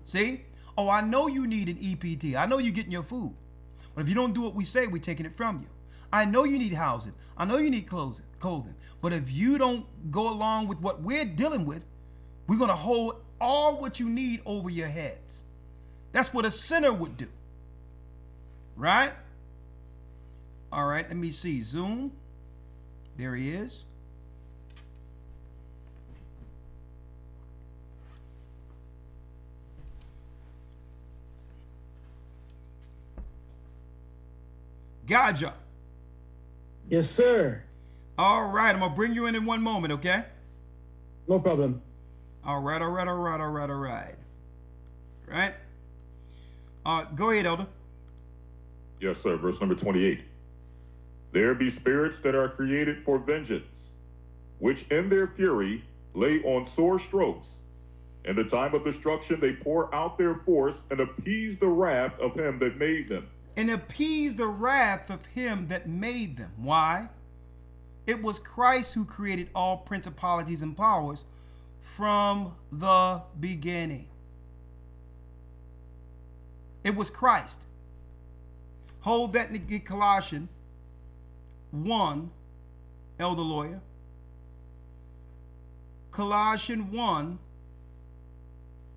See? Oh, I know you need an EPT. I know you're getting your food. But if you don't do what we say, we're taking it from you. I know you need housing. I know you need clothing. But if you don't go along with what we're dealing with, we're going to hold all what you need over your heads. That's what a sinner would do. Right? All right, let me see. Zoom. There he is. Gotcha. Yes, sir. All right, I'm gonna bring you in one moment, okay? No problem. All right. Right? Go ahead, Elder. Yes, sir. Verse number 28. There be spirits that are created for vengeance, which in their fury lay on sore strokes. In the time of destruction they pour out their force and appease the wrath of him that made them. And appease the wrath of him that made them. Why? It was Christ who created all principalities and powers from the beginning. It was Christ. Hold that in Colossians 1, Elder Lawya. Colossians 1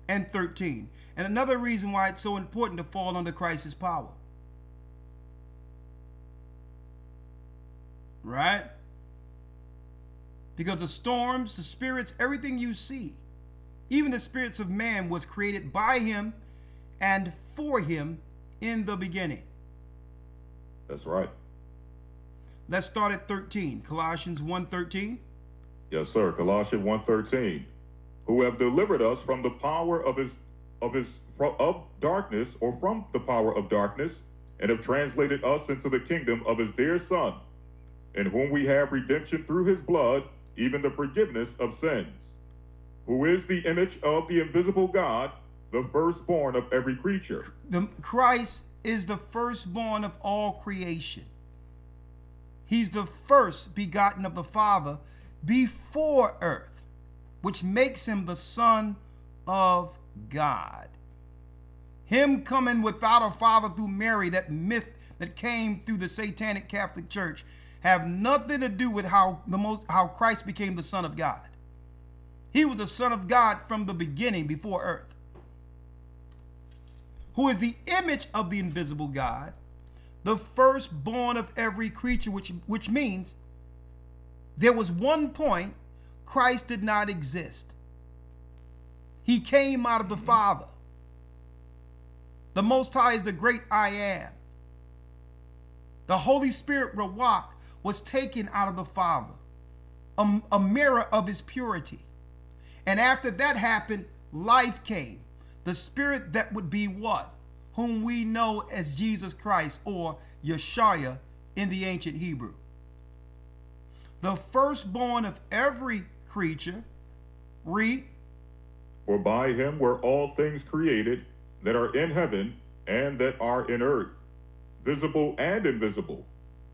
and 13. And another reason why it's so important to fall under Christ's power. Right? Because the storms, the spirits, everything you see, even the spirits of man was created by him and for him in the beginning. That's right. Let's start at 13. Colossians 1:13. Yes, sir. Colossians 1:13. Who have delivered us from the power of darkness, or from the power of darkness, and have translated us into the kingdom of his dear Son, in whom we have redemption through his blood, even the forgiveness of sins, who is the image of the invisible God, the firstborn of every creature. Christ is the firstborn of all creation. He's the first begotten of the Father before earth, which makes him the Son of God. Him coming without a father through Mary, that myth that came through the Satanic Catholic Church, have nothing to do with how Christ became the Son of God. He was the Son of God from the beginning, before earth, who is the image of the invisible God, the firstborn of every creature, which means there was one point Christ did not exist. He came out of the Father. The Most High is the great I am. The Holy Spirit, Rawchaa, was taken out of the Father, a mirror of his purity. And after that happened, life came. The Spirit that would be what? Whom we know as Jesus Christ, or Yeshua in the ancient Hebrew. The firstborn of every creature, read. For by him were all things created that are in heaven and that are in earth, visible and invisible,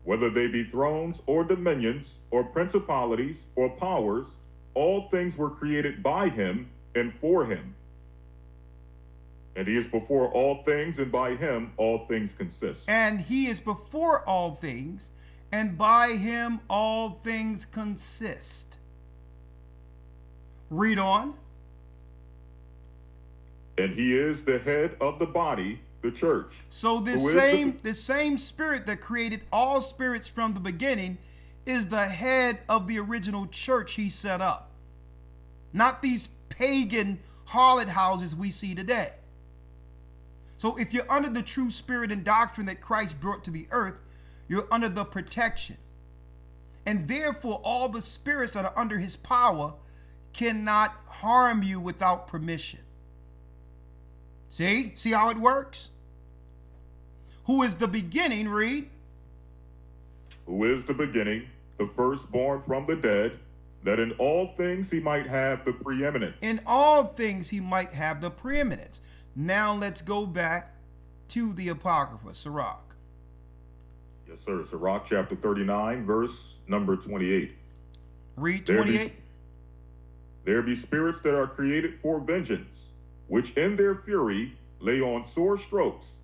whether they be thrones or dominions or principalities or powers, all things were created by him and for him. And he is before all things, and by him all things consist. And he is before all things, and by him all things consist. Read on. And he is the head of the body, the church. So the same Spirit that created all spirits from the beginning is the head of the original church he set up. Not these pagan harlot houses we see today. So if you're under the true spirit and doctrine that Christ brought to the earth, you're under the protection. And therefore, all the spirits that are under his power cannot harm you without permission. See how it works? Who is the beginning, read. Who is the beginning, the firstborn from the dead, that in all things he might have the preeminence. In all things he might have the preeminence. Now let's go back to the Apocrypha, Sirach. Yes, sir. Sirach chapter 39, verse number 28. Read 28. There be spirits that are created for vengeance, which in their fury lay on sore strokes.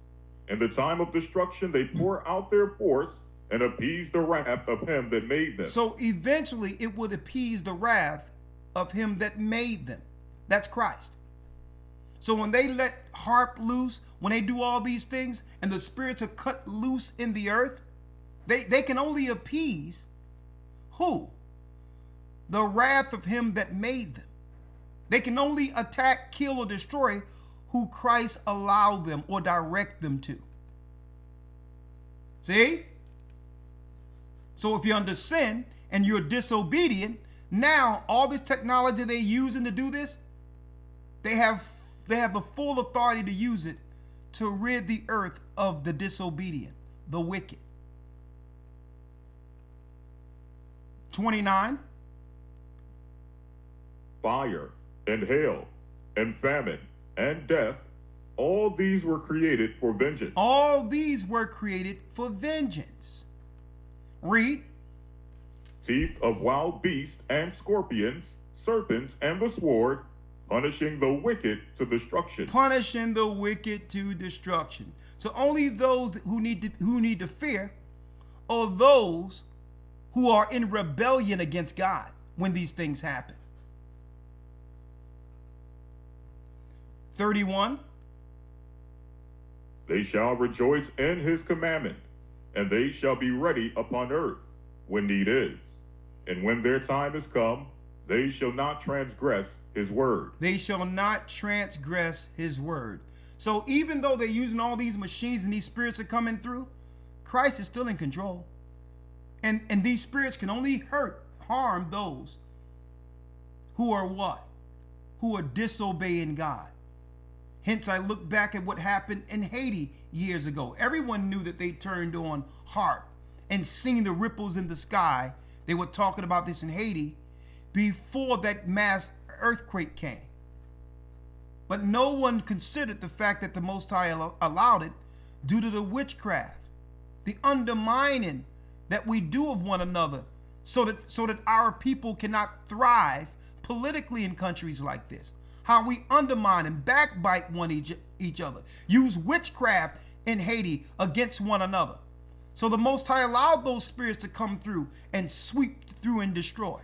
In the time of destruction they pour out their force and appease the wrath of him that made them. So eventually it would appease the wrath of him that made them. That's Christ. So when they let harp loose, when they do all these things and the spirits are cut loose in the earth, they can only appease who? The wrath of him that made them. They can only attack, kill, or destroy who Christ allowed them or direct them to. See? So if you're under sin and you're disobedient, now all this technology they're using to do this, they have the full authority to use it to rid the earth of the disobedient, the wicked. 29. Fire and hail and famine and death, all these were created for vengeance. All these were created for vengeance. Read. Teeth of wild beasts and scorpions, serpents and the sword, punishing the wicked to destruction. Punishing the wicked to destruction. So only those who need to fear are those who are in rebellion against God when these things happen. 31. They shall rejoice in his commandment, and they shall be ready upon earth when need is. And when their time is come, they shall not transgress his word. They shall not transgress his word. So even though they're using all these machines and these spirits are coming through, Christ is still in control. And these spirits can only harm those who are what? Who are disobeying God. Hence, I look back at what happened in Haiti years ago. Everyone knew that they turned on harp and seen the ripples in the sky. They were talking about this in Haiti before that mass earthquake came. But no one considered the fact that the Most High allowed it due to the witchcraft, the undermining that we do of one another, so that our people cannot thrive politically in countries like this. How we undermine and backbite each other, use witchcraft in Haiti against one another. So the Most High allowed those spirits to come through and sweep through and destroy.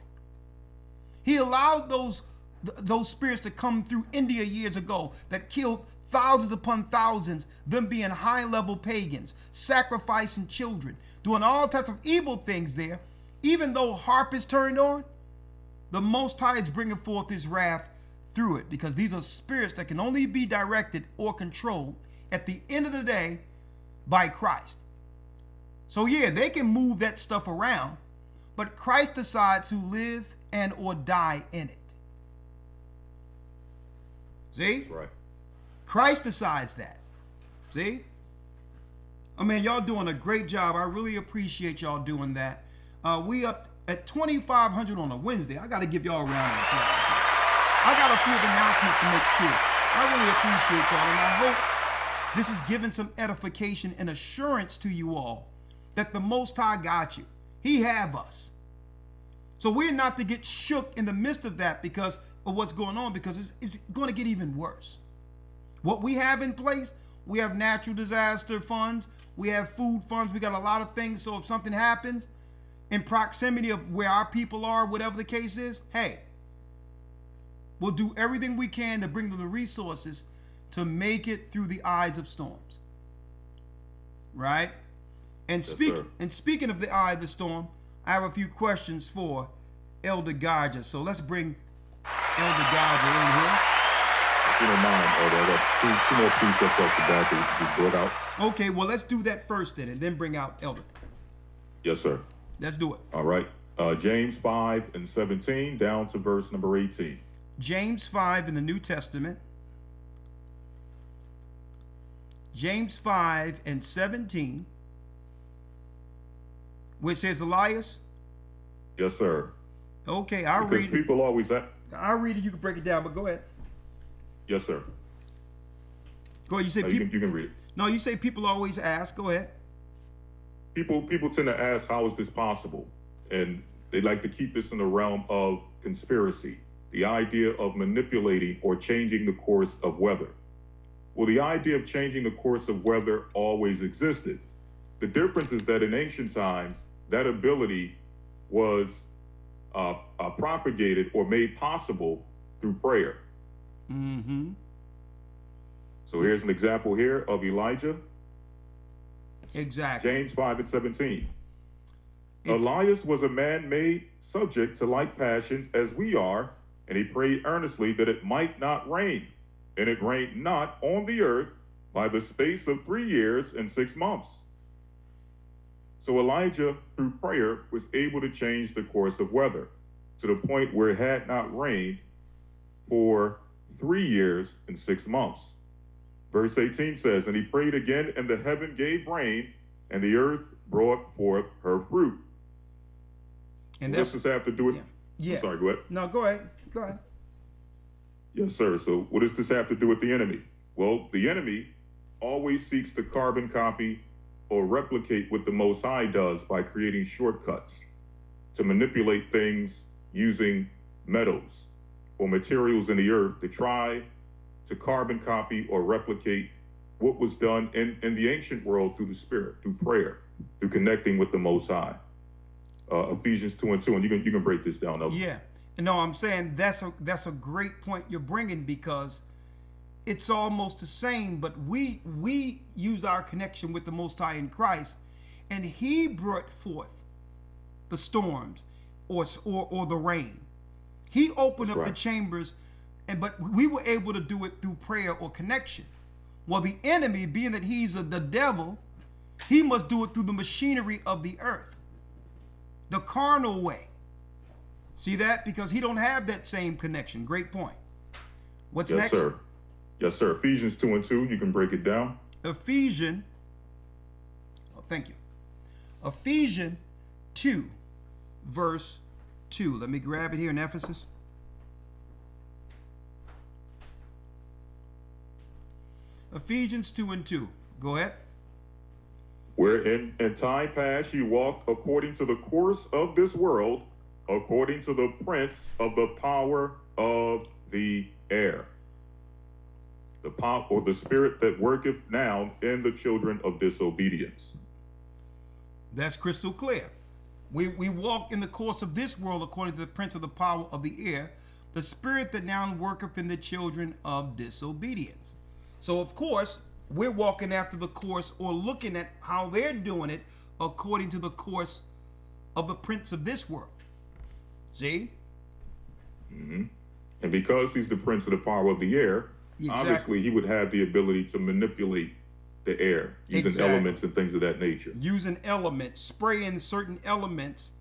He allowed those spirits to come through India years ago that killed thousands upon thousands, them being high-level pagans, sacrificing children, doing all types of evil things there. Even though harp is turned on, the Most High is bringing forth his wrath through it, because these are spirits that can only be directed or controlled at the end of the day by Christ. So yeah, they can move that stuff around, but Christ decides who live and or die in it. See? That's right. Christ decides that. See? I mean, y'all doing a great job. I really appreciate y'all doing that. We up at 2,500 on a Wednesday. I got to give y'all a round of applause. I got a few announcements to make sure. I really appreciate y'all, and I hope this is giving some edification and assurance to you all that the Most High got you. He have us. So we're not to get shook in the midst of that because of what's going on, because it's going to get even worse. What we have in place, we have natural disaster funds, we have food funds, we got a lot of things. So if something happens in proximity of where our people are, whatever the case is, hey, we'll do everything we can to bring them the resources to make it through the eyes of storms. Right? And speaking of the eye of the storm, I have a few questions for Elder Rawchaa. So let's bring Elder Rawchaa in here. If you don't mind, Elder, I got two more precepts off the back that you just brought out. Okay, well, let's do that first then, and then bring out Elder. Yes, sir. Let's do it. All right. James 5:17 down to verse number 18. James 5 in the New Testament. James 5:17. Where it says, Elias? Yes, sir. Okay, I'll Because read. people always ask. I'll read it. You can break it down, but go ahead. Yes, sir. Go ahead. You say No, people. you can read it. No, you say people always ask. Go ahead. People tend to ask, how is this possible? And they like to keep this in the realm of conspiracy, the idea of manipulating or changing the course of weather. Well, the idea of changing the course of weather always existed. The difference is that in ancient times, that ability was propagated or made possible through prayer. Mm-hmm. So here's an example here of Elijah. Exactly. James 5:17. It's- Elias was a man made subject to like passions as we are, and he prayed earnestly that it might not rain. And it rained not on the earth by the space of 3 years and 6 months. So Elijah, through prayer, was able to change the course of weather to the point where it had not rained for 3 years and 6 months. Verse 18 says, and he prayed again, and the heaven gave rain, and the earth brought forth her fruit. And What that's does this have to do with? yeah. I'm sorry, go ahead. No, go ahead. Go ahead. Yes, sir. So what does this have to do with the enemy? Well, the enemy always seeks to carbon copy or replicate what the Most High does by creating shortcuts to manipulate things using metals or materials in the earth to try to carbon copy or replicate what was done in the ancient world through the Spirit, through prayer, through connecting with the Most High. Ephesians 2:2, and you can break this down. Yeah. No, I'm saying that's a great point you're bringing, because it's almost the same, but we use our connection with the Most High in Christ, and He brought forth the storms or the rain. He opened up the chambers, but we were able to do it through prayer or connection. Well, the enemy, being that he's the devil, he must do it through the machinery of the earth, the carnal way. See that? Because he don't have that same connection. Great point. What's next? Yes, sir. Yes, sir. Ephesians 2:2. You can break it down. Ephesians 2, verse 2. Let me grab it here in Ephesus. Ephesians 2:2. Go ahead. Where in time past you walked according to the course of this world, according to the prince of the power of the air, the power or the spirit that worketh now in the children of disobedience. That's crystal clear. We walk in the course of this world according to the prince of the power of the air, the spirit that now worketh in the children of disobedience. So of course, we're walking after the course, or looking at how they're doing it according to the course of the prince of this world. See? Mm-hmm. And because he's the prince of the power of the air, obviously he would have the ability to manipulate the air using elements and things of that nature. Using elements, spraying certain elements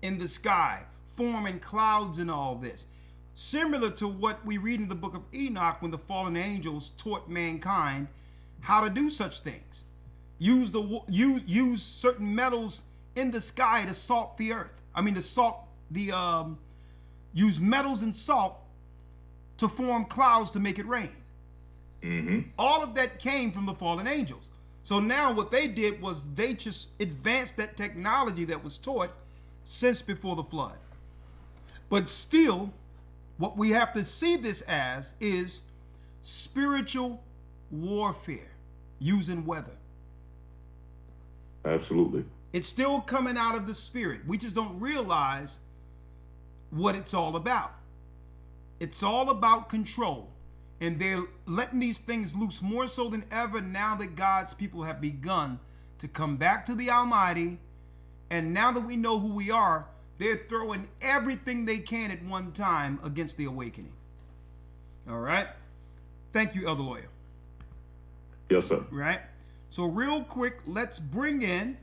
in the sky, forming clouds and all this. Similar to what we read in the book of Enoch, when the fallen angels taught mankind how to do such things. Use certain metals in the sky to salt the earth. Use metals and salt to form clouds to make it rain. Mm-hmm. All of that came from the fallen angels. So now what they did was they just advanced that technology that was taught since before the flood. But still, what we have to see this as is spiritual warfare using weather. Absolutely. It's still coming out of the spirit. We just don't realize what it's all about. It's all about control. And they're letting these things loose more so than ever now that God's people have begun to come back to the Almighty. And now that we know who we are, they're throwing everything they can at one time against the awakening. All right? Thank you, Elder Lawya. Yes, sir. Right? So real quick, let's bring in,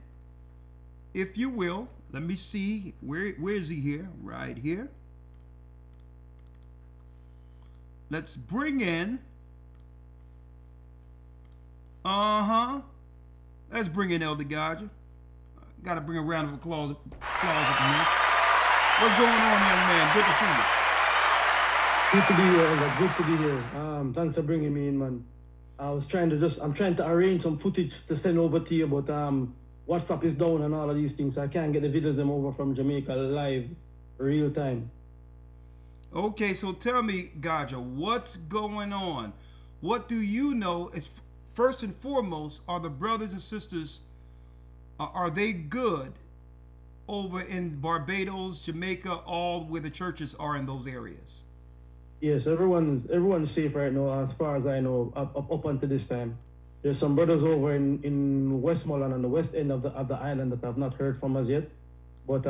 if you will, let me see, where is he here? Right here. Let's bring in, let's bring in Elder Rawchaa. Got to bring a round of applause up in here. What's going on, young man? Good to see you. Good to be here, Elder. Good to be here. Thanks for bringing me in, man. I'm trying to arrange some footage to send over to you, but WhatsApp is down and all of these things. So I can't get the videos them over from Jamaica live, real time. Okay, so tell me, Gaja, what's going on? What do you know? Is first and foremost, are the brothers and sisters, are they good over in Barbados, Jamaica, all where the churches are in those areas? Yes, everyone's safe right now, as far as I know, up until this time. There's some brothers over in Westmoreland on the west end of the island that I've not heard from as yet. But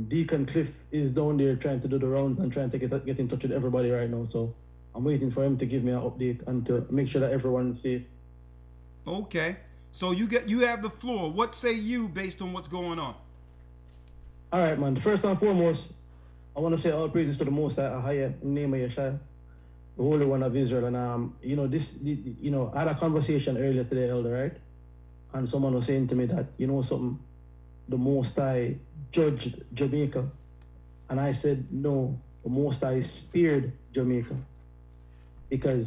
Deacon Cliff is down there trying to do the rounds and trying to get in touch with everybody right now. So I'm waiting for him to give me an update and to make sure that everyone's safe. Okay, so you have the floor. What say you based on what's going on? All right, man. First and foremost, I want to say all praises to the Most High in the name of Yeshua, the Holy One of Israel. And I had a conversation earlier today, Elder, right? And someone was saying to me that, you know something, the Most High judged Jamaica. And I said, no, the Most High spared Jamaica. Because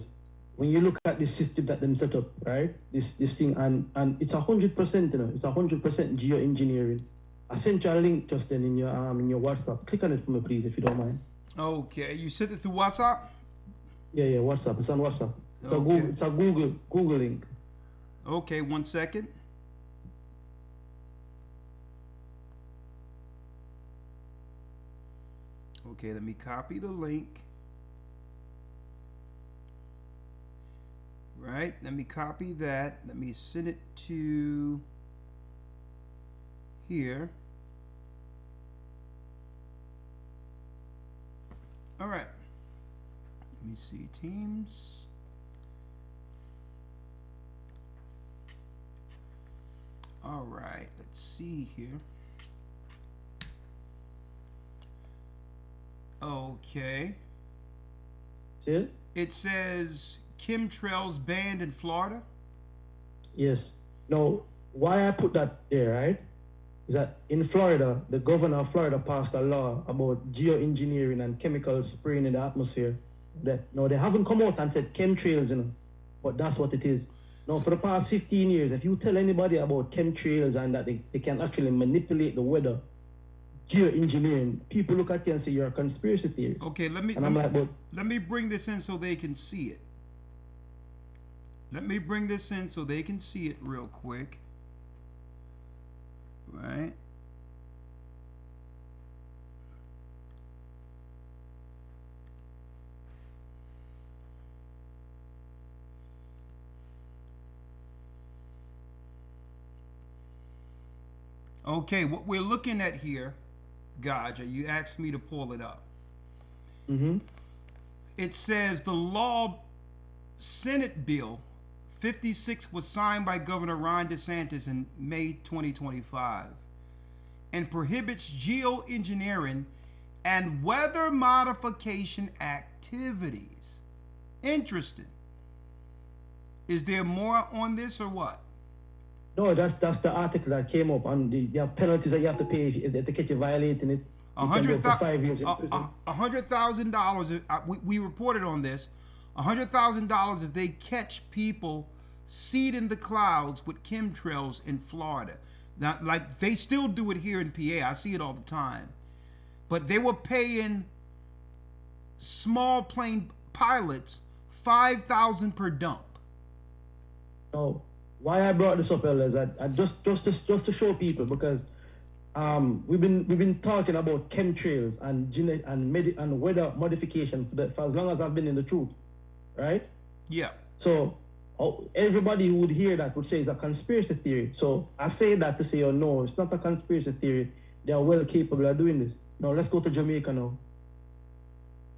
when you look at this system that them set up, right? This thing, and it's 100%, you know, it's 100% geoengineering. I sent you a link just then in your WhatsApp. Click on it for me, please, if you don't mind. Okay, you sent it through WhatsApp? Yeah, WhatsApp. It's on WhatsApp. Okay. It's a Google link. Okay, 1 second. Okay, let me copy the link. Right, let me copy that. Let me send it to here. All right. Let me see, Teams. All right, let's see here. Okay. See it? It says chemtrails banned in Florida. Yes. Now, why I put that there, right? Is that in Florida, the governor of Florida passed a law about geoengineering and chemicals spraying in the atmosphere. They haven't come out and said chemtrails, you know, but that's what it is. Now, for the past 15 years, if you tell anybody about chemtrails and that they can actually manipulate the weather, geoengineering, people look at you and say you're a conspiracy theorist. Okay, let me bring this in so they can see it. Let me bring this in so they can see it real quick. Right. Okay, what we're looking at here, Gaja, you asked me to pull it up. Mm-hmm. It says the law Senate Bill 56 was signed by Governor Ron DeSantis in May 2025 and prohibits geoengineering and weather modification activities. Interesting. Is there more on this or what? No, that's the article that came up on the penalties that you have to pay if they catch you violating it. $100,000. We reported on this. $100,000 if they catch people seeding the clouds with chemtrails in Florida. Now, like they still do it here in PA. I see it all the time. But they were paying small plane pilots $5,000 per dump. No, why I brought this up, Elder, is that just to show people, because we've been talking about chemtrails and weather modification for as long as I've been in the truth. Right? Yeah. So everybody who would hear that would say it's a conspiracy theory. So I say that to say, oh no, it's not a conspiracy theory. They are well capable of doing this. Now let's go to Jamaica now.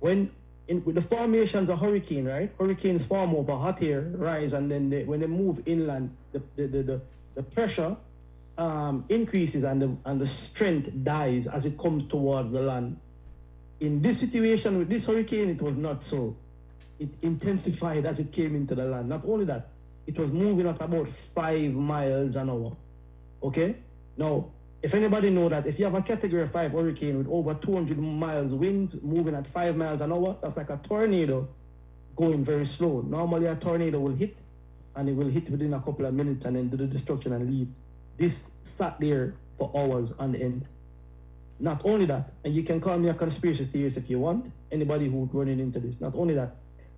With the formations of hurricane, right? Hurricanes form over hot air, rise, and then when they move inland, the pressure increases and the strength dies as it comes towards the land. In this situation with this hurricane, it was not so. It intensified as it came into the land. Not only that, it was moving at about 5 miles an hour. Okay? Now, If anybody know that if you have a category 5 hurricane with over 200 miles winds moving at 5 miles an hour, that's like a tornado going very slow. Normally a tornado will hit, and it will hit within a couple of minutes and then do the destruction and leave. This sat there for hours on end. Not only that, and you can call me a conspiracy theorist if you want, anybody who's running into this. Not only that,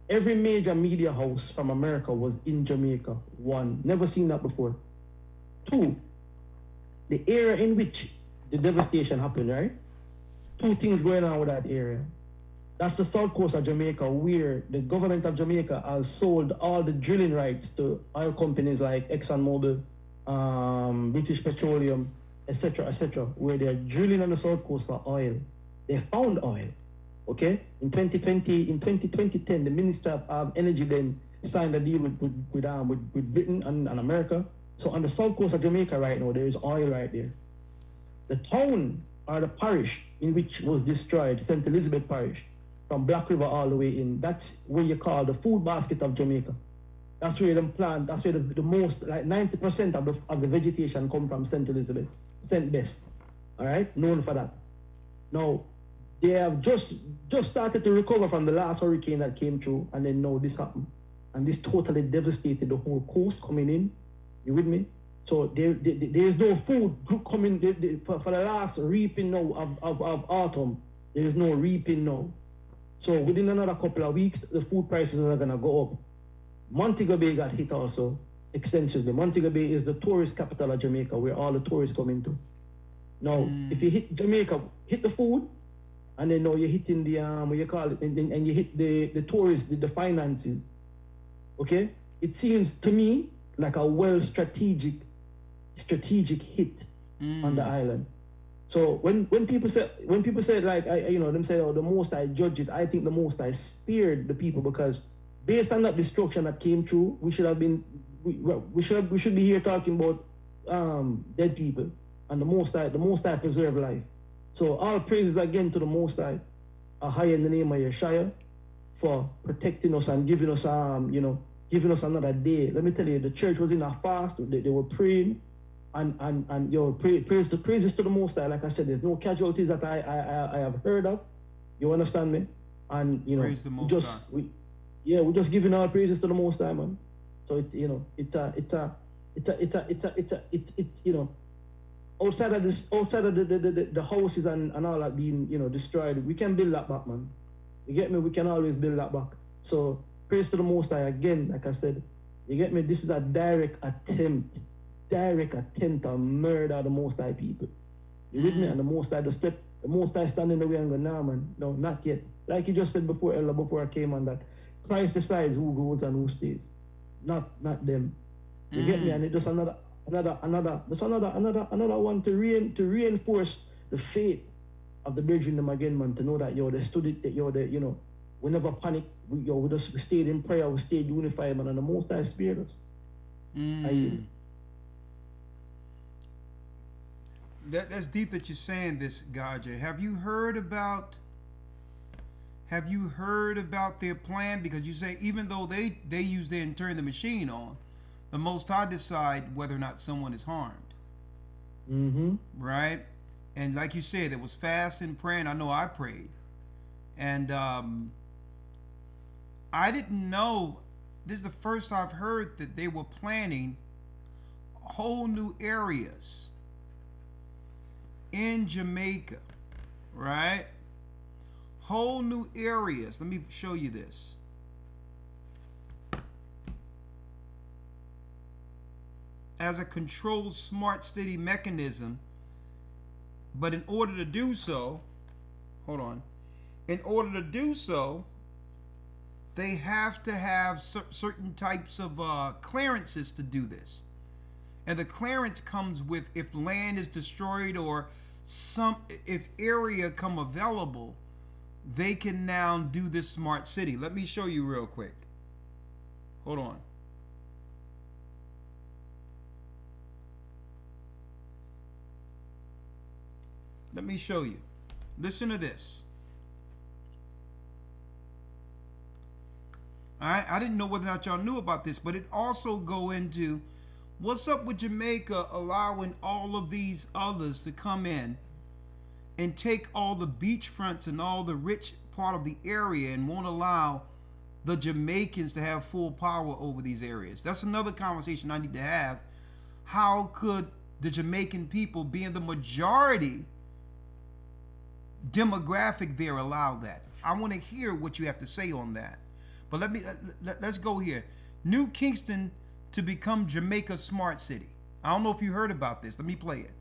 every major media house from America was in Jamaica. 1, never seen that before. 2, the area in which the devastation happened, right? 2 things going on with that area. That's the south coast of Jamaica, where the government of Jamaica has sold all the drilling rights to oil companies like ExxonMobil, British Petroleum, etc., where they're drilling on the south coast for oil. They found oil, okay? In 2010, the Minister of Energy then signed a deal with Britain and America. So on the south coast of Jamaica right now, there is oil right there. The town or the parish in which was destroyed, St. Elizabeth Parish, from Black River all the way in, that's where you call the food basket of Jamaica. That's where them plant, that's where the most, like 90% of the vegetation come from St. Elizabeth, St. Best, all right, known for that. Now, they have just started to recover from the last hurricane that came through, and then now this happened. And this totally devastated the whole coast coming in. You with me? So there is no food coming for the last reaping now of autumn. There is no reaping now. So within another couple of weeks, the food prices are going to go up. Montego Bay got hit also extensively. Montego Bay is the tourist capital of Jamaica, where all the tourists come into. Now, if you hit Jamaica, hit the food, and then now you're hitting the what you call it, and you hit the tourists, the finances. Okay, it seems to me like a strategic hit on the island. So when people say like them say, oh, the Most High judged it, I think the Most High spared the people, because based on that destruction that came through, we should be here talking about dead people, and the Most High preserve life. So all praises again to the Most High, high in the name of Yeshua, for protecting us and giving us giving us another day. Let me tell you, the church was in a fast. They were praying, and praises to the Most High. Like I said, there's no casualties that I have heard of. You understand me? And praise the Most High. We're just giving our praises to the Most High, man. So outside of the houses and all that being destroyed, we can build that back, man. You get me? We can always build that back. So praise to the Most High again, like I said. You get me? This is a direct attempt to murder the Most High people. You with me? And the Most High standing in the way and go, nah, man, no, not yet. Like you just said before, Elder, before I came on, that Christ decides who goes and who stays, not them. You get me? And it's just another one to reinforce the faith of the brethren them again, man. To know that they stood it, that we never panic. We just stayed in prayer, we stayed unified, man, and the Most High spared us. That's deep that you're saying this, Gaja. Have you heard about their plan? Because you say even though they use there and turn the machine on, the Most High decide whether or not someone is harmed. Mm-hmm. Right? And like you said, it was fast and praying. I know I prayed. And I didn't know, this is the first I've heard that they were planning whole new areas in Jamaica, right? Whole new areas. Let me show you this. As a controlled smart city mechanism, but in order to do so, they have to have certain types of clearances to do this. And the clearance comes with if land is destroyed or if area come available, they can now do this smart city. Let me show you real quick. Hold on. Let me show you. Listen to this. I didn't know whether or not y'all knew about this, but it also go into What's up with Jamaica allowing all of these others to come in and take all the beachfronts and all the rich part of the area and won't allow the Jamaicans to have full power over these areas? That's another conversation I need to have. How could the Jamaican people, being the majority demographic there, allow that? I want to hear what you have to say on that. But let's go here. New Kingston to become Jamaica's smart city. I don't know if you heard about this. Let me play it.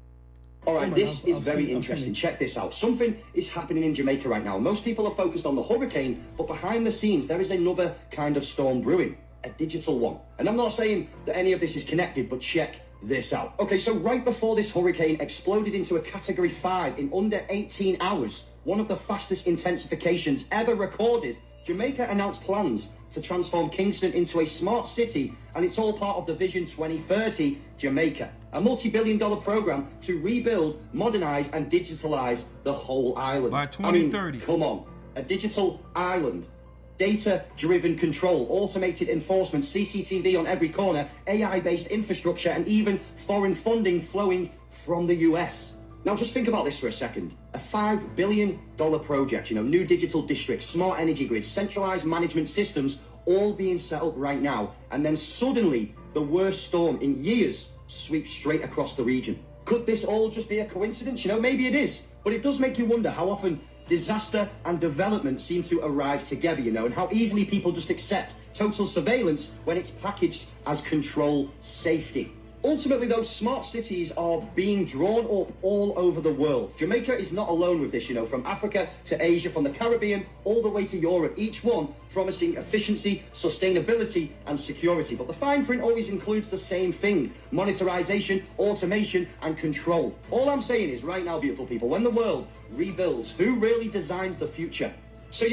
All right, this is very interesting. Check this out. Something is happening in Jamaica right now. Most people are focused on the hurricane, but behind the scenes, there is another kind of storm brewing, a digital one. And I'm not saying that any of this is connected, but check this out. Okay, so right before this hurricane exploded into a Category 5 in under 18 hours, one of the fastest intensifications ever recorded, Jamaica announced plans to transform Kingston into a smart city, and it's all part of the Vision 2030 Jamaica, a multi-billion-dollar program to rebuild, modernize, and digitalize the whole island. By 2030. I mean, come on, a digital island. Data-driven control, automated enforcement, CCTV on every corner, AI-based infrastructure, and even foreign funding flowing from the US. Now just think about this for a second. A $5 billion project, new digital districts, smart energy grids, centralized management systems, all being set up right now. And then suddenly, the worst storm in years sweeps straight across the region. Could this all just be a coincidence? Maybe it is. But it does make you wonder how often disaster and development seem to arrive together, and how easily people just accept total surveillance when it's packaged as control safety. Ultimately, those smart cities are being drawn up all over the world. Jamaica is not alone with this, from Africa to Asia, from the Caribbean all the way to Europe, each one promising efficiency, sustainability, and security. But the fine print always includes the same thing: monetarization, automation, and control. All I'm saying is, right now, beautiful people, when the world rebuilds, who really designs the future? So,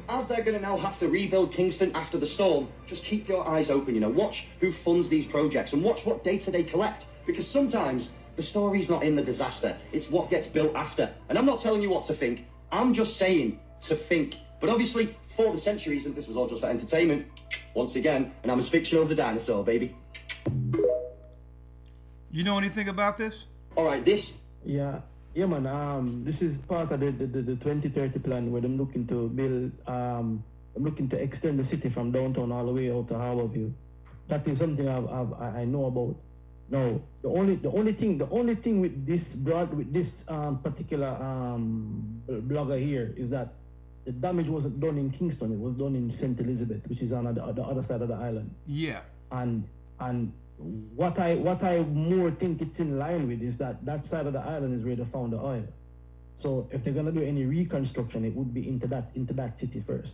as they're going to now have to rebuild Kingston after the storm, just keep your eyes open, watch who funds these projects and watch what data they collect. Because sometimes the story's not in the disaster, it's what gets built after. And I'm not telling you what to think, I'm just saying to think. But obviously, for the centuries, and this was all just for entertainment, once again, and I'm as fictional as a dinosaur, baby. You know anything about this? All right, this... Yeah, man. This is part of the 2030 plan where I'm looking to build. I'm looking to extend the city from downtown all the way out to Harborview. That is something I know about. Now, the only thing with this particular blogger here is that the damage wasn't done in Kingston. It was done in St. Elizabeth, which is on the other side of the island. Yeah. And what I more think it's in line with is that side of the island is where they found the oil. So if they're gonna do any reconstruction, it would be into that city first.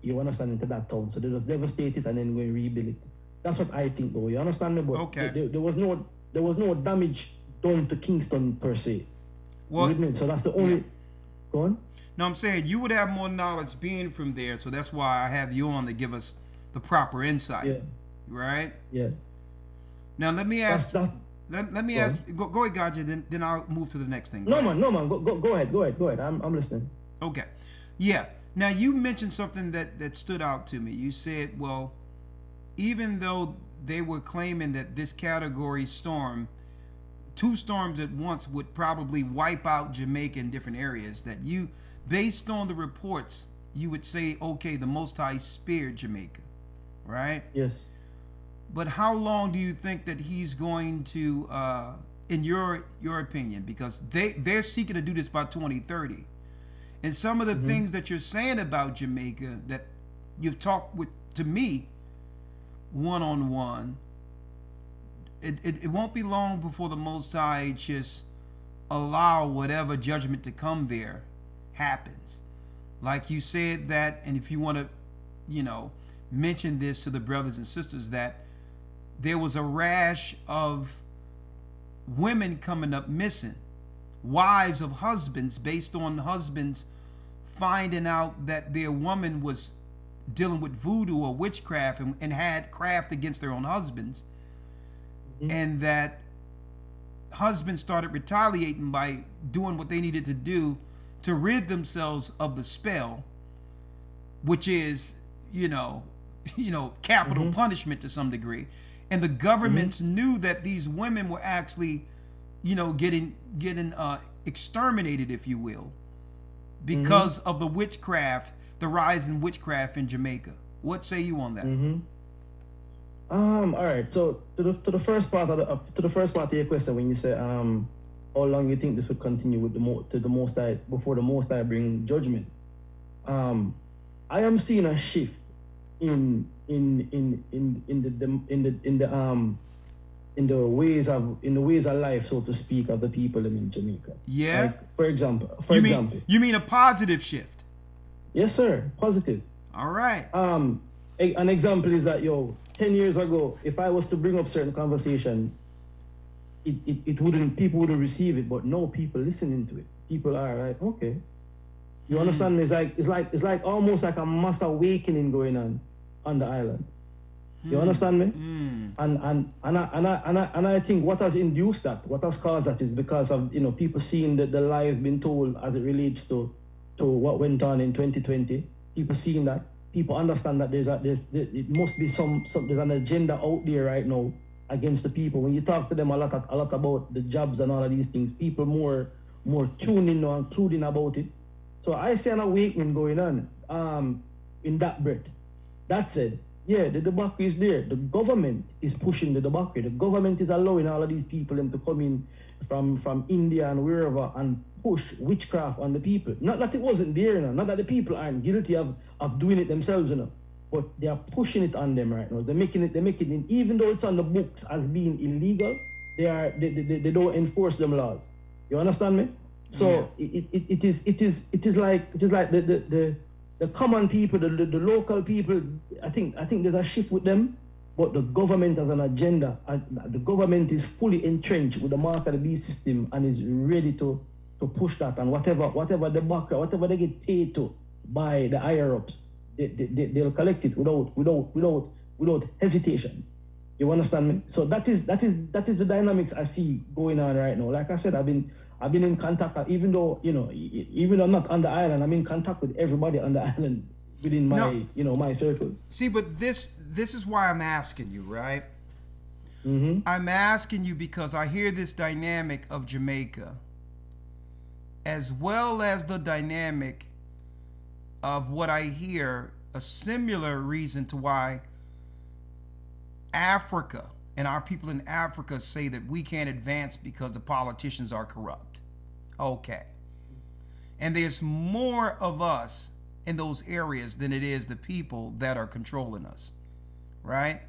You understand, into that town. So they just devastate it and then go and rebuild it. That's what I think, though. You understand me? But okay. There was no damage done to Kingston per se. Well, so that's the only. Yeah. Go on. No, I'm saying you would have more knowledge being from there, so that's why I have you on to give us the proper insight. Yeah. Right? Yeah. Now let me ask. Let me ask. Go ahead, Gotcha. Then I'll move to the next thing. No man. Go ahead. I'm listening. Okay. Yeah. Now you mentioned something that stood out to me. You said, well, even though they were claiming that this category storm, 2 storms at once would probably wipe out Jamaica in different areas, that you, based on the reports, you would say, okay, the Most High spared Jamaica, right? Yes. But how long do you think that he's going to, in your opinion, because they're seeking to do this by 2030, and some of the things that you're saying about Jamaica that you've talked to me one-on-one, it won't be long before the Most High just allow whatever judgment to come there happens. Like you said that, and if you want to, mention this to the brothers and sisters, that there was a rash of women coming up missing, wives of husbands, based on husbands finding out that their woman was dealing with voodoo or witchcraft and had craft against their own husbands, and that husbands started retaliating by doing what they needed to do to rid themselves of the spell, which is, capital punishment to some degree. and the governments knew that these women were actually, getting exterminated, if you will, because of the witchcraft, the rise in witchcraft in Jamaica. What say you on that? All right. So to the first part of your question, when you say how long you think this would continue with the Most High before the Most High bring judgment, I am seeing a shift in the ways of life, so to speak, of the people in Jamaica. Yeah. Like, for example, you mean a positive shift? Yes, sir. Positive. All right. An example is that 10 years ago, if I was to bring up certain conversation, people wouldn't receive it, but now people listening to it. People are like, okay. You understand me? It's like almost like a mass awakening going on the island. You understand me? And I think what has induced that, what has caused that, is because of people seeing that the lies being told as it relates to what went on in 2020. People seeing that, people understand that it must be there's an agenda out there right now against the people. When you talk to them a lot about the jobs and all of these things, people more tuned in or including about it. So I see an awakening going on in that breath. That said, yeah, the debacle is there. The government is pushing the debacle. The government is allowing all of these people to come in from India and wherever and push witchcraft on the people. Not that it wasn't there, not that the people aren't guilty of doing it themselves, but they are pushing it on them right now. They're making it even though it's on the books as being illegal, they don't enforce them laws. You understand me? So it is like the common people, the local people. I think there's a shift with them, but the government has an agenda. The government is fully entrenched with the mark of the beast system and is ready to push that. And whatever they get paid to by the higher ups, they'll collect it without hesitation. You understand me? So that is the dynamics I see going on right now. Like I said, I've been in contact, even though I'm not on the island, I'm in contact with everybody on the island within my my circle. See, but this is why I'm asking you, right? I'm asking you because I hear this dynamic of Jamaica, as well as the dynamic of what I hear, a similar reason to why Africa and our people in Africa say that we can't advance because the politicians are corrupt. Okay. And there's more of us in those areas than it is the people that are controlling us. Right?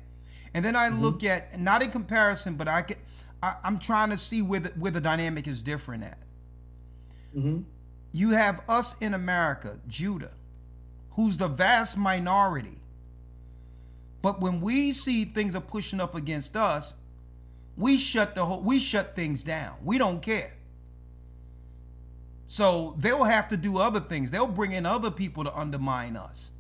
And then I look at, not in comparison, but I'm trying to see where the dynamic is different at. You have us in America, Judah, who's the vast minority. But when we see things are pushing up against us, we shut things down. We don't care. So they'll have to do other things. They'll bring in other people to undermine us.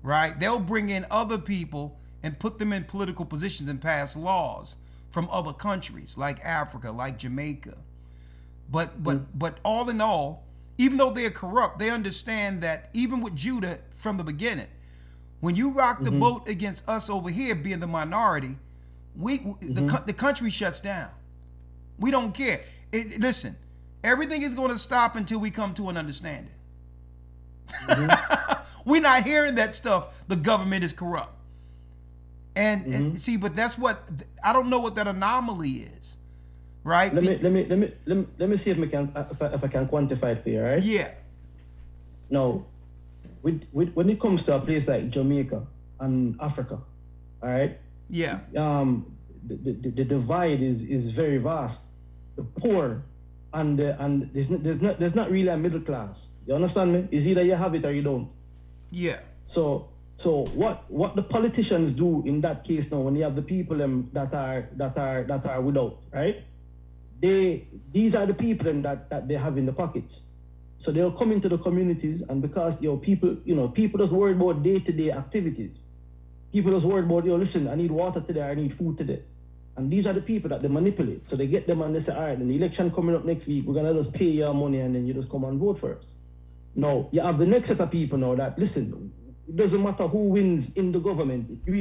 Right? They'll bring in other people and put them in political positions and pass laws from other countries like Africa, like Jamaica. But all in all, even though they're corrupt, they understand that even with Judah from the beginning, when you rock the boat against us over here being the minority, the country shuts down. We don't care. Listen, everything is going to stop until we come to an understanding. We're not hearing that stuff. The government is corrupt. And see, but that's what I don't know what that anomaly is, right? Let me see if I can quantify it for you, right? Yeah. Now, when it comes to a place like Jamaica and Africa, all right? Yeah. The divide is very vast. The poor and there's not really a middle class. You understand me? It's either you have it or you don't. Yeah. So what the politicians do in that case now, when you have the people that are without, right? These are the people that they have in the pockets. So they'll come into the communities, and because people just worry about day-to-day activities. People just worry about, listen, I need water today, I need food today. And these are the people that they manipulate. So they get them and they say, all right, then the election coming up next week, we're gonna just pay your money and then you just come and vote for us. Now, you have the next set of people now that, listen, it doesn't matter who wins in the government. It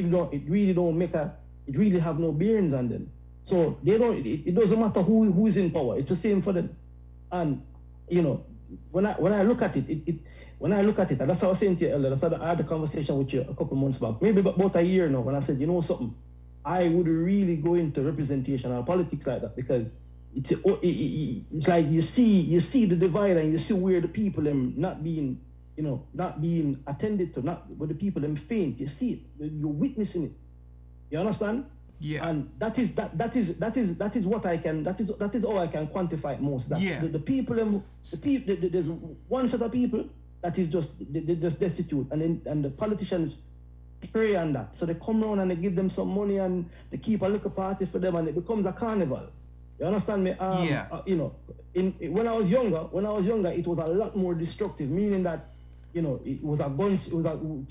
really don't make a it really have no bearings on them. So they don't. It doesn't matter who is in power. It's the same for them. And you know, when I look at it, when I look at it, and that's what I was saying to you, Elder. That's what I had a conversation with you a couple months back, maybe about a year now, when I said, you know something, I would really go into representation or politics like that, because it's like you see the divide, and you see where the people them not being attended to, not where the people them faint. You see it, you're witnessing it. You understand? Yeah. And that is what I can. That is all I can quantify it most. That yeah. The people them, there's one set of people that is just they're just destitute, and the politicians prey on that. So they come around and they give them some money, and they keep a little party for them, and it becomes a carnival. You understand me? You know, when I was younger, it was a lot more destructive, meaning that, you know, it was a bunch,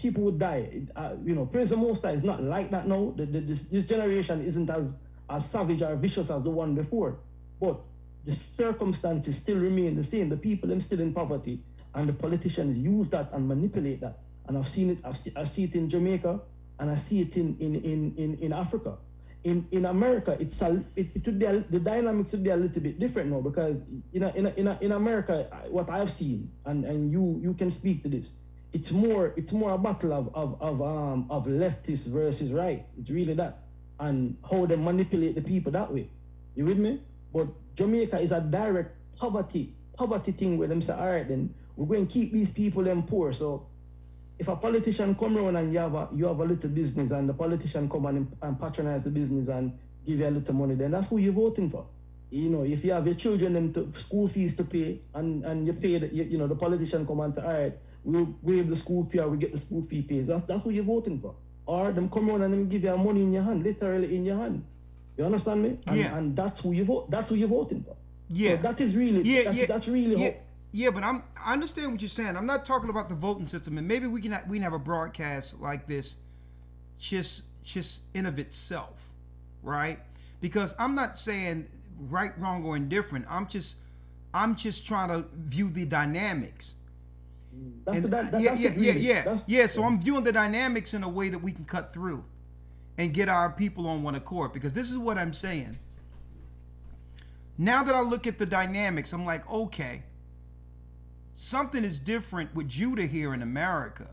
people would die. You know, praise the Most High is not like that now. This generation isn't as savage or vicious as the one before. But the circumstances still remain the same. The people are still in poverty, and the politicians use that and manipulate that. And I've seen it. I see it in Jamaica, and I see it in Africa. In America, the dynamics would be a little bit different now, because in America, what I've seen, and you can speak to this, it's more a battle of leftists versus right. It's really that, and how they manipulate the people that way. You with me? But Jamaica is a direct poverty thing where them say, all right, then we're going to keep these people them poor. So if a politician come around and you have a little business, and the politician come and patronize the business and give you a little money, then that's who you're voting for. You know, if you have your children them school fees to pay, and you pay, the politician come and say, all right, we'll waive the school fee, or we get the school fee paid. That's who you're voting for. Or them come around and them give you money in your hand, literally in your hand. You understand me? And that's who you vote. That's who you're voting for. Yeah. So that is really. That's really. Yeah, but I understand what you're saying. I'm not talking about the voting system, and maybe we can have a broadcast like this, just in of itself, right? Because I'm not saying right, wrong, or indifferent. I'm just trying to view the dynamics. So I'm viewing the dynamics in a way that we can cut through, and get our people on one accord. Because this is what I'm saying. Now that I look at the dynamics, I'm like, okay. Something is different with Judah here in America.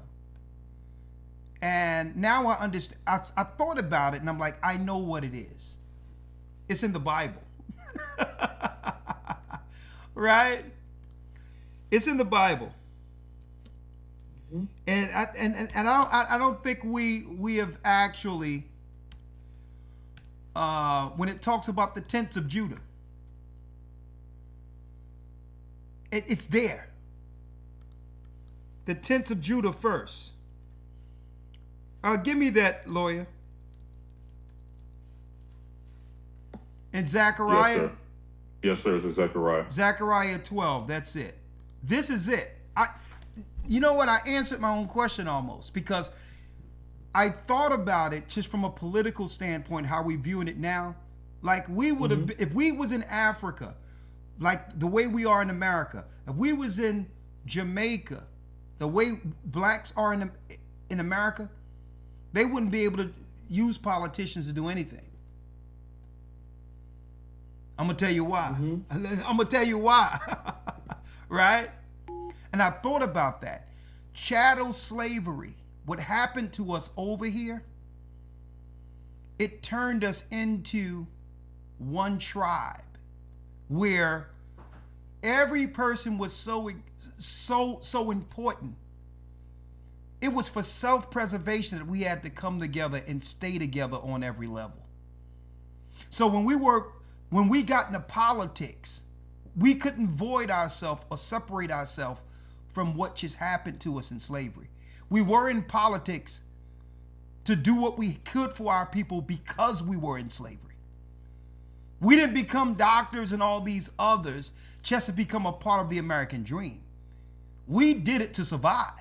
And now I understand. I thought about it, and I'm like, I know what it is. It's in the Bible. Right? It's in the Bible. Mm-hmm. And I don't think we have actually, when it talks about the tents of Judah, it's there. The tents of Judah first. Give me that, Lawya. And Zechariah. Yes, sir. It's Zechariah. Zechariah 12. That's it. This is it. You know what? I answered my own question almost, because I thought about it just from a political standpoint, how we viewing it now. Like we would have, if we was in Africa, like the way we are in America, if we was in Jamaica, the way blacks are in America, they wouldn't be able to use politicians to do anything. I'm going to tell you why. I'm going to tell you why. Right? And I thought about that. Chattel slavery, what happened to us over here, it turned us into one tribe where every person was so important. It was for self-preservation that we had to come together and stay together on every level. So when we got into politics, we couldn't void ourselves or separate ourselves from what just happened to us in slavery. We were in politics to do what we could for our people because we were in slavery. We didn't become doctors and all these others just to become a part of the American dream. We did it to survive.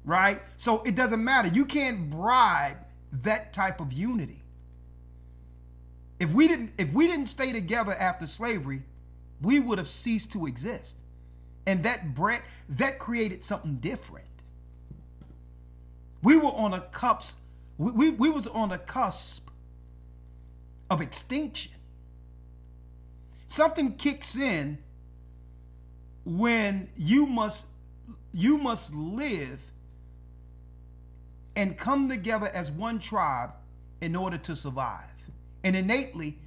Right? So it doesn't matter. You can't bribe that type of unity. If we didn't stay together after slavery, we would have ceased to exist. And that created something different. We were on a cusp We was on the cusp of extinction. Something kicks in when you must live and come together as one tribe in order to survive. And innately,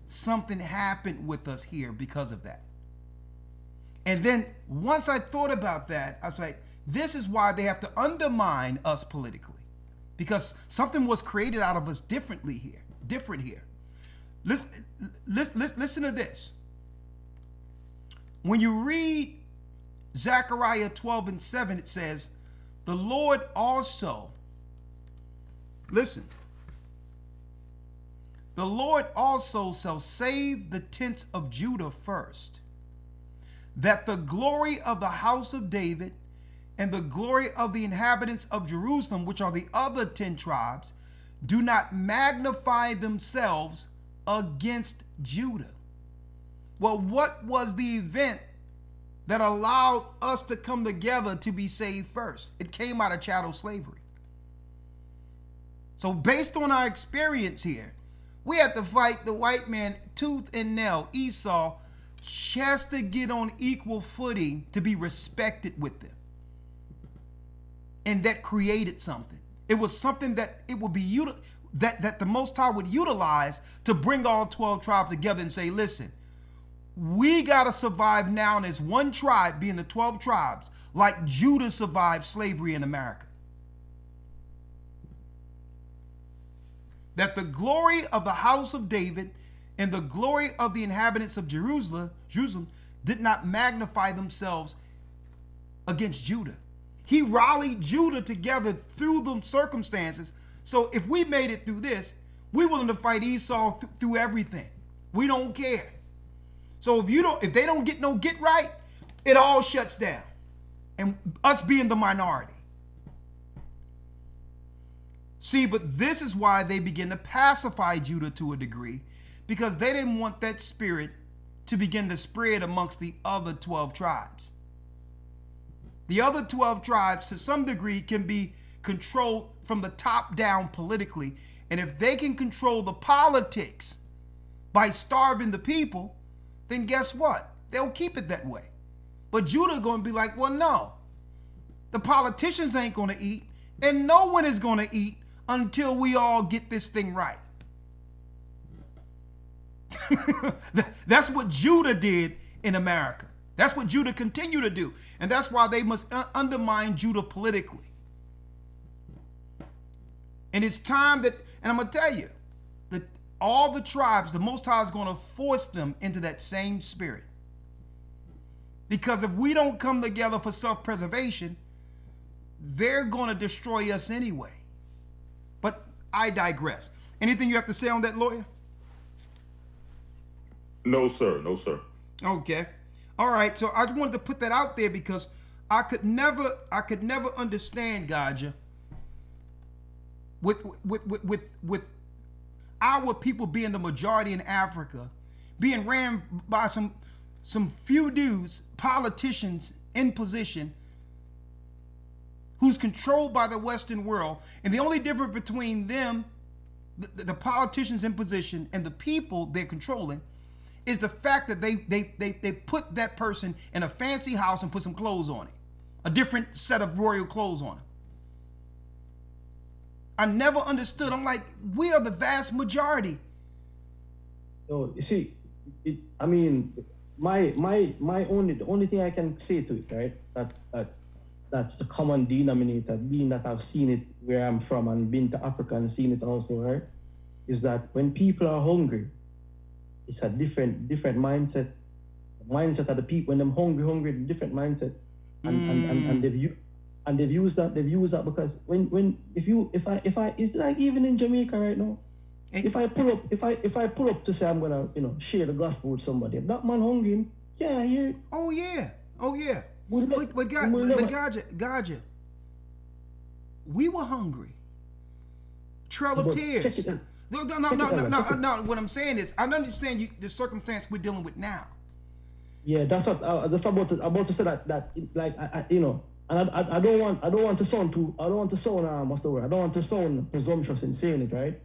something happened with us here because of that. And then once I thought about that, I was like, this is why they have to undermine us politically, because something was created out of us different here. Listen to this. When you read Zechariah 12:7, it says, the Lord also, listen, the Lord also shall save the tents of Judah first, that the glory of the house of David and the glory of the inhabitants of Jerusalem, which are the other 10 tribes, do not magnify themselves against Judah. Well, what was the event that allowed us to come together to be saved first? It came out of chattel slavery. So based on our experience here, we had to fight the white man tooth and nail, Esau, just to get on equal footing to be respected with them. And that created something. It was something that it would be that the Most High would utilize to bring all 12 tribes together and say, listen, we got to survive now as one tribe, being the 12 tribes, like Judah survived slavery in America. That the glory of the house of David and the glory of the inhabitants of Jerusalem did not magnify themselves against Judah. He rallied Judah together through the circumstances. So if we made it through this, we're willing to fight Esau through everything. We don't care. So if they don't get right, it all shuts down. And us being the minority. See, but this is why they begin to pacify Judah to a degree, because they didn't want that spirit to begin to spread amongst the other 12 tribes. The other 12 tribes, to some degree, can be controlled from the top down politically. And if they can control the politics by starving the people, then guess what? They'll keep it that way. But Judah going to be like, well, no. The politicians ain't going to eat, and no one is going to eat until we all get this thing right. That's what Judah did in America. That's what Judah continue to do. And that's why they must undermine Judah politically. And it's time that, and I'm going to tell you, that all the tribes, the Most High is going to force them into that same spirit. Because if we don't come together for self-preservation, they're going to destroy us anyway. But I digress. Anything you have to say on that, Lawyer? No, sir. No, sir. Okay. All right. So I just wanted to put that out there because I could never understand, Gaja, with our people being the majority in Africa, being ran by some few dudes, politicians in position, who's controlled by the Western world. And the only difference between them, the politicians in position, and the people they're controlling is the fact that they put that person in a fancy house and put some clothes on it. A different set of royal clothes on him. I never understood. I'm like, we are the vast majority. So you see, I mean, the only thing I can say to it, right? That's the common denominator, being that I've seen it where I'm from and been to Africa and seen it also, right? Is that when people are hungry, it's a different mindset. The mindset of the people when them hungry, different mindset, and they've used that because if I it's like even in Jamaica right now. If I pull up to say I'm gonna share the gospel with somebody, if that man hungry, yeah, I hear it. Oh yeah. But Gaja, we were hungry. Trail of tears. No. What I'm saying is, I understand the circumstance we're dealing with now. Yeah, that's what I was about to say. That and I don't want to sound what's the word? I don't want to sound presumptuous in saying it, right?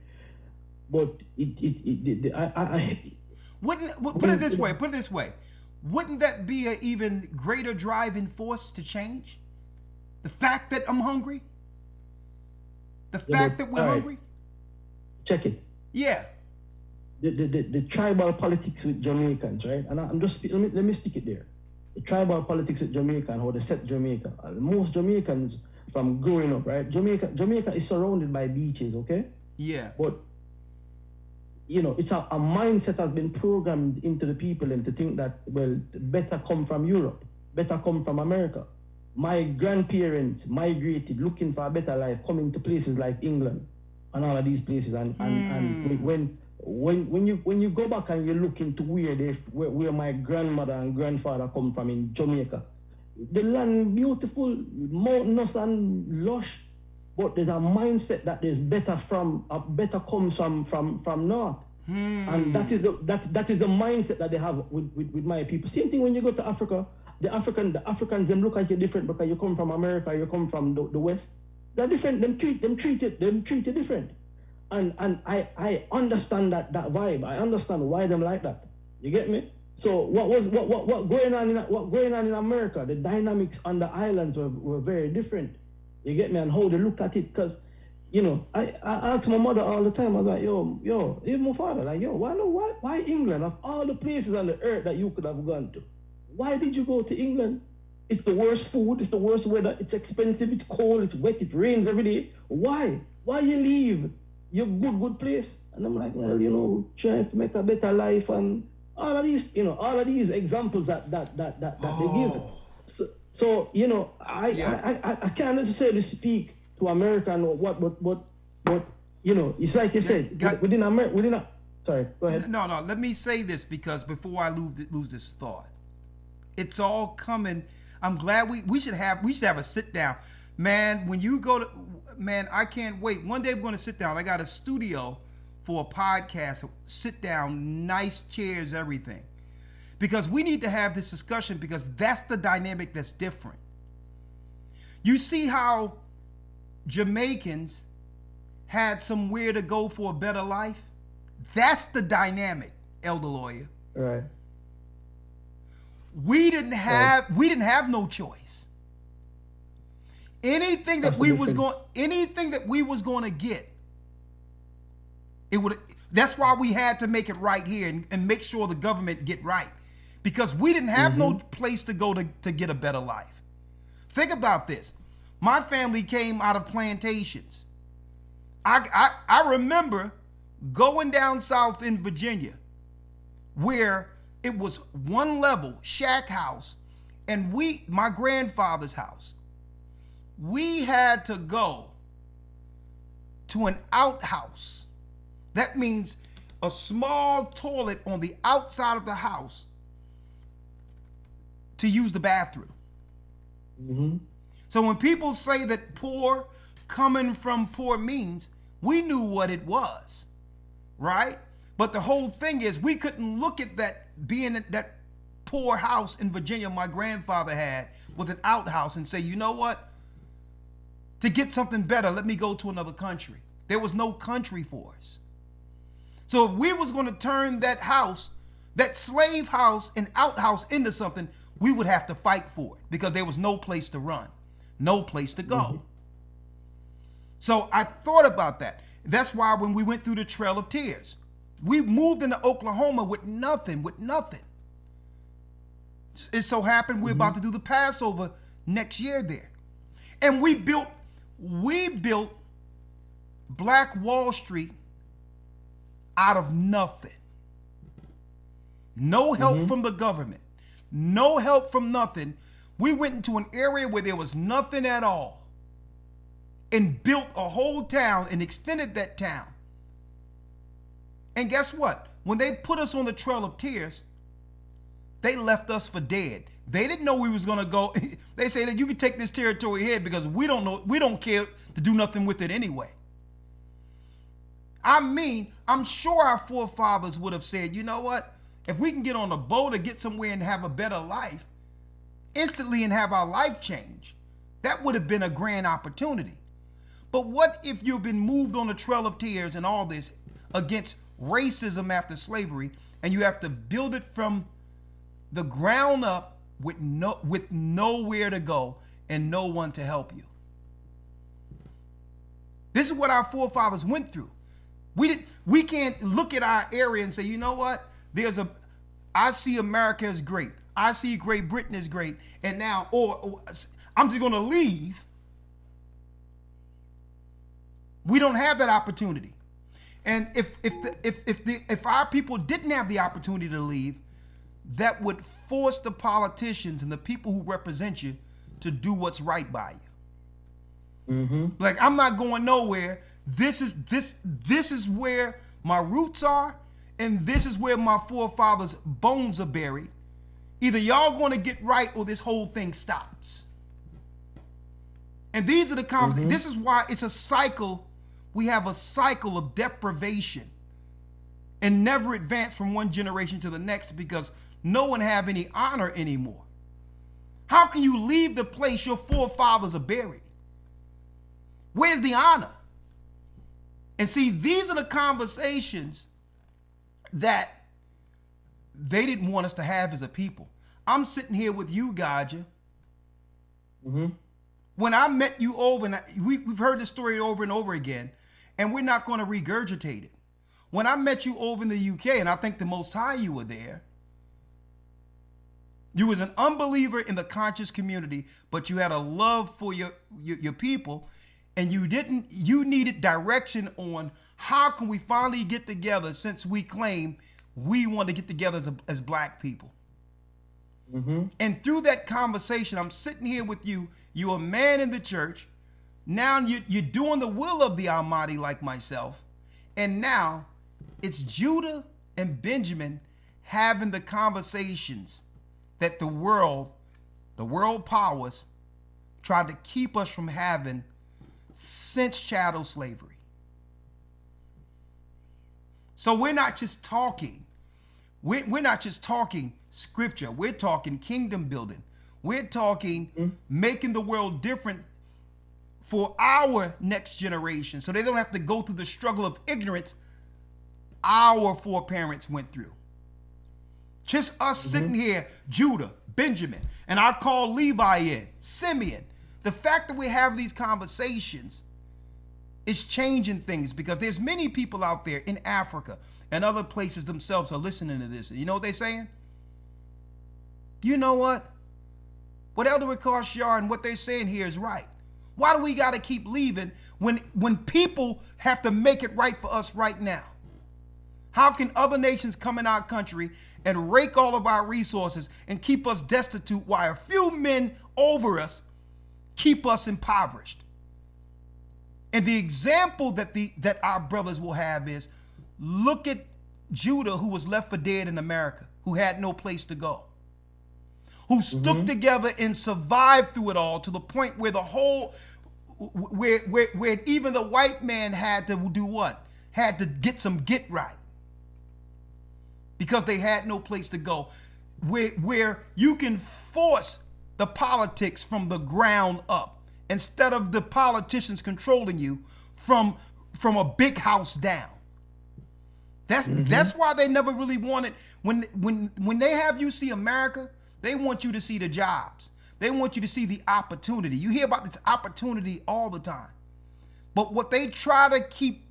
But put it this way. Wouldn't that be an even greater driving force to change? The fact that I'm hungry? The fact that we're hungry? Check it. Yeah. The tribal politics with Jamaicans, right? And I'm just let me stick it there. The tribal politics with Jamaica and how they set Jamaica. Most Jamaicans from growing up, right? Jamaica is surrounded by beaches, okay? Yeah. But it's a mindset has been programmed into the people and to think that, well, better come from Europe, better come from America. My grandparents migrated looking for a better life, coming to places like England and all of these places. And when you go back and you look into where my grandmother and grandfather come from in Jamaica, the land beautiful, mountainous and lush, but there's a mindset that there's better comes from north. And that is the mindset that they have with my people. Same thing when you go to Africa. The Africans them look at you different because you come from America, you come from the West. They're different. Them treat you different. And I understand that vibe. I understand why them like that. You get me? So what going on in America? The dynamics on the islands were very different. You get me? And how they look at it, because I ask my mother all the time. I was like, yo, even my father, like, yo, why England? Of all the places on the earth that you could have gone to, why did you go to England? It's the worst food, it's the worst weather, it's expensive, it's cold, it's wet, it rains every day. Why? Why you leave your good place? And I'm like, well, trying to make a better life and all of these examples that they give. So I can't necessarily speak to America and what, but it's like you said, within sorry, go ahead. No, let me say this, because before I lose this thought, it's all coming. I'm glad we should have a sit down, man. When you go to, man, I can't wait. One day we're going to sit down. I got a studio for a podcast. Sit down, nice chairs, everything, because we need to have this discussion, because that's the dynamic that's different. You see how Jamaicans had somewhere to go for a better life? That's the dynamic, Elder Lawya. Right. We didn't have no choice. Anything that we was going to get, it would. That's why we had to make it right here and make sure the government get right, because we didn't have no place to go to get a better life. Think about this. My family came out of plantations. I remember going down south in Virginia, where it was one level shack house, and my grandfather's house, we had to go to an outhouse. That means a small toilet on the outside of the house to use the bathroom. So when people say that poor coming from poor means, we knew what it was, right? But the whole thing is, we couldn't look at that being that poor house in Virginia my grandfather had with an outhouse and say, you know what? To get something better, let me go to another country. There was no country for us. So if we was going to turn that house, that slave house and outhouse into something, we would have to fight for it, because there was no place to run, no place to go. So I thought about that. That's why when we went through the Trail of Tears, we moved into Oklahoma with nothing. It so happened we're about to do the Passover next year there. And we built Black Wall Street out of nothing. No help from the government. No help from nothing. We went into an area where there was nothing at all and built a whole town and extended that town. And guess what? When they put us on the Trail of Tears, they left us for dead. They didn't know we was going to go. They say that you can take this territory here because we don't care to do nothing with it anyway. I mean, I'm sure our forefathers would have said, you know what? If we can get on a boat or get somewhere and have a better life instantly and have our life change, That would have been a grand opportunity. But what if you've been moved on the trail of tears and all this against racism after slavery, and you have to build it from the ground up with nowhere to go and no one to help you? This is what our forefathers went through. We can't look at our area and say, you know what? I see America as great. I see Great Britain as great. And now, or I'm just going to leave. We don't have that opportunity. And if our people didn't have the opportunity to leave, that would force the politicians and the people who represent you to do what's right by you. Mm-hmm. Like, I'm not going nowhere. This is where my roots are, and this is where my forefathers' bones are buried. Either y'all going to get right or this whole thing stops. And these are the conversations. Mm-hmm. This is why it's a cycle. We have a cycle of deprivation and never advance from one generation to the next because no one have any honor anymore. How can you leave the place your forefathers are buried? Where's the honor? And see, these are the conversations that they didn't want us to have as a people. I'm sitting here with you, Gaja. Mm-hmm. When I met you over, and we've heard this story over and over again, and we're not going to regurgitate it. When I met you over in the UK, and I think the Most High you were there, you was an unbeliever in the conscious community, but you had a love for your people, and you needed direction on how can we finally get together since we claim we want to get together as black people. Mm-hmm. And through that conversation, I'm sitting here with you. You're a man in the church. Now you're doing the will of the Almighty like myself. And now it's Judah and Benjamin having the conversations that the world powers tried to keep us from having since chattel slavery. So we're not just talking. We're not just talking scripture. We're talking kingdom building. We're talking making the world different for our next generation so they don't have to go through the struggle of ignorance our foreparents went through. Just us sitting here, Judah, Benjamin, and I call Levi in, Simeon. The fact that we have these conversations is changing things because there's many people out there in Africa and other places themselves are listening to this. You know what they're saying? You know what? What Elder Rawchaa and what they're saying here is right. Why do we got to keep leaving when people have to make it right for us right now? How can other nations come in our country and rake all of our resources and keep us destitute while a few men over us keep us impoverished? And the example that our brothers will have is, look at Judah, who was left for dead in America, who had no place to go, who stuck together and survived through it all to the point where where even the white man had to do what? Had to get right. Because they had no place to go. Where you can force the politics from the ground up instead of the politicians controlling you from a big house down. That's why they never really wanted, when they have you see America, they want you to see the jobs. They want you to see the opportunity. You hear about this opportunity all the time. But what they try to keep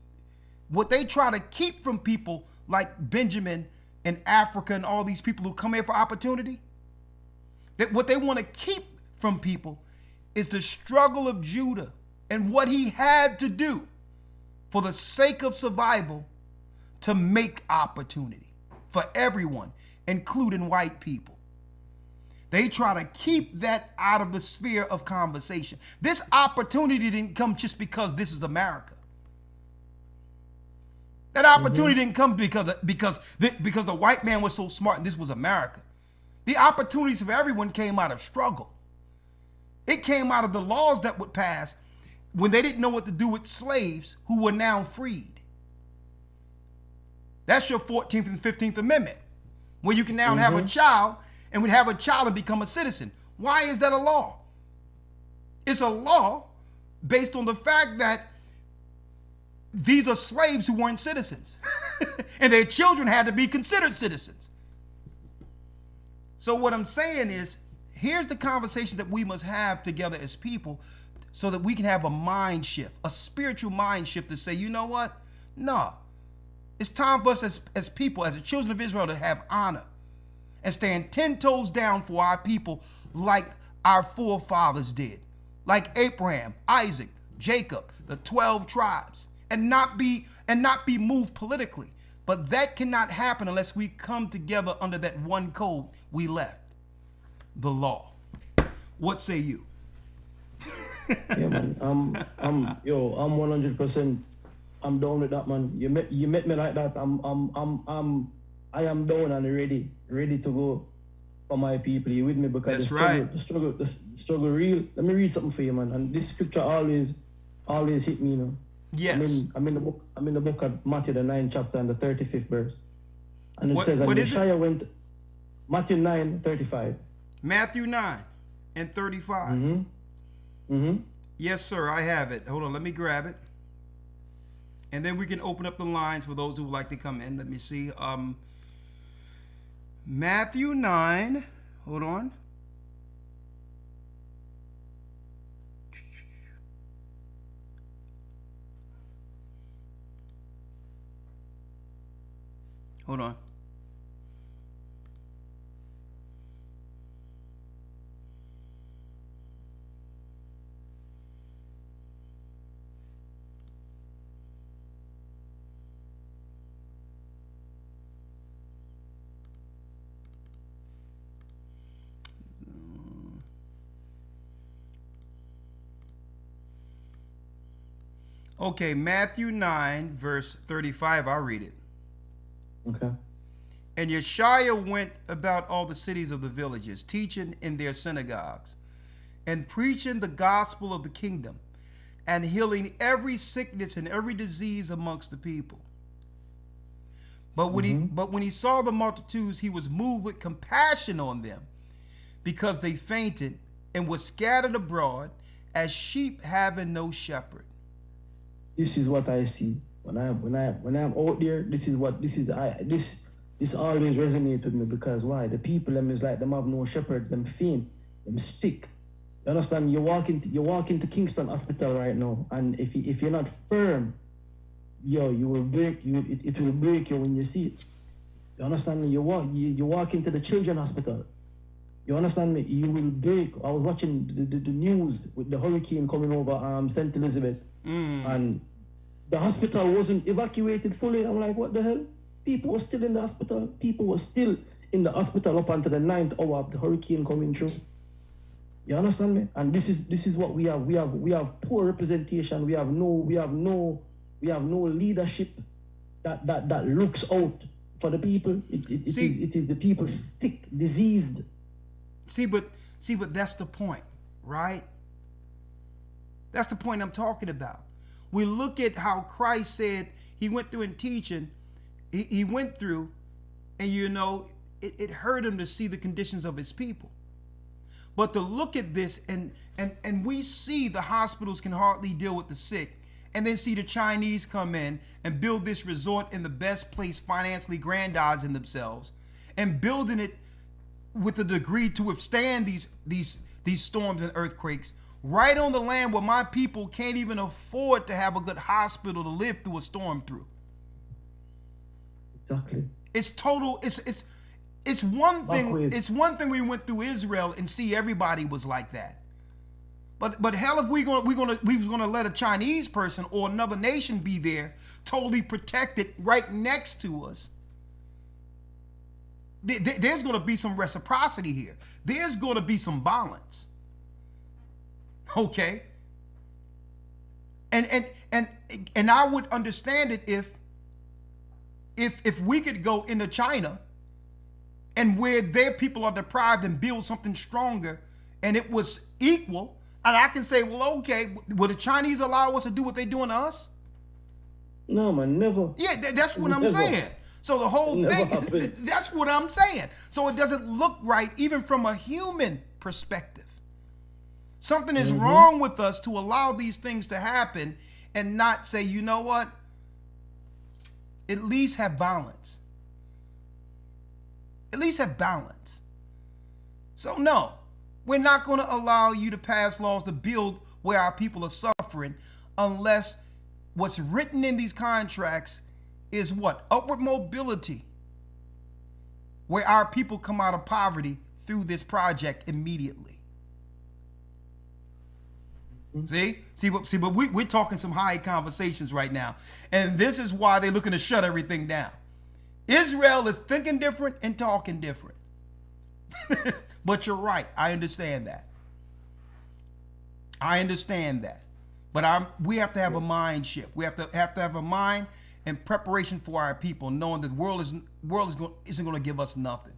from people like Benjamin and Africa and all these people who come here for opportunity, that what they want to keep from people is the struggle of Judah and what he had to do for the sake of survival to make opportunity for everyone, including white people. They try to keep that out of the sphere of conversation. This opportunity didn't come just because this is America. That opportunity didn't come because the white man was so smart and this was America. The opportunities for everyone came out of struggle. It came out of the laws that would pass when they didn't know what to do with slaves who were now freed. That's your 14th and 15th Amendment, where you can now have a child and would have a child and become a citizen. Why is that a law? It's a law based on the fact that these are slaves who weren't citizens. And their children had to be considered citizens. So what I'm saying is, here's the conversation that we must have together as people so that we can have a mind shift, a spiritual mind shift to say, you know what? No. It's time for us as people, as the children of Israel, to have honor and stand 10 toes down for our people like our forefathers did. Like Abraham, Isaac, Jacob, the 12 tribes, and not be moved politically. But that cannot happen unless we come together under that one code we left, the law. What say you? Yeah, man. I'm 100%. I'm down with that, man. You met me like that. I am down and ready to go for my people. You with me? Because that's right. The struggle real. Let me read something for you, man. And this scripture always hit me, you know. Yes. I'm in the book of Matthew, the 9th chapter and the 35th verse. And it says, what is it? Went Matthew 9:35. Matthew 9 and 35. Yes, sir, I have it. Hold on, let me grab it. And then we can open up the lines for those who would like to come in. Let me see. Matthew 9. Hold on. Hold on. Okay, Matthew 9, verse 35. I'll read it. Okay. And Yeshua went about all the cities of the villages, teaching in their synagogues, and preaching the gospel of the kingdom, and healing every sickness and every disease amongst the people. But when he saw the multitudes, he was moved with compassion on them, because they fainted and were scattered abroad as sheep having no shepherd. This is what I see when I'm out there. This always resonates with me, because why? The people them is like them have no shepherd, them faint, them sick. You understand? You walk into Kingston Hospital right now, and if you're not firm, you will break. It will break you when you see it. You understand me? You walk into the Children's Hospital. You understand me? You will break. I was watching the news with the hurricane coming over St. Elizabeth, and the hospital wasn't evacuated fully. I'm like, what the hell? People were still in the hospital. People were still in the hospital up until the 9th hour of the hurricane coming through. You understand me? And this is what we have. We have poor representation. We have no leadership that looks out for the people. It is the people sick, diseased. See, but that's the point, right? That's the point I'm talking about. We look at how Christ said he went through and teaching. He went through, and it hurt him to see the conditions of his people. But to look at this, and we see the hospitals can hardly deal with the sick, and then see the Chinese come in and build this resort in the best place, financially grandizing themselves, and building it with a degree to withstand these storms and earthquakes, right on the land where my people can't even afford to have a good hospital to live through a storm through. Exactly. It's total. It's one thing. It's one thing we went through Israel and see everybody was like that. But hell, if we was gonna let a Chinese person or another nation be there, totally protected, right next to us, there's gonna be some reciprocity here. There's gonna be some balance. Okay. And I would understand it if we could go into China and where their people are deprived and build something stronger and it was equal, and I can say, well, okay, will the Chinese allow us to do what they're doing to us? No, man, never. Yeah, that's what I'm saying. So the whole thing, that's what I'm saying. So it doesn't look right even from a human perspective. Something is wrong with us to allow these things to happen and not say, you know what? At least have balance. At least have balance. So no, we're not going to allow you to pass laws to build where our people are suffering unless what's written in these contracts is what? Upward mobility, where our people come out of poverty through this project immediately. See, but we're talking some high conversations right now. And this is why they're looking to shut everything down. Israel is thinking different and talking different. But you're right. I understand that. But we have to have a mind shift. We have to have a mind and preparation for our people, knowing that the world isn't going to give us nothing.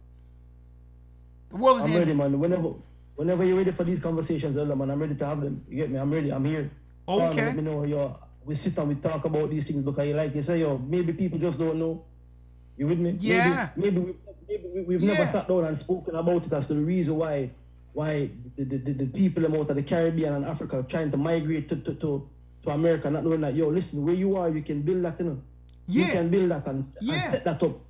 The world is. I'm ready, man. Whenever you're ready for these conversations, Elder, man, I'm ready to have them. You get me? I'm ready. I'm here. Okay. Let me know. We sit and we talk about these things because you say, maybe people just don't know. You with me? Yeah. Maybe we've never sat down and spoken about it as to the reason why the people out of the Caribbean and Africa are trying to migrate to America, not knowing that, listen, where you are, you can build that, You can build that and set that up.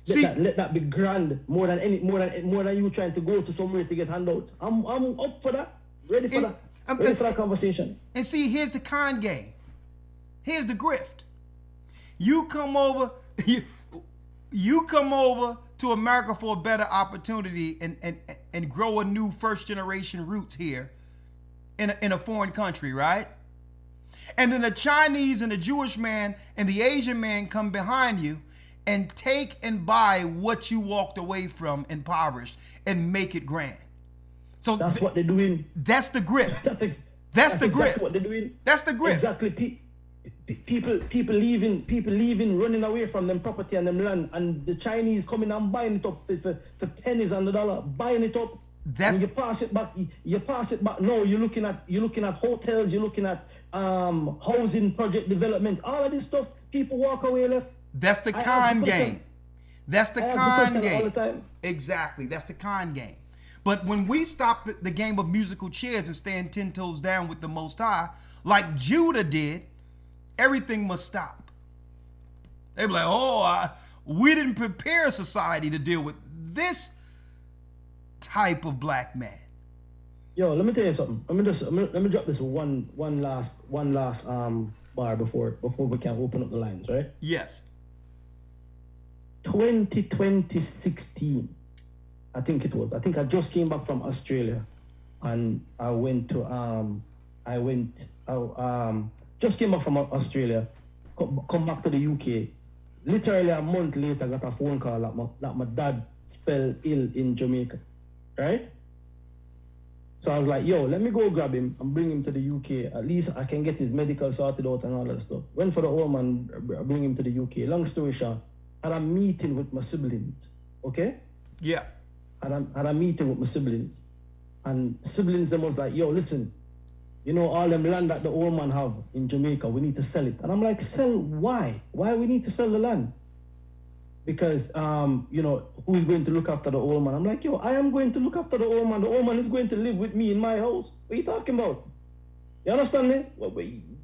Let that be grand more than you trying to go to somewhere to get handouts. I'm up for that. Ready for that. Ready for that conversation. And see, here's the con game. Here's the grift. You come over to America for a better opportunity and grow a new first generation roots here in a foreign country, right? And then the Chinese and the Jewish man and the Asian man come behind you and take and buy what you walked away from impoverished and make it grand. So that's what they're doing. That's the grip. That's the grip. That's what they're doing. That's the grip. Exactly. People leaving, running away from them property and them land, and the Chinese coming and buying it up for pennies on the dollar, buying it up. And you pass it back. No, you're looking at hotels. You're looking at housing project development. All of this stuff. People walk away left. That's the con game. That's the con game. Exactly. That's the con game. But when we stop the game of musical chairs and stand 10 toes down with the Most High, like Judah did, everything must stop. They be like, we didn't prepare society to deal with this type of black man. Yo, let me tell you something. Let me drop this one last bar before we can open up the lines, right? Yes. 2016, I think it was. I think I just came back from Australia, and I just came back from Australia, come back to the UK. Literally a month later, I got a phone call that my dad fell ill in Jamaica, right? So I was like, let me go grab him and bring him to the UK. At least I can get his medical sorted out and all that stuff. Went for the old man, bring him to the UK. Long story short, had a meeting with my siblings, okay? Yeah. Had a meeting with my siblings. And siblings, them was like, listen, all them land that the old man have in Jamaica, we need to sell it. And I'm like, sell why? Why we need to sell the land? Because, who's going to look after the old man? I'm like, I am going to look after the old man. The old man is going to live with me in my house. What are you talking about? You understand me?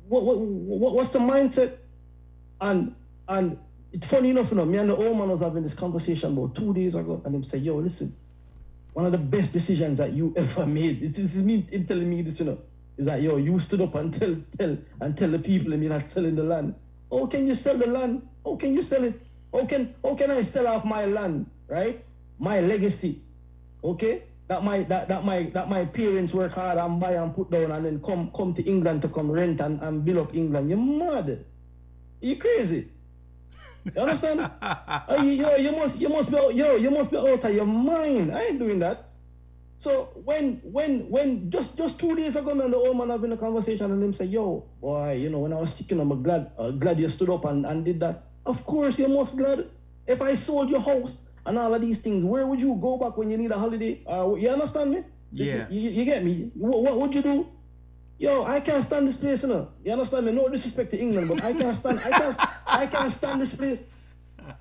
What's the mindset? And it's funny enough, me and the old man was having this conversation about 2 days ago, and him say, listen, one of the best decisions that you ever made, this is me him telling me this, is that, you stood up and tell the people you're not selling the land. How can you sell the land? How can you sell it? How can I sell off my land, right? My legacy, okay? That my parents work hard and buy and put down and then come to England to come rent and build up England. You're mad. You crazy. You understand? You must be out of your mind. I ain't doing that. So when just 2 days ago, man, the old man having a conversation and him say, boy, when I was sick, I'm glad you stood up and did that. Of course, you're most glad. If I sold your house and all of these things, where would you go back when you need a holiday? You understand me? Yeah. You get me? What would you do? I can't stand this place, You understand me? No disrespect to England, but I can't stand this place.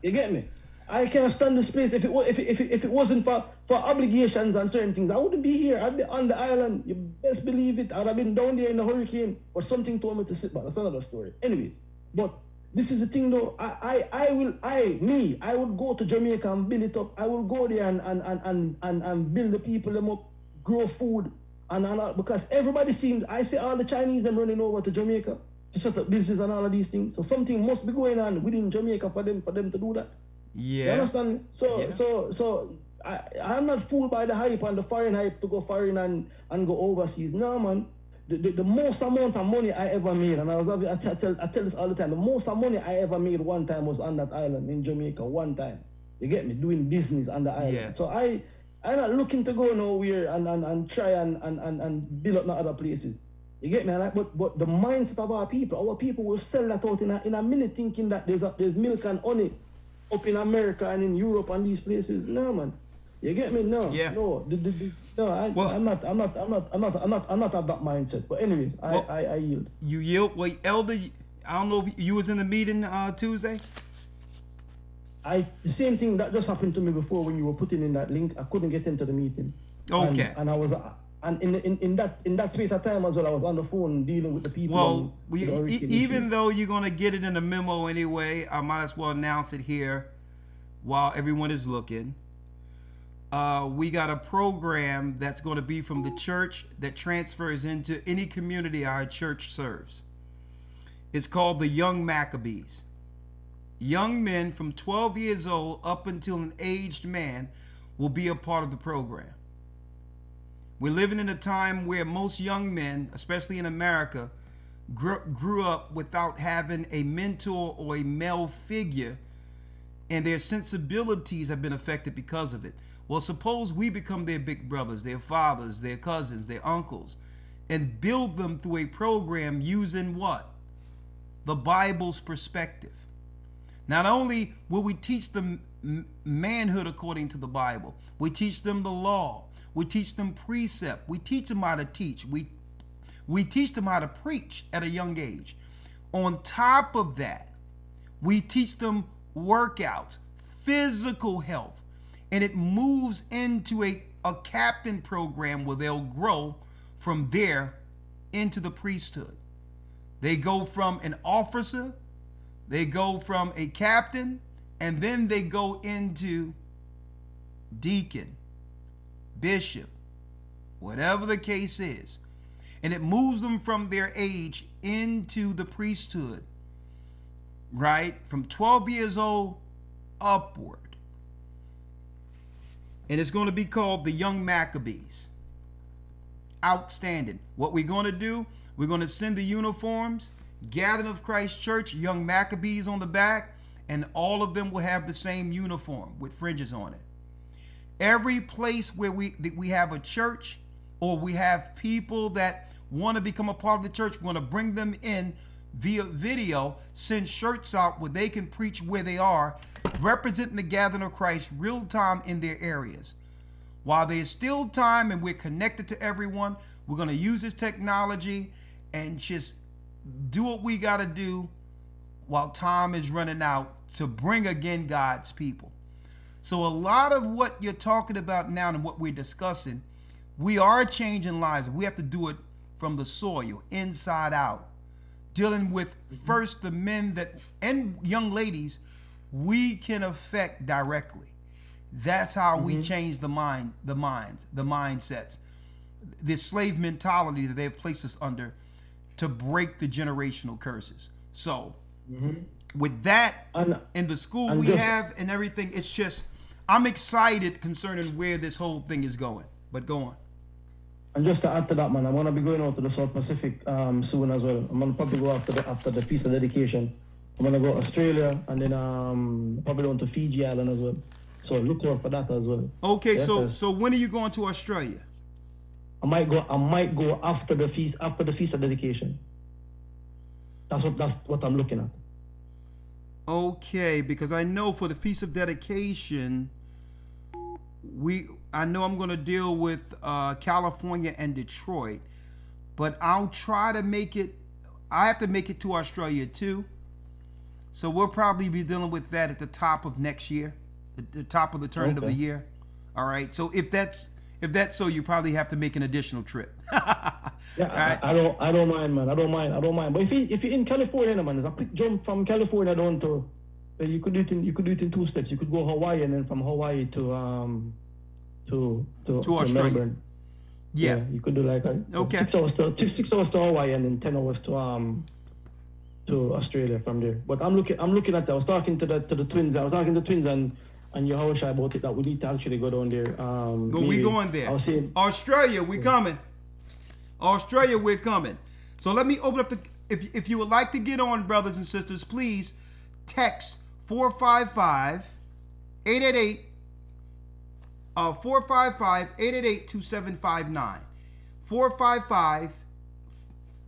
You get me? I can't stand this place. If it wasn't for obligations and certain things, I wouldn't be here. I'd be on the island. You best believe it. I'd have been down there in the hurricane, or something told me to sit back. That's another story. Anyway, but this is the thing though. I would go to Jamaica and build it up. I will go there and build the people them up, grow food, and because everybody seems, I see all the Chinese them running over to Jamaica to set up business and all of these things. So something must be going on within Jamaica for them to do that. Yeah. You understand? So I'm not fooled by the hype and the foreign hype to go foreign and go overseas. No, man. The most amount of money I ever made, and I tell this all the time, the most of money I ever made one time was on that island in Jamaica, one time. You get me? Doing business on the island. Yeah. So I'm not looking to go nowhere and try and build up no other places. You get me? But the mindset of our people will sell that out in a minute, thinking that there's milk and honey up in America and in Europe and these places. No, man. You get me? No. Yeah. No. I'm not of that mindset. But anyways, I yield. You yield? Well, Elder, I don't know if you was in the meeting Tuesday. The same thing that just happened to me before when you were putting in that link. I couldn't get into the meeting. Okay. And I was in that space of time as well. I was on the phone dealing with the people. Well, even though you're gonna get it in a memo anyway, I might as well announce it here while everyone is looking. We got a program that's going to be from the church that transfers into any community our church serves. It's called the Young Maccabees. Young men from 12 years old up until an aged man will be a part of the program. We're living in a time where most young men, especially in America, grew up without having a mentor or a male figure, and their sensibilities have been affected because of it. Well, suppose we become their big brothers, their fathers, their cousins, their uncles, and build them through a program using what? The Bible's perspective. Not only will we teach them manhood according to the Bible, we teach them the law, we teach them precept, we teach them how to teach, we teach them how to preach at a young age. On top of that, we teach them workouts, physical health, and it moves into a captain program where they'll grow from there into the priesthood. They go from an officer, they go from a captain, and then they go into deacon, bishop, whatever the case is. And it moves them from their age into the priesthood, right? From 12 years old upward. And it's going to be called the Young Maccabees. Outstanding. What we're going to do, we're going to send the uniforms, Gathering of Christ Church, Young Maccabees on the back, and all of them will have the same uniform with fringes on it. Every place where we have a church or we have people that want to become a part of the church, we're going to bring them in via video, send shirts out where they can preach where they are, representing the Gathering of Christ real time in their areas. While there's still time and we're connected to everyone, we're going to use this technology and just do what we got to do while time is running out to bring again God's people. So a lot of what you're talking about now and what we're discussing, we are changing lives. We have to do it from the soil, inside out, dealing with first the men that and young ladies we can affect directly. That's how we change the mindsets, this slave mentality that they've placed us under to break the generational curses. So with that in the school we have and everything, it's just, I'm excited concerning where this whole thing is going. But go on. And just to add to that, man, I'm gonna be going out to the South Pacific soon as well. I'm gonna probably go after the Feast of Dedication. I'm gonna go to Australia and then probably down to Fiji Island as well. So look out for that as well. Okay, yes, so when are you going to Australia? I might go after the Feast of Dedication. That's what I'm looking at. Okay, because I know for the Feast of Dedication, I know I'm going to deal with California and Detroit, but I'll try to make it. I have to make it to Australia too, so we'll probably be dealing with that at the top of next year. the top of the turn of the year. All right. So if that's so, you probably have to make an additional trip. Yeah, I don't mind, man. I don't mind. But if you're in California, man, there's a quick jump from California down to. You could do it in 2 steps. You could go Hawaii and then from Hawaii to Australia. Melbourne. Yeah. You could do like 6 hours to Hawaii and then 10 hours to Australia from there. But I'm looking at that. I was talking to the twins. I was talking to the twins and your Rawchaa about it, that we need to actually go down there. We going there. I was saying, Australia, we coming. Australia, we're coming. So let me open up if you would like to get on, brothers and sisters, please text 455-888 455-888-2759. 455.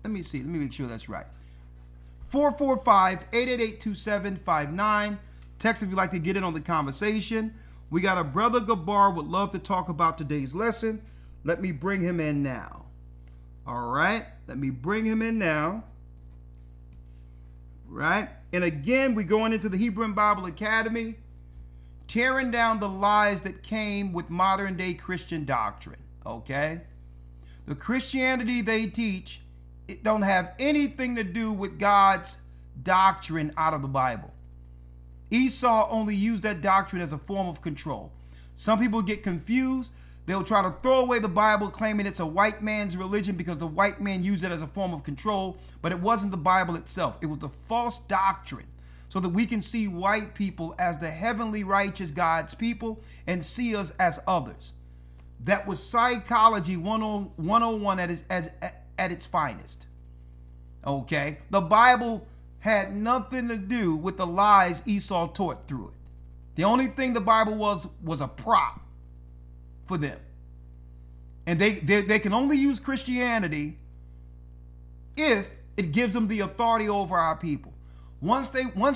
Let me make sure that's right. 445-888-2759. Text if you'd like to get in on the conversation. We got a brother Gabar would love to talk about today's lesson. Let me bring him in now. All right. Let me bring him in now. Right. And again, we're going into the Hebrew and Bible Academy, tearing down the lies that came with modern day Christian doctrine. Okay. The Christianity they teach, it don't have anything to do with God's doctrine out of the Bible. Esau only used that doctrine as a form of control. Some people get confused. They'll try to throw away the Bible, claiming it's a white man's religion because the white man used it as a form of control, but it wasn't the Bible itself. It was the false doctrine, so that we can see white people as the heavenly righteous God's people and see us as others. That was psychology 101 at its finest. Okay? The Bible had nothing to do with the lies Esau taught through it. The only thing the Bible was a prop for them. And they can only use Christianity if it gives them the authority over our people. Once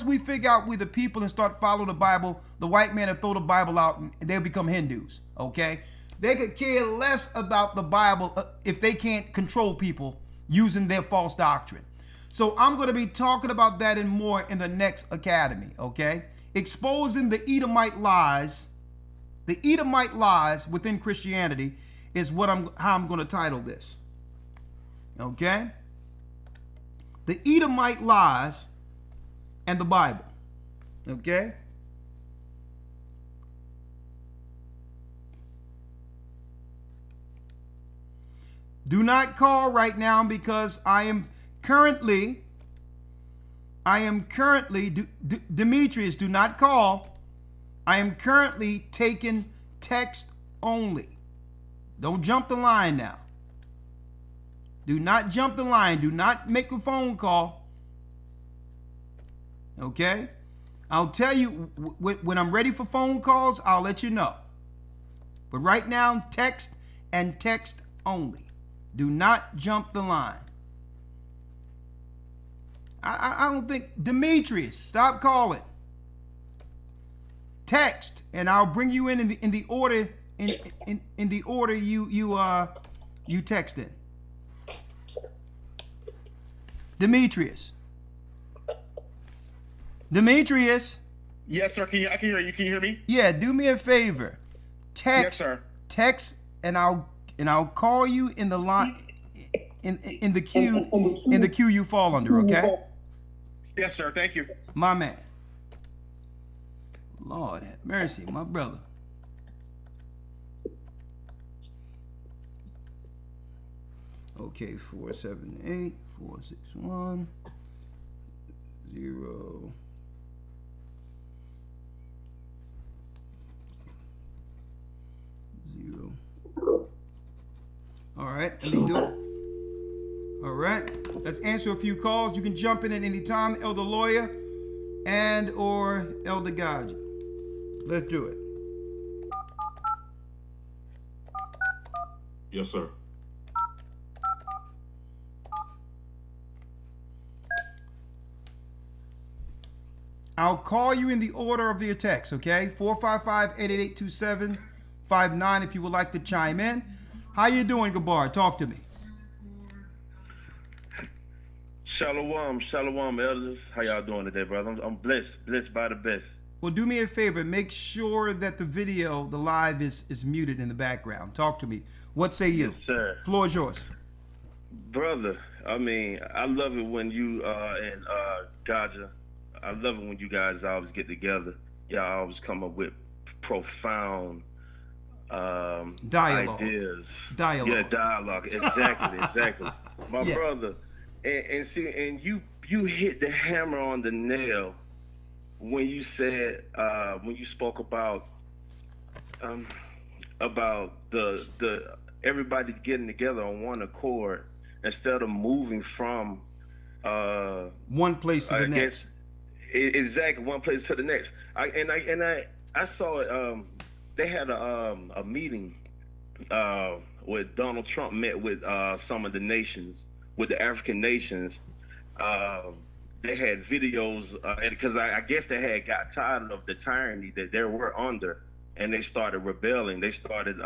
we figure out we the people and start following the Bible, the white man will throw the Bible out and they'll become Hindus. Okay? They could care less about the Bible if they can't control people using their false doctrine. So I'm going to be talking about that and more in the next academy, okay? Exposing the Edomite lies. The Edomite lies within Christianity is how I'm going to title this. Okay? The Edomite lies and the Bible. Okay? Do not call right now because I am currently, Demetrius, do not call. I am currently taking text only. Don't jump the line now. Do not jump the line. Do not make a phone call. Okay? I'll tell you when I'm ready for phone calls, I'll let you know. But right now, text and text only. Do not jump the line. I don't think, Demetrius, stop calling. Text, and I'll bring you in the order in the order you text in. Demetrius. Yes, sir. I can hear you. Can you hear me? Yeah. Do me a favor. Text. Yes, sir. Text, and I'll call you in the line in the queue you fall under. Okay. Yes, sir. Thank you. My man. Lord have mercy, my brother. Okay, 478-461-0. All right, let me do it. All right, let's answer a few calls. You can jump in at any time, Elder Lawya and or Elder Rawchaa. Let's do it. Yes, sir. I'll call you in the order of your text, okay? 455-888-2759 if you would like to chime in. How you doing, Gabar? Talk to me. Shalom, elders. How y'all doing today, brother? I'm blessed by the best. Well, do me a favor. Make sure that the video, the live, is muted in the background. Talk to me. What say you? Yes, sir. Floor is yours. Brother, I mean, I love it when you and Gaja, I love it when you guys always get together. Y'all always come up with profound Dialogue. ideas. Dialogue. Yeah, dialogue. Exactly, exactly. My Yeah. brother, and see, and you hit the hammer on the nail when you said when you spoke about the everybody getting together on one accord instead of moving from one place to the next. Exactly, one place to the next. I saw it. They had a meeting where Donald Trump met with some of the nations, with the African nations. They had videos because I guess they had got tired of the tyranny that they were under, and they started rebelling. They started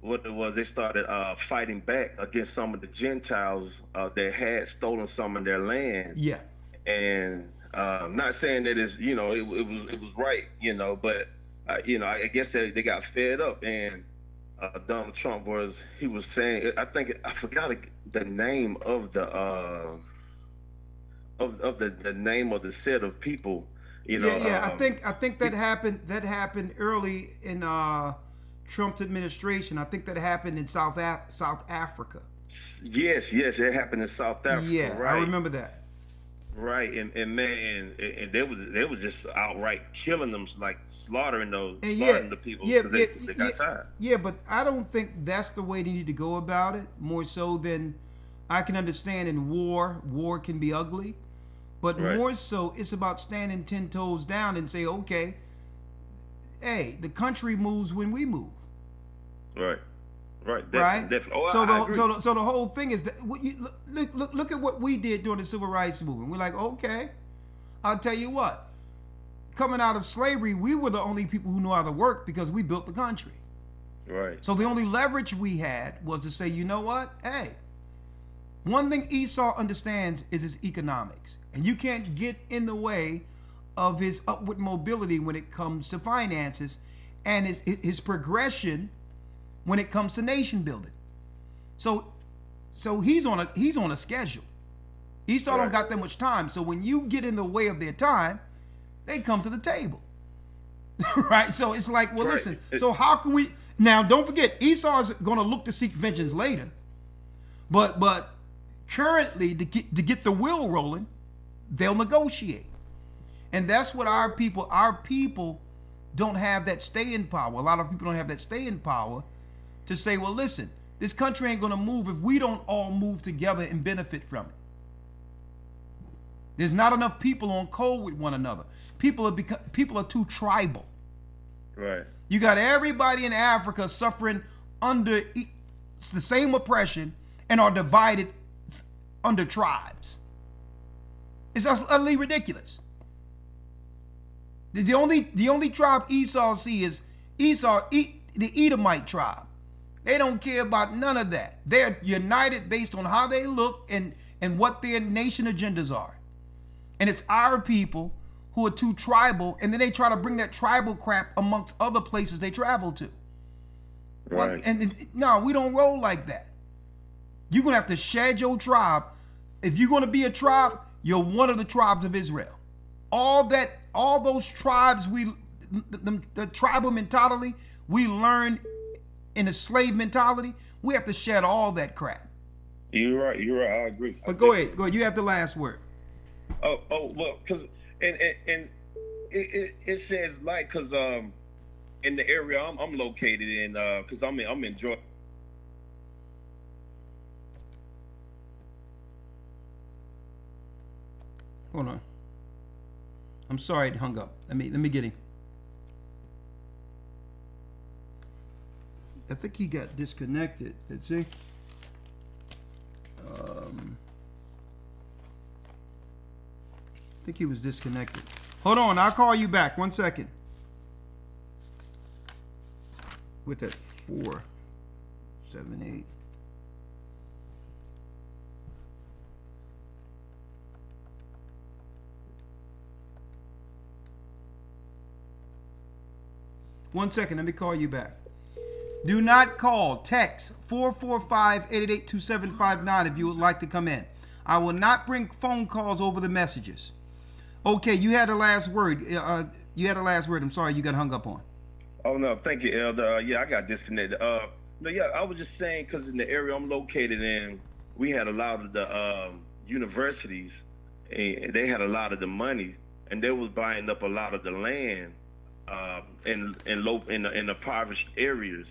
They started fighting back against some of the Gentiles that had stolen some of their land. Yeah. And not saying that it's, it was right, but I guess they got fed up, and Donald Trump was saying, I forgot the name of the the name of the set of people, I think that happened early in Trump's administration. I think that happened in South Africa. Yes, it happened in South Africa. Yeah, right. I remember that. Right, and man, and they was just outright killing them, like slaughtering the people because they got tired. Yeah, but I don't think that's the way they need to go about it. More so than I can understand in war can be ugly, but Right. more so it's about standing 10 toes down and say, okay, hey, the country moves when we move. Right. Right. Definitely. Oh, So I agree. so the whole thing is that look at what we did during the civil rights movement. We're like, okay, I'll tell you what. Coming out of slavery, we were the only people who knew how to work because we built the country. Right. So the only leverage we had was to say, you know what? Hey, one thing Esau understands is his economics, and you can't get in the way of his upward mobility when it comes to finances and his progression when it comes to nation building. So he's on a schedule. Esau don't got that much time. So when you get in the way of their time, they come to the table. Right? So it's like, well, listen, so how can we now, don't forget, Esau is going to look to seek vengeance later. But currently to get the wheel rolling, they'll negotiate. And that's what our people don't have that staying power. A lot of people don't have that staying power to say, well, listen, this country ain't going to move if we don't all move together and benefit from it. There's not enough people on code with one another. People are too tribal. Right. You got everybody in Africa suffering under the same oppression and are divided under tribes. It's utterly ridiculous. The only tribe Esau sees is the Edomite tribe. They don't care about none of that. They're united based on how they look and what their nation agendas are. And it's our people who are too tribal, and then they try to bring that tribal crap amongst other places they travel to. Right. And no, we don't roll like that. You're going to have to shed your tribe. If you're going to be a tribe, you're one of the tribes of Israel. All those tribes, the tribal mentality we learned in the slave mentality, we have to shed all that crap. You're right. I agree. But go ahead. You have the last word. Oh, well, because and it says like, because in the area I'm located in, because I'm in Georgia. Hold on. I'm sorry it hung up. Let me get him. I think he got disconnected. Let's see. I think he was disconnected. Hold on, I'll call you back. 1 second. With that 478. 1 second. Let me call you back. Do not call. Text 445-888-2759 if you would like to come in. I will not bring phone calls over the messages. Okay, you had the last word. I'm sorry you got hung up on. Oh no, thank you, Elder. Yeah, I got disconnected. No, yeah, I was just saying because in the area I'm located in, we had a lot of the universities, and they had a lot of the money, and they was buying up a lot of the land in the impoverished areas,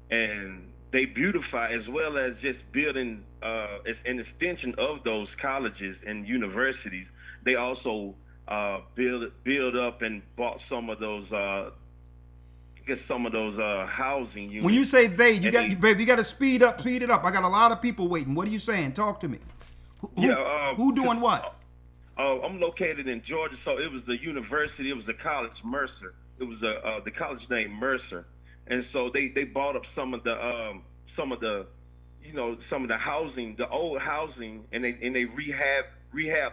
and they beautify as well as just building as an extension of those colleges and universities. They also build up and bought some of those housing units. When you say they, you got to speed it up. I got a lot of people waiting. What are you saying? Talk to me. Who doing what? I'm located in Georgia, so it was the university. It was the college, Mercer. It was the college named Mercer, and so they bought up some of the housing, the old housing, and they rehab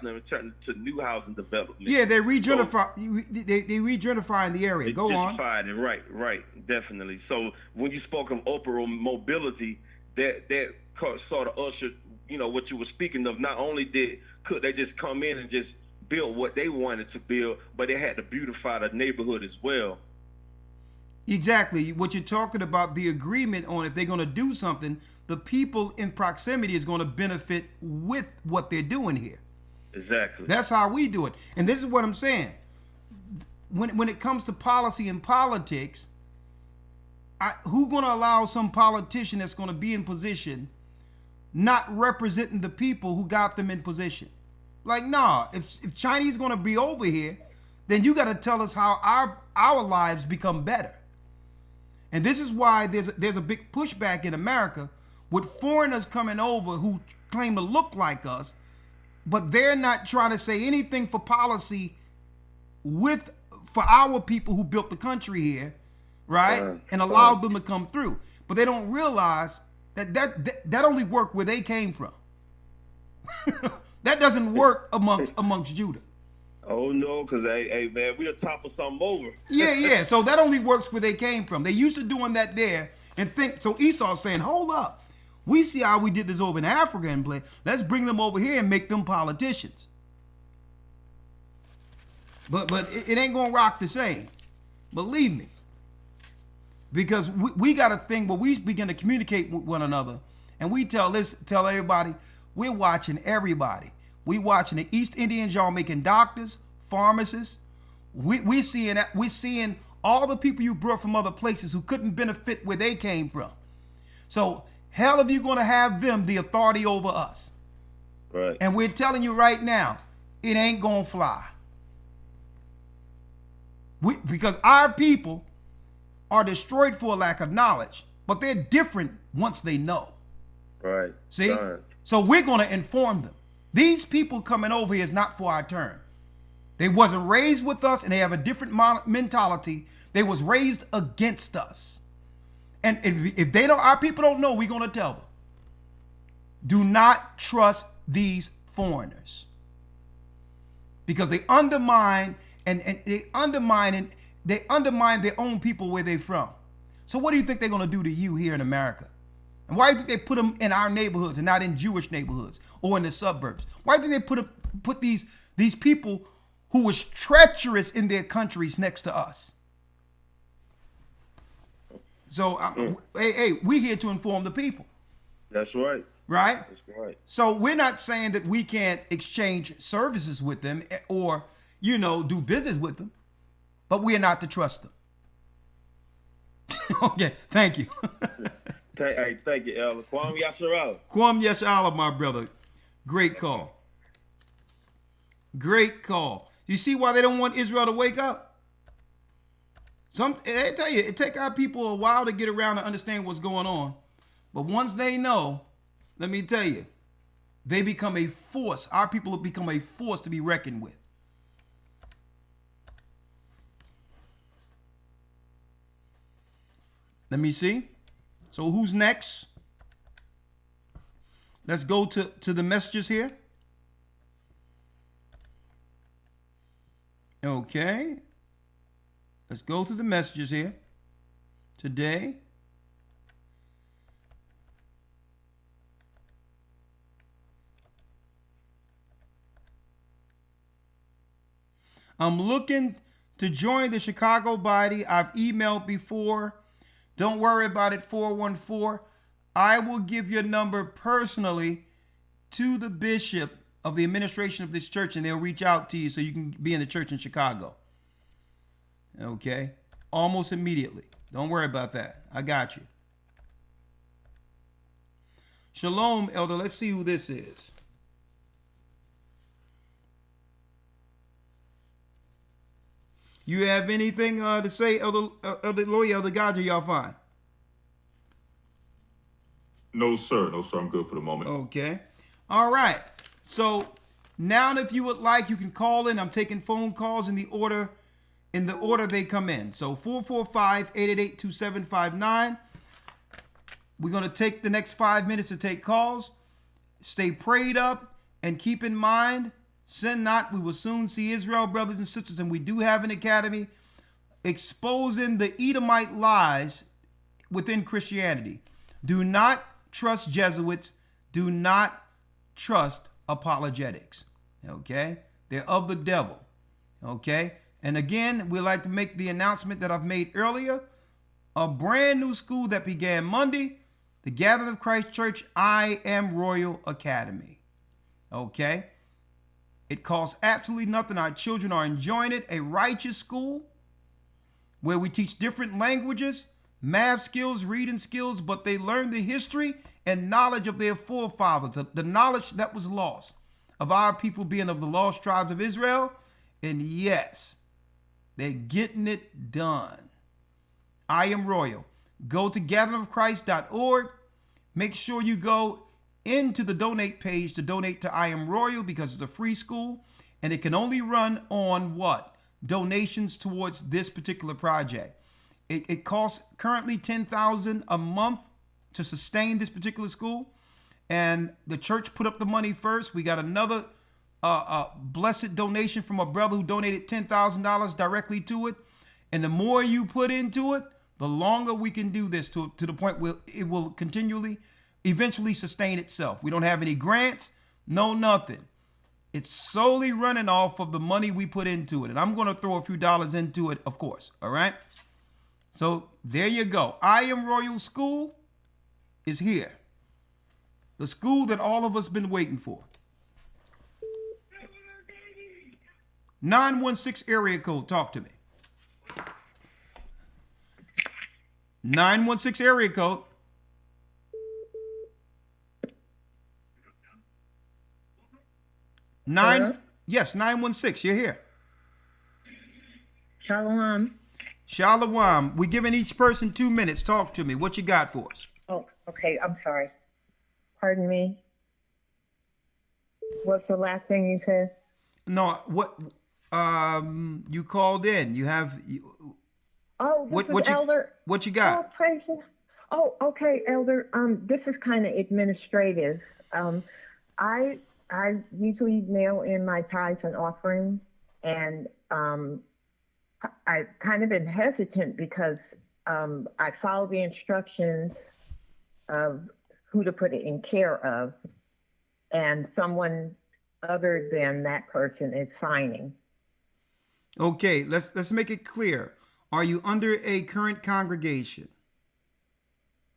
them and turned to new housing development. Yeah, they regentrifying the area. Go on. Right, definitely. So when you spoke of open mobility, that sort of ushered, what you were speaking of. Not only could they just come in and just build what they wanted to build, but they had to beautify the neighborhood as well. Exactly. What you're talking about, the agreement on if they're going to do something, the people in proximity is going to benefit with what they're doing here. Exactly. That's how we do it. And this is what I'm saying. When it comes to policy and politics, who's going to allow some politician that's going to be in position not representing the people who got them in position? Like, nah, if Chinese going to be over here, then you got to tell us how our lives become better. And this is why there's a big pushback in America with foreigners coming over who claim to look like us, but they're not trying to say anything for policy for our people who built the country here, right? And allowed them to come through. But they don't realize that only worked where they came from. That doesn't work amongst Judah. Oh no, because hey man, we'll topple something over. Yeah. So that only works where they came from. They used to doing that there and think. So Esau's saying, hold up, we see how we did this over in Africa and play. Let's bring them over here and make them politicians. But it ain't gonna rock the same. Believe me. Because we got a thing where we begin to communicate with one another, and we tell everybody, we're watching everybody. We watching the East Indians, y'all making doctors, pharmacists. We're seeing all the people you brought from other places who couldn't benefit where they came from. So hell, if you're going to have them the authority over us. Right. And we're telling you right now, it ain't going to fly. Because our people are destroyed for a lack of knowledge, but they're different once they know. Right. See? Right. So we're going to inform them. These people coming over here is not for our turn. They wasn't raised with us, and they have a different mentality. They was raised against us. And if they don't, our people don't know, we're going to tell them. Do not trust these foreigners. Because they undermine they undermine their own people where they're from. So what do you think they're going to do to you here in America? And why do you think they put them in our neighborhoods and not in Jewish neighborhoods or in the suburbs? Why do you think they put these people who was treacherous in their countries next to us? So, hey, we're here to inform the people. That's right. Right? That's right. So we're not saying that we can't exchange services with them or, do business with them, but we are not to trust them. Okay, thank you. Hey, thank you, Elder. Kwam Yasharala. Kwam Yasharala, my brother. Great call. Great call. You see why they don't want Israel to wake up? I tell you, it takes our people a while to get around to understand what's going on. But once they know, let me tell you, they become a force. Our people have become a force to be reckoned with. Let me see. So who's next? Let's go to the messages here. Okay. Let's go to the messages here. today. I'm looking to join the Chicago body. I've emailed before. Don't worry about it, 414. I will give your number personally to the bishop of the administration of this church, and they'll reach out to you so you can be in the church in Chicago. Okay? Almost immediately. Don't worry about that. I got you. Shalom, Elder. Let's see who this is. You have anything to say, Elder Lawya, Elder God, y'all fine? No, sir. No, sir. I'm good for the moment. Okay. All right. So now if you would like, you can call in. I'm taking phone calls in the order they come in. So 445-888-2759. We're going to take the next 5 minutes to take calls. Stay prayed up and keep in mind, sin not, we will soon see Israel, brothers and sisters. And we do have an academy exposing the Edomite lies within Christianity. Do not trust Jesuits. Do not trust apologetics. Okay? They're of the devil. Okay? And again, we like to make the announcement that I've made earlier. A brand new school that began Monday, the Gathering of Christ Church, I Am Royal Academy. Okay? It costs absolutely nothing. Our children are enjoying it. A righteous school where we teach different languages, math skills, reading skills, but they learn the history and knowledge of their forefathers, the knowledge that was lost of our people being of the lost tribes of Israel. And yes, they're getting it done. I Am Royal. Go to gatheringofchrist.org. Make sure you go into the donate page to donate to I Am Royal, because it's a free school and it can only run on what? Donations towards this particular project. It costs currently $10,000 a month to sustain this particular school, and the church put up the money first. We got another blessed donation from a brother who donated $10,000 directly to it, and the more you put into it, the longer we can do this to the point where it will eventually sustain itself. We don't have any grants, no nothing. It's solely running off of the money we put into it. And I'm going to throw a few dollars into it, of course. All right. So there you go. I Am Royal School is here. The school that all of us been waiting for. 916 area code. Talk to me. 916 area code. Yes, 916. You're here. Shalom. Shalom. We're giving each person 2 minutes. Talk to me. What you got for us? Oh, okay. I'm sorry. Pardon me. What's the last thing you said? No, what? You called in. You have. Oh, this is Elder. What you got? Oh, praise the. Oh, okay, Elder. This is kind of administrative. I usually mail in my tithes and offerings, and I've kind of been hesitant because I follow the instructions of who to put it in care of, and someone other than that person is signing. Okay, let's make it clear. Are you under a current congregation?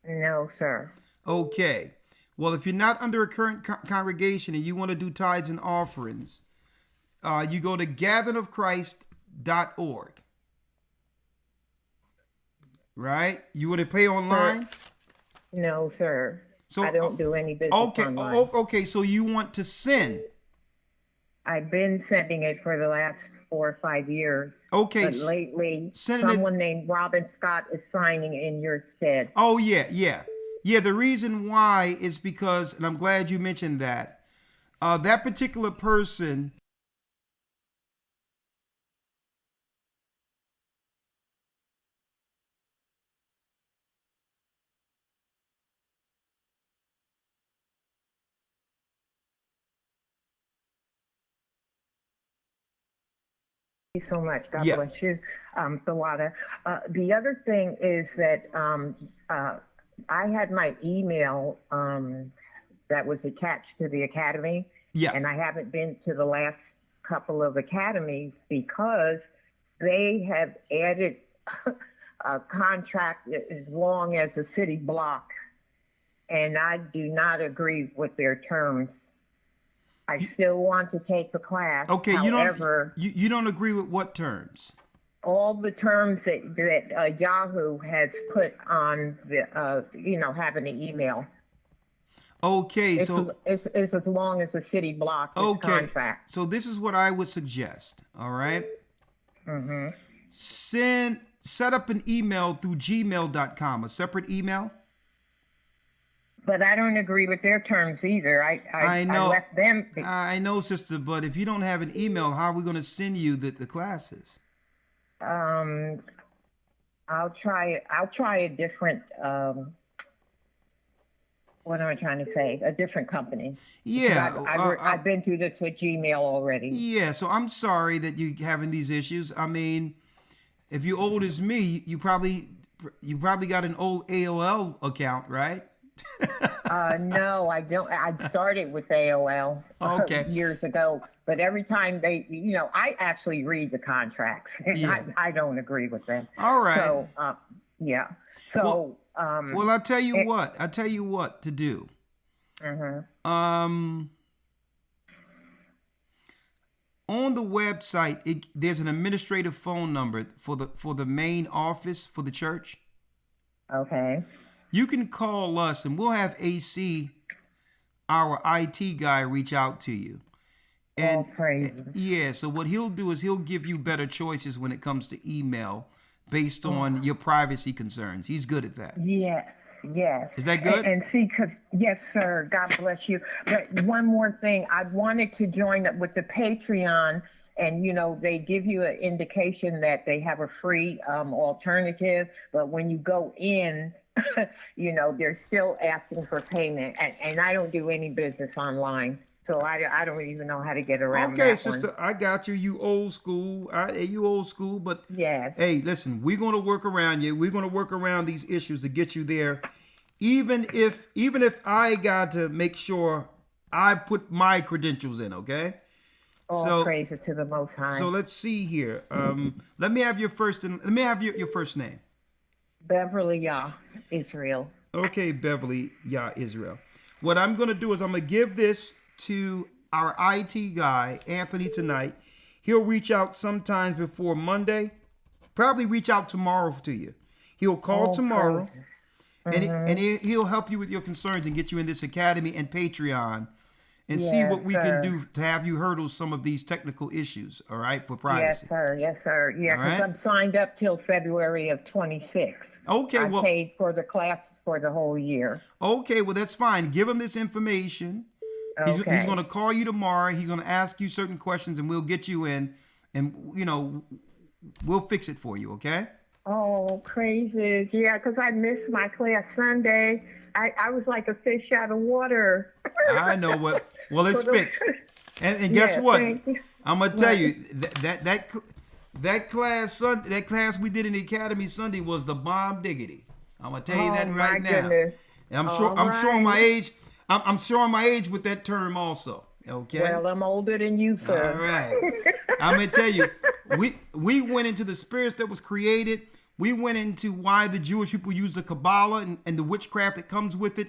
No, sir. Okay. Well, if you're not under a current congregation and you want to do tithes and offerings, you go to gatheringofchrist.org. Right? You want to pay online? No, sir. So I don't do any business online. Okay, so you want to send. I've been sending it for the last 4 or 5 years. Okay. But lately, someone named Robin Scott is signing in your stead. Oh, yeah. The reason why is because, and I'm glad you mentioned that, that particular person you so much. God Yeah. bless you, Lawya. The other thing is that I had my email that was attached to the academy, Yeah. and I haven't been to the last couple of academies because they have added a contract as long as a city block, and I do not agree with their terms. I still want to take the class. Okay, however, you don't agree with what terms? all the terms that Yahoo has put on the having an email. Okay, so it's as long as a city block this contract. So this is what I would suggest. All right. Mm-hmm. Set up an email through gmail.com, a separate email. But I don't agree with their terms either. I know. I left them. I know, sister, but if you don't have an email, how are we going to send you the classes? I'll try a different. What am I trying to say? A different company. Yeah, I've been through this with Gmail already. Yeah, so I'm sorry that you're having these issues. I mean, if you're old as me, you probably got an old AOL account, right? No, I don't. I started with AOL years ago, but every time they, I actually read the contracts, and Yeah. I don't agree with them. All right. So, yeah. So, well, I'll tell you what. I'll tell you what to do. Mm-hmm. On the website, there's an administrative phone number for the main office for the church. Okay. You can call us, and we'll have AC, our IT guy, reach out to you. And yeah, so what he'll do is he'll give you better choices when it comes to email based on your privacy concerns. He's good at that. Yes. Is that good? And see, yes, sir. God bless you. But one more thing, I wanted to join up with the Patreon, and they give you an indication that they have a free alternative, but when you go in, they're still asking for payment, and I don't do any business online. So I don't even know how to get around that. Okay, sister, I got you. You old school. You old school, but yes. Hey, listen, we're gonna work around you. We're gonna work around these issues to get you there. Even if I got to make sure I put my credentials in, okay? All praises to the Most High. So let's see here. Let me have your first name. Beverly Yah Israel. Okay, Beverly Yah Israel. What I'm gonna do is I'm gonna give this to our IT guy, Anthony, tonight. He'll reach out sometimes before Monday. Probably reach out tomorrow to you. He'll call tomorrow, and he'll help you with your concerns and get you in this academy and Patreon and see what we can do to have you hurdle some of these technical issues, all right, for privacy. Yes, sir. Yeah, because I'm signed up till February of 26. Okay, I paid for the class for the whole year. Okay, well, that's fine. Give him this information. He's going to call you tomorrow. He's going to ask you certain questions, and we'll get you in, and, we'll fix it for you, okay? Oh, praises. Yeah, because I missed my class Sunday. I was like a fish out of water. I know what. Well, it's fixed. And guess what? I'm going to tell you, that class we did in the academy Sunday was the bomb diggity. I'm going to tell you that right now. Goodness. And I'm showing my age. I'm showing my age with that term also. Okay. Well, I'm older than you, sir. All right. I'm gonna tell you, we went into the spirits that was created. We went into why the Jewish people use the Kabbalah and the witchcraft that comes with it,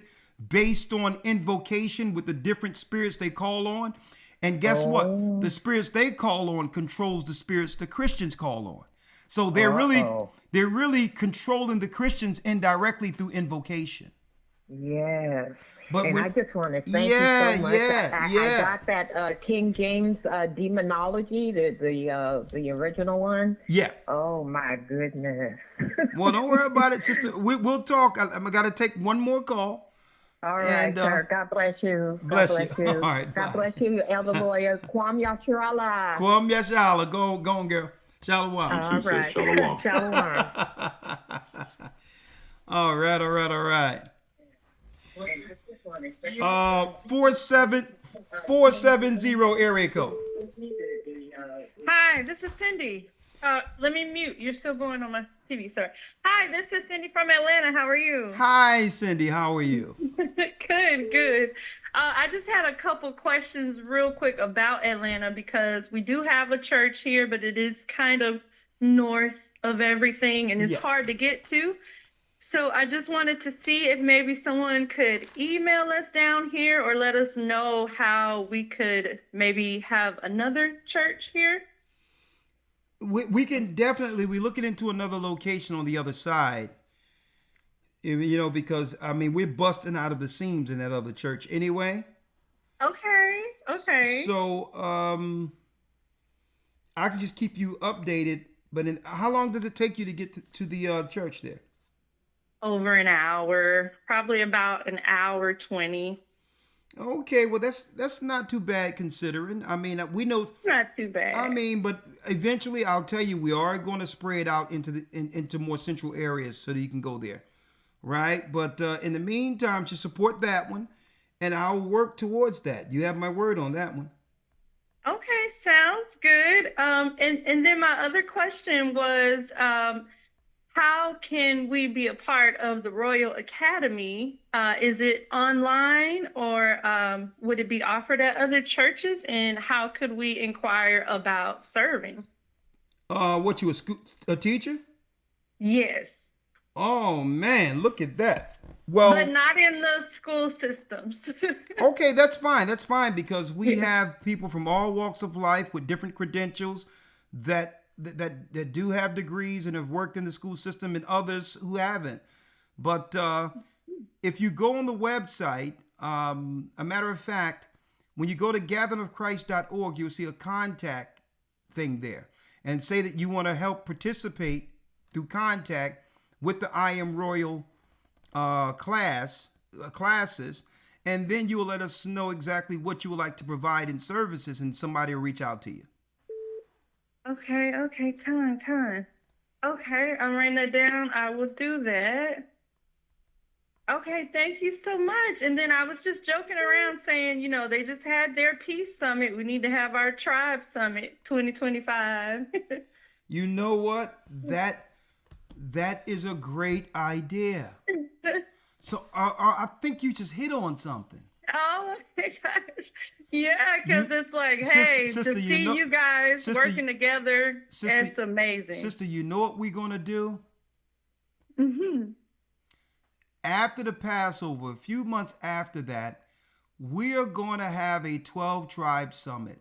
based on invocation with the different spirits they call on. And guess what? The spirits they call on controls the spirits the Christians call on. So they're really controlling the Christians indirectly through invocation. Yes. I just want to thank you so much. I got that King James demonology, the original one. Yeah. Oh my goodness. Well, don't worry about it, sister. We'll talk. I got to take one more call. All right, sir. God bless you. Bless you. All right. God bless you, Elder Lawya. Kwam Yasharala. Kwam Yasharala. Go on, girl. Shalom. All right. Shalom. All right. 470 area code. Hi, this is Cindy. Let me mute. You're still going on my TV, sir. Hi, this is Cindy from Atlanta. How are you? Hi, Cindy. How are you? Good. I just had a couple questions real quick about Atlanta because we do have a church here, but it is kind of north of everything and it's hard to get to. So I just wanted to see if maybe someone could email us down here or let us know how we could maybe have another church here. We can definitely, we're looking into another location on the other side, you know, because I mean, we're busting out of the seams in that other church anyway. Okay. So, I can just keep you updated, but how long does it take you to get to the church there? Over an hour, probably about an hour 20. Okay, well that's not too bad considering. I mean, we know it's not too bad. I mean, but eventually, I'll tell you, we are going to spread out into more central areas so that you can go there, right? But in the meantime, just support that one, and I'll work towards that. You have my word on that one. Okay, sounds good. And then my other question was, how can we be a part of the Royal Academy? Is it online or would it be offered at other churches? And how could we inquire about serving? What, you a teacher? Yes. Oh man, look at that. Well, but not in the school systems. Okay, that's fine. That's fine because we have people from all walks of life with different credentials that do have degrees and have worked in the school system, and others who haven't. But if you go on the website, a matter of fact, when you go to gatheringofchrist.org, you'll see a contact thing there, and say that you want to help participate through contact with the I Am Royal classes, and then you will let us know exactly what you would like to provide in services, and somebody will reach out to you. Okay, time. Okay, I'm writing that down. I will do that. Okay, thank you so much. And then I was just joking around saying, you know, they just had their peace summit. We need to have our tribe summit 2025. You know what? That is a great idea. So I think you just hit on something. Oh my gosh. Yeah, because it's like, hey, sister, to see you guys working together, it's amazing. Sister, you know what we're going to do? Mm-hmm. After the Passover, a few months after that, we are going to have a 12-tribe summit.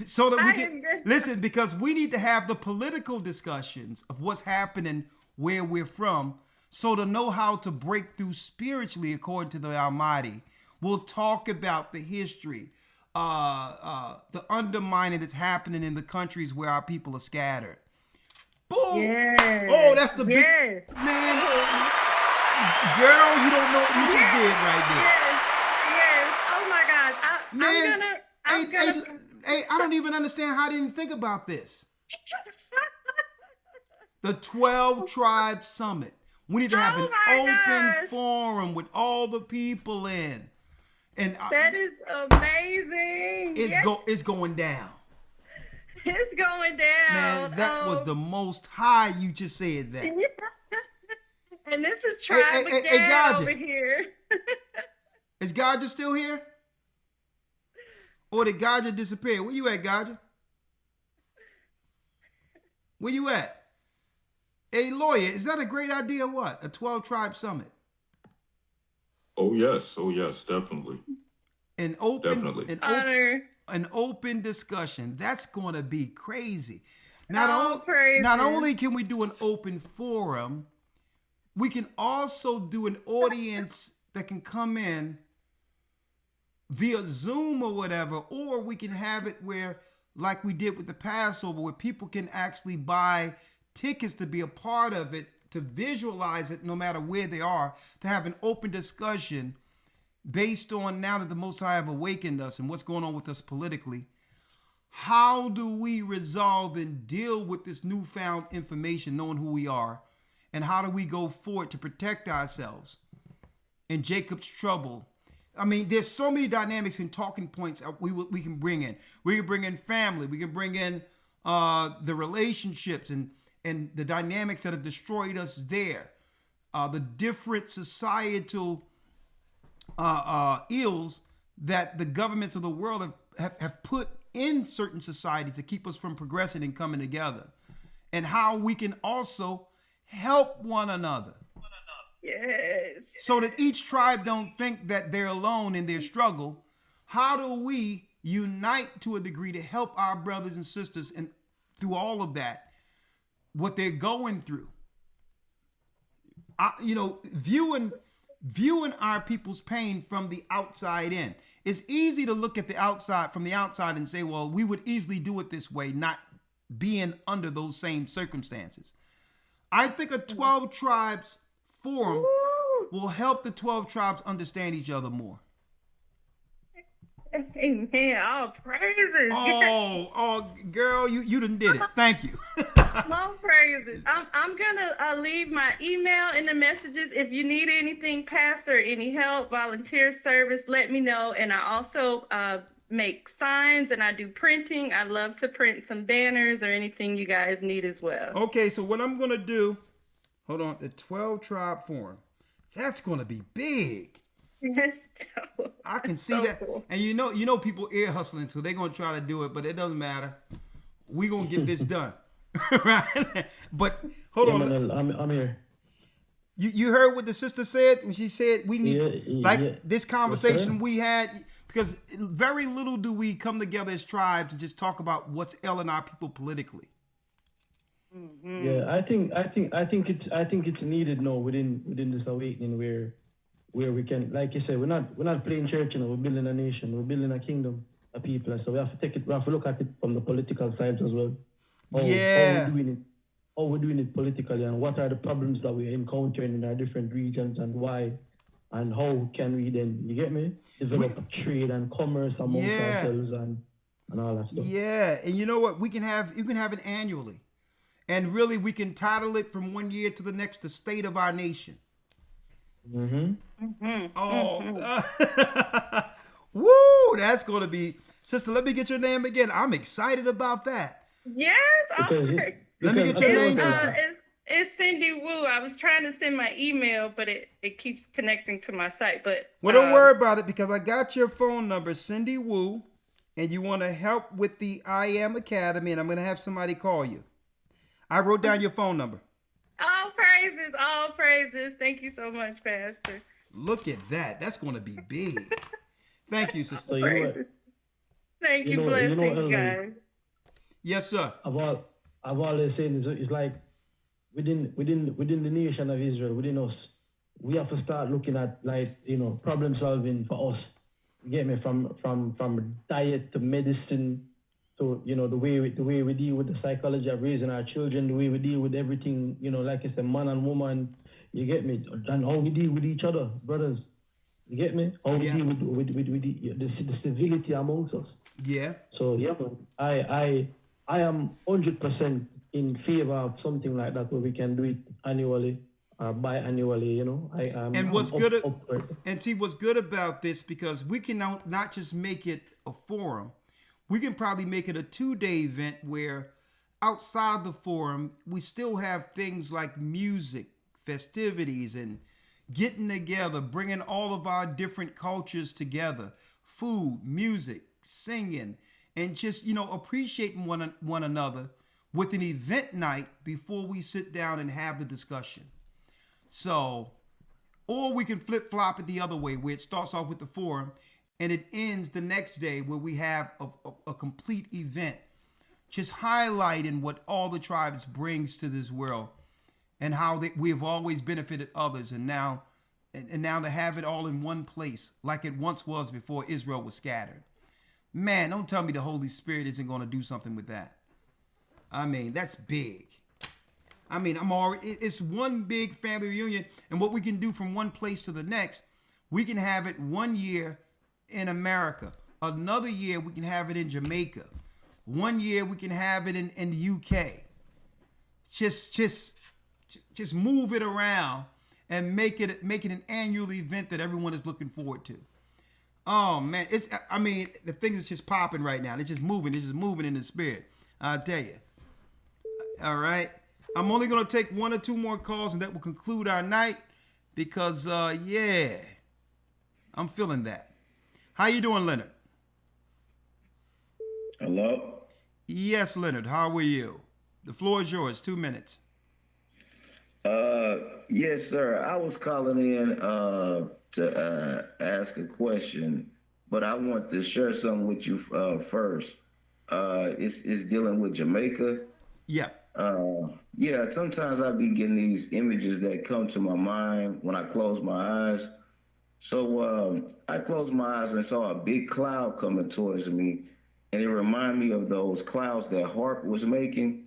So that we can, listen, because we need to have the political discussions of what's happening where we're from, so to know how to break through spiritually according to the Almighty. We'll talk about the history, the undermining that's happening in the countries where our people are scattered. Boom! Yes. Oh, that's the big yes. Man. Girl, you don't know what you just did right there. Yes. Oh my gosh. I'm gonna. Hey, I don't even understand how I didn't think about this. The 12-tribe summit. We need to have an open forum with all the people in. And that is amazing. It's going down. It's going down. Man, that was the most high you just said that. And this is Tribe again over here. Is Gaja still here? Or did Gaja disappear? Where you at, Gaja? Where you at? Hey, Lawya, is that a great idea or what? A 12-tribe summit? Oh, yes, definitely. An open discussion. That's going to be crazy. Not only can we do an open forum, we can also do an audience that can come in via Zoom or whatever, or we can have it where, like we did with the Passover, where people can actually buy tickets to be a part of it, to visualize it no matter where they are, to have an open discussion based on, now that the Most High have awakened us and what's going on with us politically, how do we resolve and deal with this newfound information, knowing who we are, and how do we go forward to protect ourselves in Jacob's trouble, I mean, there's so many dynamics and talking points we can bring in. We can bring in family. We can bring in the relationships and the dynamics that have destroyed us there. The different societal ills that the governments of the world have put in certain societies to keep us from progressing and coming together. And how we can also help one another. Yes. So that each tribe don't think that they're alone in their struggle. How do we unite to a degree to help our brothers and sisters and through all of that, what they're going through? Viewing our people's pain from the outside in. It's easy to look at from the outside and say, well, we would easily do it this way, not being under those same circumstances. I think a 12 tribes forum will help the 12 tribes understand each other more. Amen. All praises. Oh, girl, you done did it. Thank you. More praises. I'm gonna leave my email in the messages. If you need anything, Pastor, any help, volunteer service, let me know. And I also make signs and I do printing. I love to print some banners or anything you guys need as well. Okay, so what I'm gonna do, hold on, the 12 tribe forum. That's gonna be big. Yes, I can see that. Cool. And you know people ear hustling, so they're gonna try to do it, but it doesn't matter. We're gonna get this done. Right? But hold on. I'm here. You heard what the sister said when she said we need this conversation we had, because very little do we come together as tribes and just talk about what's ailing our people politically. Mm-hmm. Yeah, I think it's needed now within this awakening where we can, like you said, we're not playing church, we're building a nation, we're building a kingdom of people, so we have to look at it from the political sides as well. How we're doing it politically, and what are the problems that we're encountering in our different regions, and why, and how can we then, you get me, develop a trade and commerce amongst ourselves and all that stuff. Yeah, and you know what, you can have it annually, and really we can title it from one year to the next, the state of our nation. Mm-hmm. Mm-hmm. Oh, woo! That's gonna be, sister. Let me get your name again. I'm excited about that. Yes. Let me get your name, sister. It's Cindy Wu. I was trying to send my email, but it keeps connecting to my site. But don't worry about it, because I got your phone number, Cindy Wu, and you want to help with the I Am Academy, and I'm gonna have somebody call you. I wrote down your phone number. All praises, all praises. Thank you so much, Pastor. Look at that. That's going to be big. Thank you, sister. Thank you, blessings, guys. Yes, sir. I've always said it's like within the nation of Israel, within us, we have to start looking at problem solving for us. You get me? From diet to medicine. So, the way we deal with the psychology of raising our children, the way we deal with everything, like I said, man and woman, you get me? And how we deal with each other, brothers, you get me? How we deal with the civility amongst us. Yeah. So, yeah, I am 100% in favor of something like that where we can do it annually or biannually, what's good about this, because we can not just make it a forum, we can probably make it a 2-day event where outside of the forum, we still have things like music, festivities, and getting together, bringing all of our different cultures together, food, music, singing, and just, appreciating one another with an event night before we sit down and have the discussion. So, or we can flip-flop it the other way, where it starts off with the forum and it ends the next day where we have a complete event, just highlighting what all the tribes brings to this world and how we have always benefited others. And now to have it all in one place, like it once was before Israel was scattered. Man, don't tell me the Holy Spirit isn't going to do something with that. I mean, that's big. I mean, it's one big family reunion, and what we can do from one place to the next, we can have it 1 year in America. Another year, we can have it in Jamaica. 1 year, we can have it in the UK. Just move it around and make it an annual event that everyone is looking forward to. Oh man, the thing is just popping right now. It's just moving in the spirit. I'll tell you. All right. I'm only gonna take 1 or 2 more calls, and that will conclude our night. Because I'm feeling that. How you doing, Leonard? Hello? Yes, Leonard. How are you? The floor is yours. 2 minutes. Yes, sir. I was calling in to ask a question, but I want to share something with you first. It's dealing with Jamaica. Yeah. Yeah, sometimes I be getting these images that come to my mind when I close my eyes. So I closed my eyes and saw a big cloud coming towards me, and it reminded me of those clouds that Harp was making.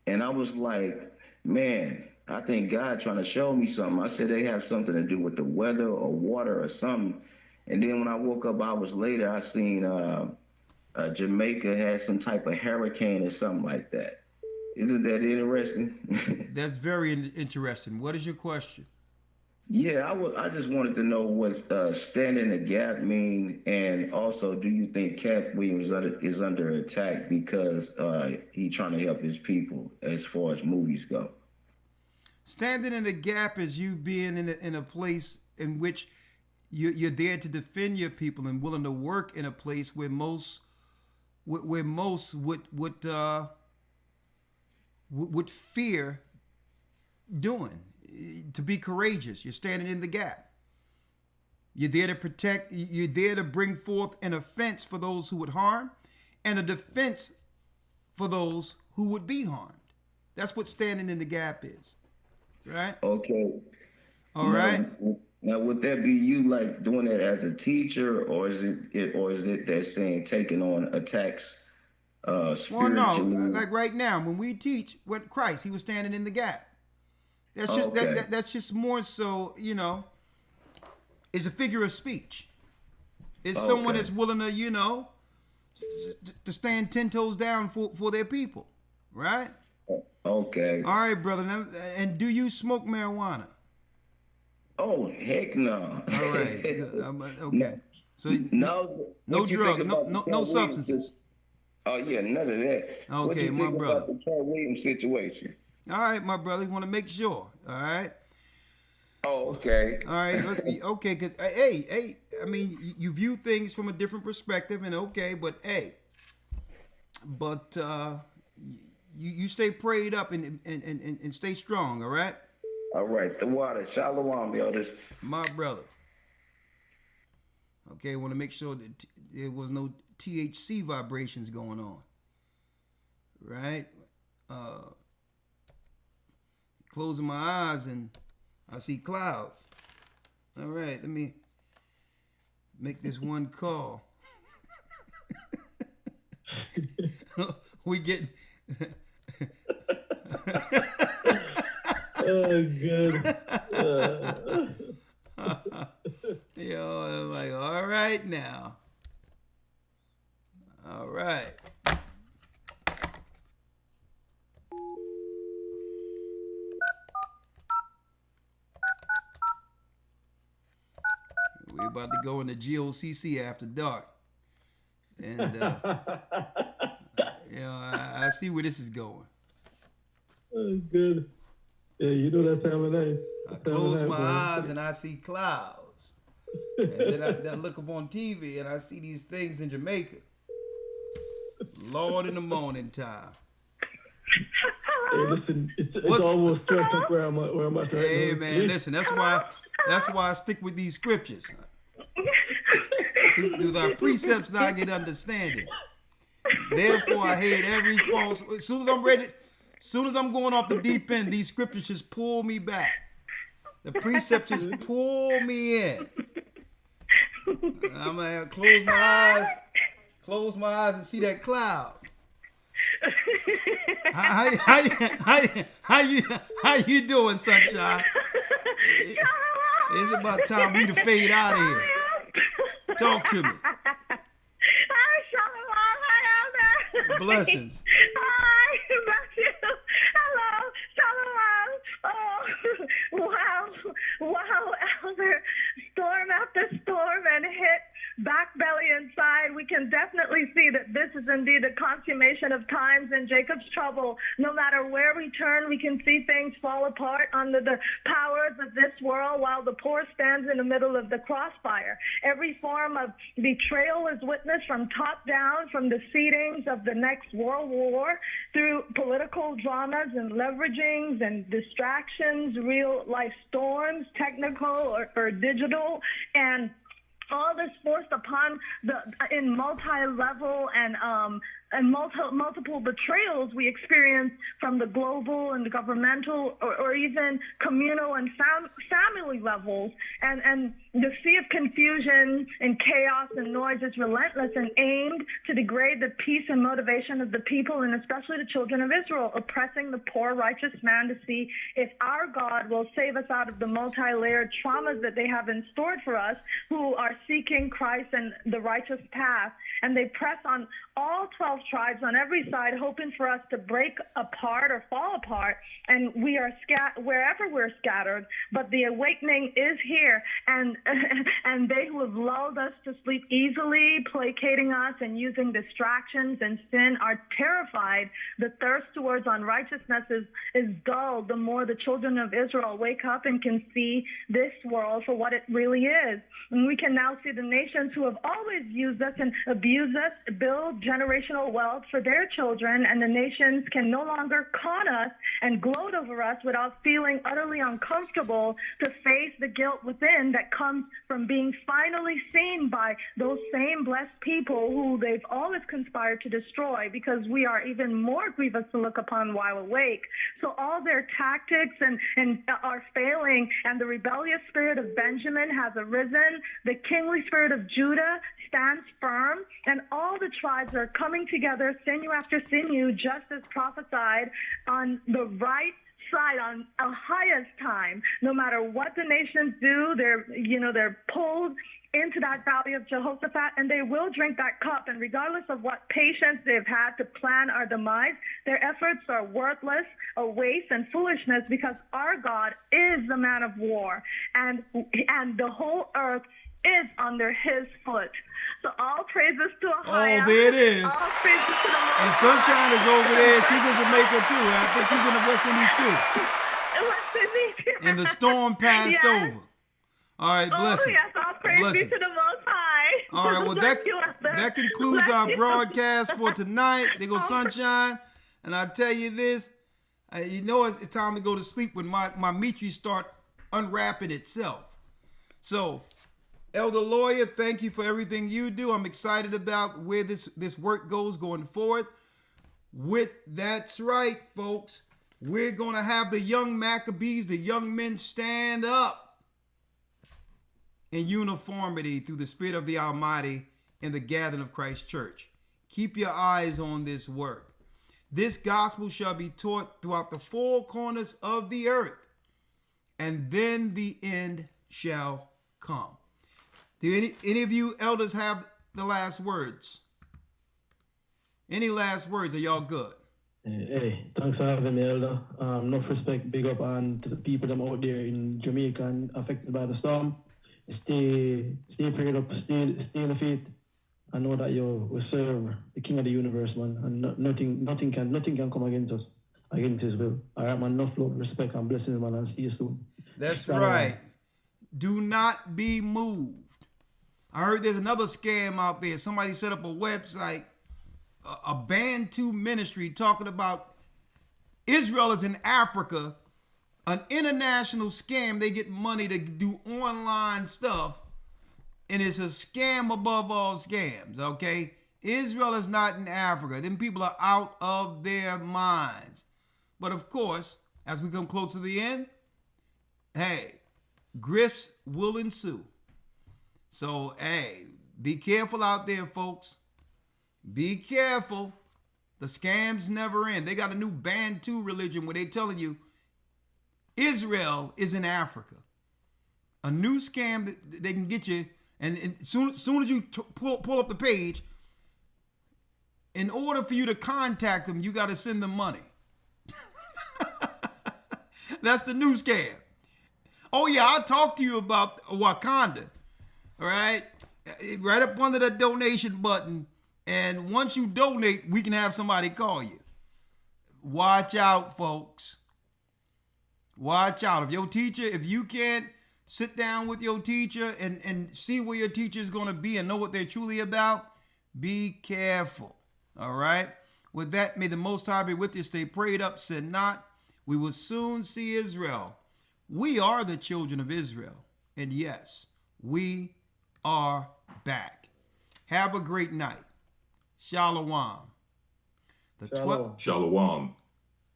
And I was like, man, I think God trying to show me something. I said they have something to do with the weather or water or something. And then when I woke up hours later, I seen Jamaica had some type of hurricane or something like that. Isn't that interesting? That's very interesting. What is your question? Yeah, I just wanted to know what stand in the gap mean, and also, do you think Cat Williams is under attack because he trying to help his people as far as movies go? Standing in the gap is you being in a place in which you're there to defend your people and willing to work in a place where most would fear doing. To be courageous. You're standing in the gap. You're there to protect. You're there to bring forth an offense for those who would harm and a defense for those who would be harmed. That's what standing in the gap is. Right? Okay. All right. Now, would that be you like doing it as a teacher, or is it that saying taking on attacks spiritually? Well, no. Like right now, when we teach what Christ, he was standing in the gap. That's just that's just more so, it's a figure of speech. It's someone that's willing to, to stand 10 toes down for their people, right? Okay. All right, brother. Now, and do you smoke marijuana? Oh, heck no. All right. Okay. So no drugs, no substances. Oh yeah, none of that. Okay, what do you think my brother. about the Cat Williams situation? All right, my brother. You want to make sure. All right. Oh, okay. All right. Okay. Cause hey. I mean, you view things from a different perspective, and you stay prayed up and stay strong. All right. All right. The water. Shalom, elders. My brother. Okay. I want to make sure that there was no THC vibrations going on. Right. Closing my eyes and I see clouds. All right, let me make this one call. We get. Oh, good. I'm like, all right now. All right. We're about to go into GOCC after dark. And, I see where this is going. Oh, good. Yeah, you know that time of night. I close my eyes and I see clouds. And then I look up on TV and I see these things in Jamaica. Lord, in the morning time. Hey, listen, it's almost 12 o'clock where I'm at right now. Hey, man, listen, that's why I stick with these scriptures. Through thy precepts thou get understanding. Therefore I hate every false. As soon as I'm going off the deep end, these scriptures just pull me back. The precepts just pull me in. And I'm like, close my eyes and see that cloud. How you doing, sunshine? It's about time for me to fade out of here. Talk to me. Blessings. Hi, bless you. Hello, shalom. Oh, wow, Elder. Storm after storm and hit indeed the consummation of times and Jacob's trouble. No matter where we turn, we can see things fall apart under the powers of this world while the poor stands in the middle of the crossfire. Every form of betrayal is witnessed from top down, from the seedings of the next world war, through political dramas and leveragings and distractions, real life storms, technical or digital, and all this forced upon in multi-level and multiple betrayals we experience from the global and the governmental or even communal and family levels. And the sea of confusion and chaos and noise is relentless and aimed to degrade the peace and motivation of the people, and especially the children of Israel, oppressing the poor righteous man to see if our God will save us out of the multi-layered traumas that they have in store for us who are seeking Christ and the righteous path. And they press on all 12 tribes on every side, hoping for us to break apart or fall apart, and we are wherever we're scattered. But the awakening is here, and they who have lulled us to sleep easily, placating us and using distractions and sin, are terrified. The thirst towards unrighteousness is dulled the more the children of Israel wake up and can see this world for what it really is. And we can now see the nations who have always used us and abused us build generational wealth for their children, and the nations can no longer con us and gloat over us without feeling utterly uncomfortable to face the guilt within that comes from being finally seen by those same blessed people who they've always conspired to destroy, because we are even more grievous to look upon while awake. So all their tactics and are failing, and the rebellious spirit of Benjamin has arisen. The kingly spirit of Judah stands firm, and all the tribes are coming together, sinew after sinew, just as prophesied, on the right side, on a highest time. No matter what the nations do, they're pulled into that valley of Jehoshaphat, and they will drink that cup. And regardless of what patience they've had to plan our demise, their efforts are worthless, a waste and foolishness, because our God is the man of war, and the whole earth is under his foot. So all praises to Ahia. Oh, there it is. All praises to the Lord. And Sunshine is over there. She's in Jamaica too. I think she's in the West Indies too. West Indies. And the storm passed over. All right, blessings. Oh, yes, all praise be to the Most High. All right, well, that concludes our broadcast for tonight. There goes Sunshine. And I tell you this, it's time to go to sleep when my Mitri start unwrapping itself. So, Elder Lawya, thank you for everything you do. I'm excited about where this work goes going forward. That's right, folks. We're going to have the young Maccabees, the young men, stand up in uniformity through the Spirit of the Almighty in the gathering of Christ Church. Keep your eyes on this work. This gospel shall be taught throughout the four corners of the earth, and then the end shall come. Do any of you elders have the last words? Any last words? Are y'all good? Hey, thanks for having me, Elder. Enough respect, big up on to the people that are out there in Jamaica and affected by the storm. Stay prayed up, stay in the faith. I know that you will serve the King of the universe, man, and nothing can come against us, against his will. All right, man, enough love, respect, and blessings, man, and see you soon. That's right. Do not be moved. I heard there's another scam out there. Somebody set up a website, a Bantu ministry, talking about Israel is in Africa, an international scam. They get money to do online stuff, and it's a scam above all scams, okay? Israel is not in Africa. Them people are out of their minds. But of course, as we come close to the end, hey, grifts will ensue. So, hey, be careful out there, folks. Be careful. The scams never end. They got a new Bantu religion where they're telling you Israel is in Africa. A new scam that they can get you. And soon as you pull up the page, in order for you to contact them, you got to send them money. That's the new scam. Oh, yeah, I'll talk to you about Wakanda. All right? Right up under that donation button, And once you donate, we can have somebody call you. Watch out, folks. Watch out. If you can't sit down with your teacher and see where your teacher is going to be and know what they're truly about, be careful. All right? With that, may the Most High be with you. Stay prayed up, sin not. We will soon see Israel. We are the children of Israel. And yes, we are back. Have a great night. Shalom. Shalom.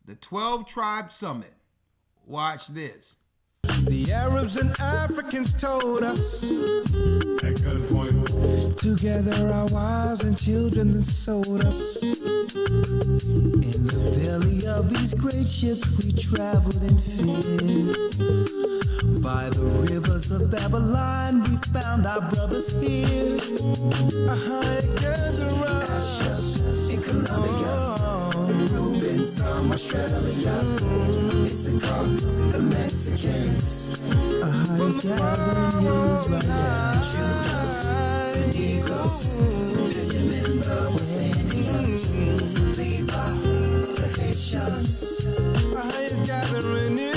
The 12 Tribe Summit. Watch this. The Arabs and Africans told us at gunpoint. Together our wives and children then sold us. In the belly of these great ships we traveled in fear. By the rivers of Babylon we found our brothers here. Together in Colombia. Reuben from Australia. Issachar, the Mexicans. Highest gathering in Israel. The Negroes, Benjamin, the West Indians, Levi, the Haitians. Highest gathering in Israel.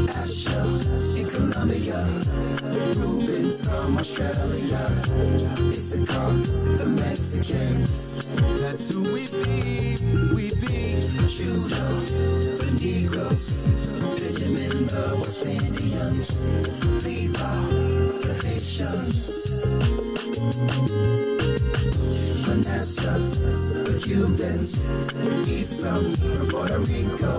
Asher in Colombia, Reuben from Australia, Issachar, the Mexicans. That's who we be. Judah, the Negroes, Benjamin, the West Indians, Levi, the Haitians, Manasseh, the Cubans, Ephraim from Puerto Rico,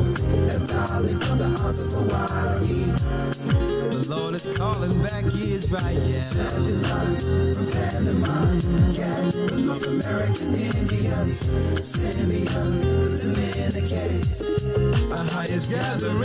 Naphtali from the Isles of Hawaii. The Lord is calling back Israel. Zebulun from Panama, Gad, the North American Indians, Simeon, the Dominicans, our highest gathering.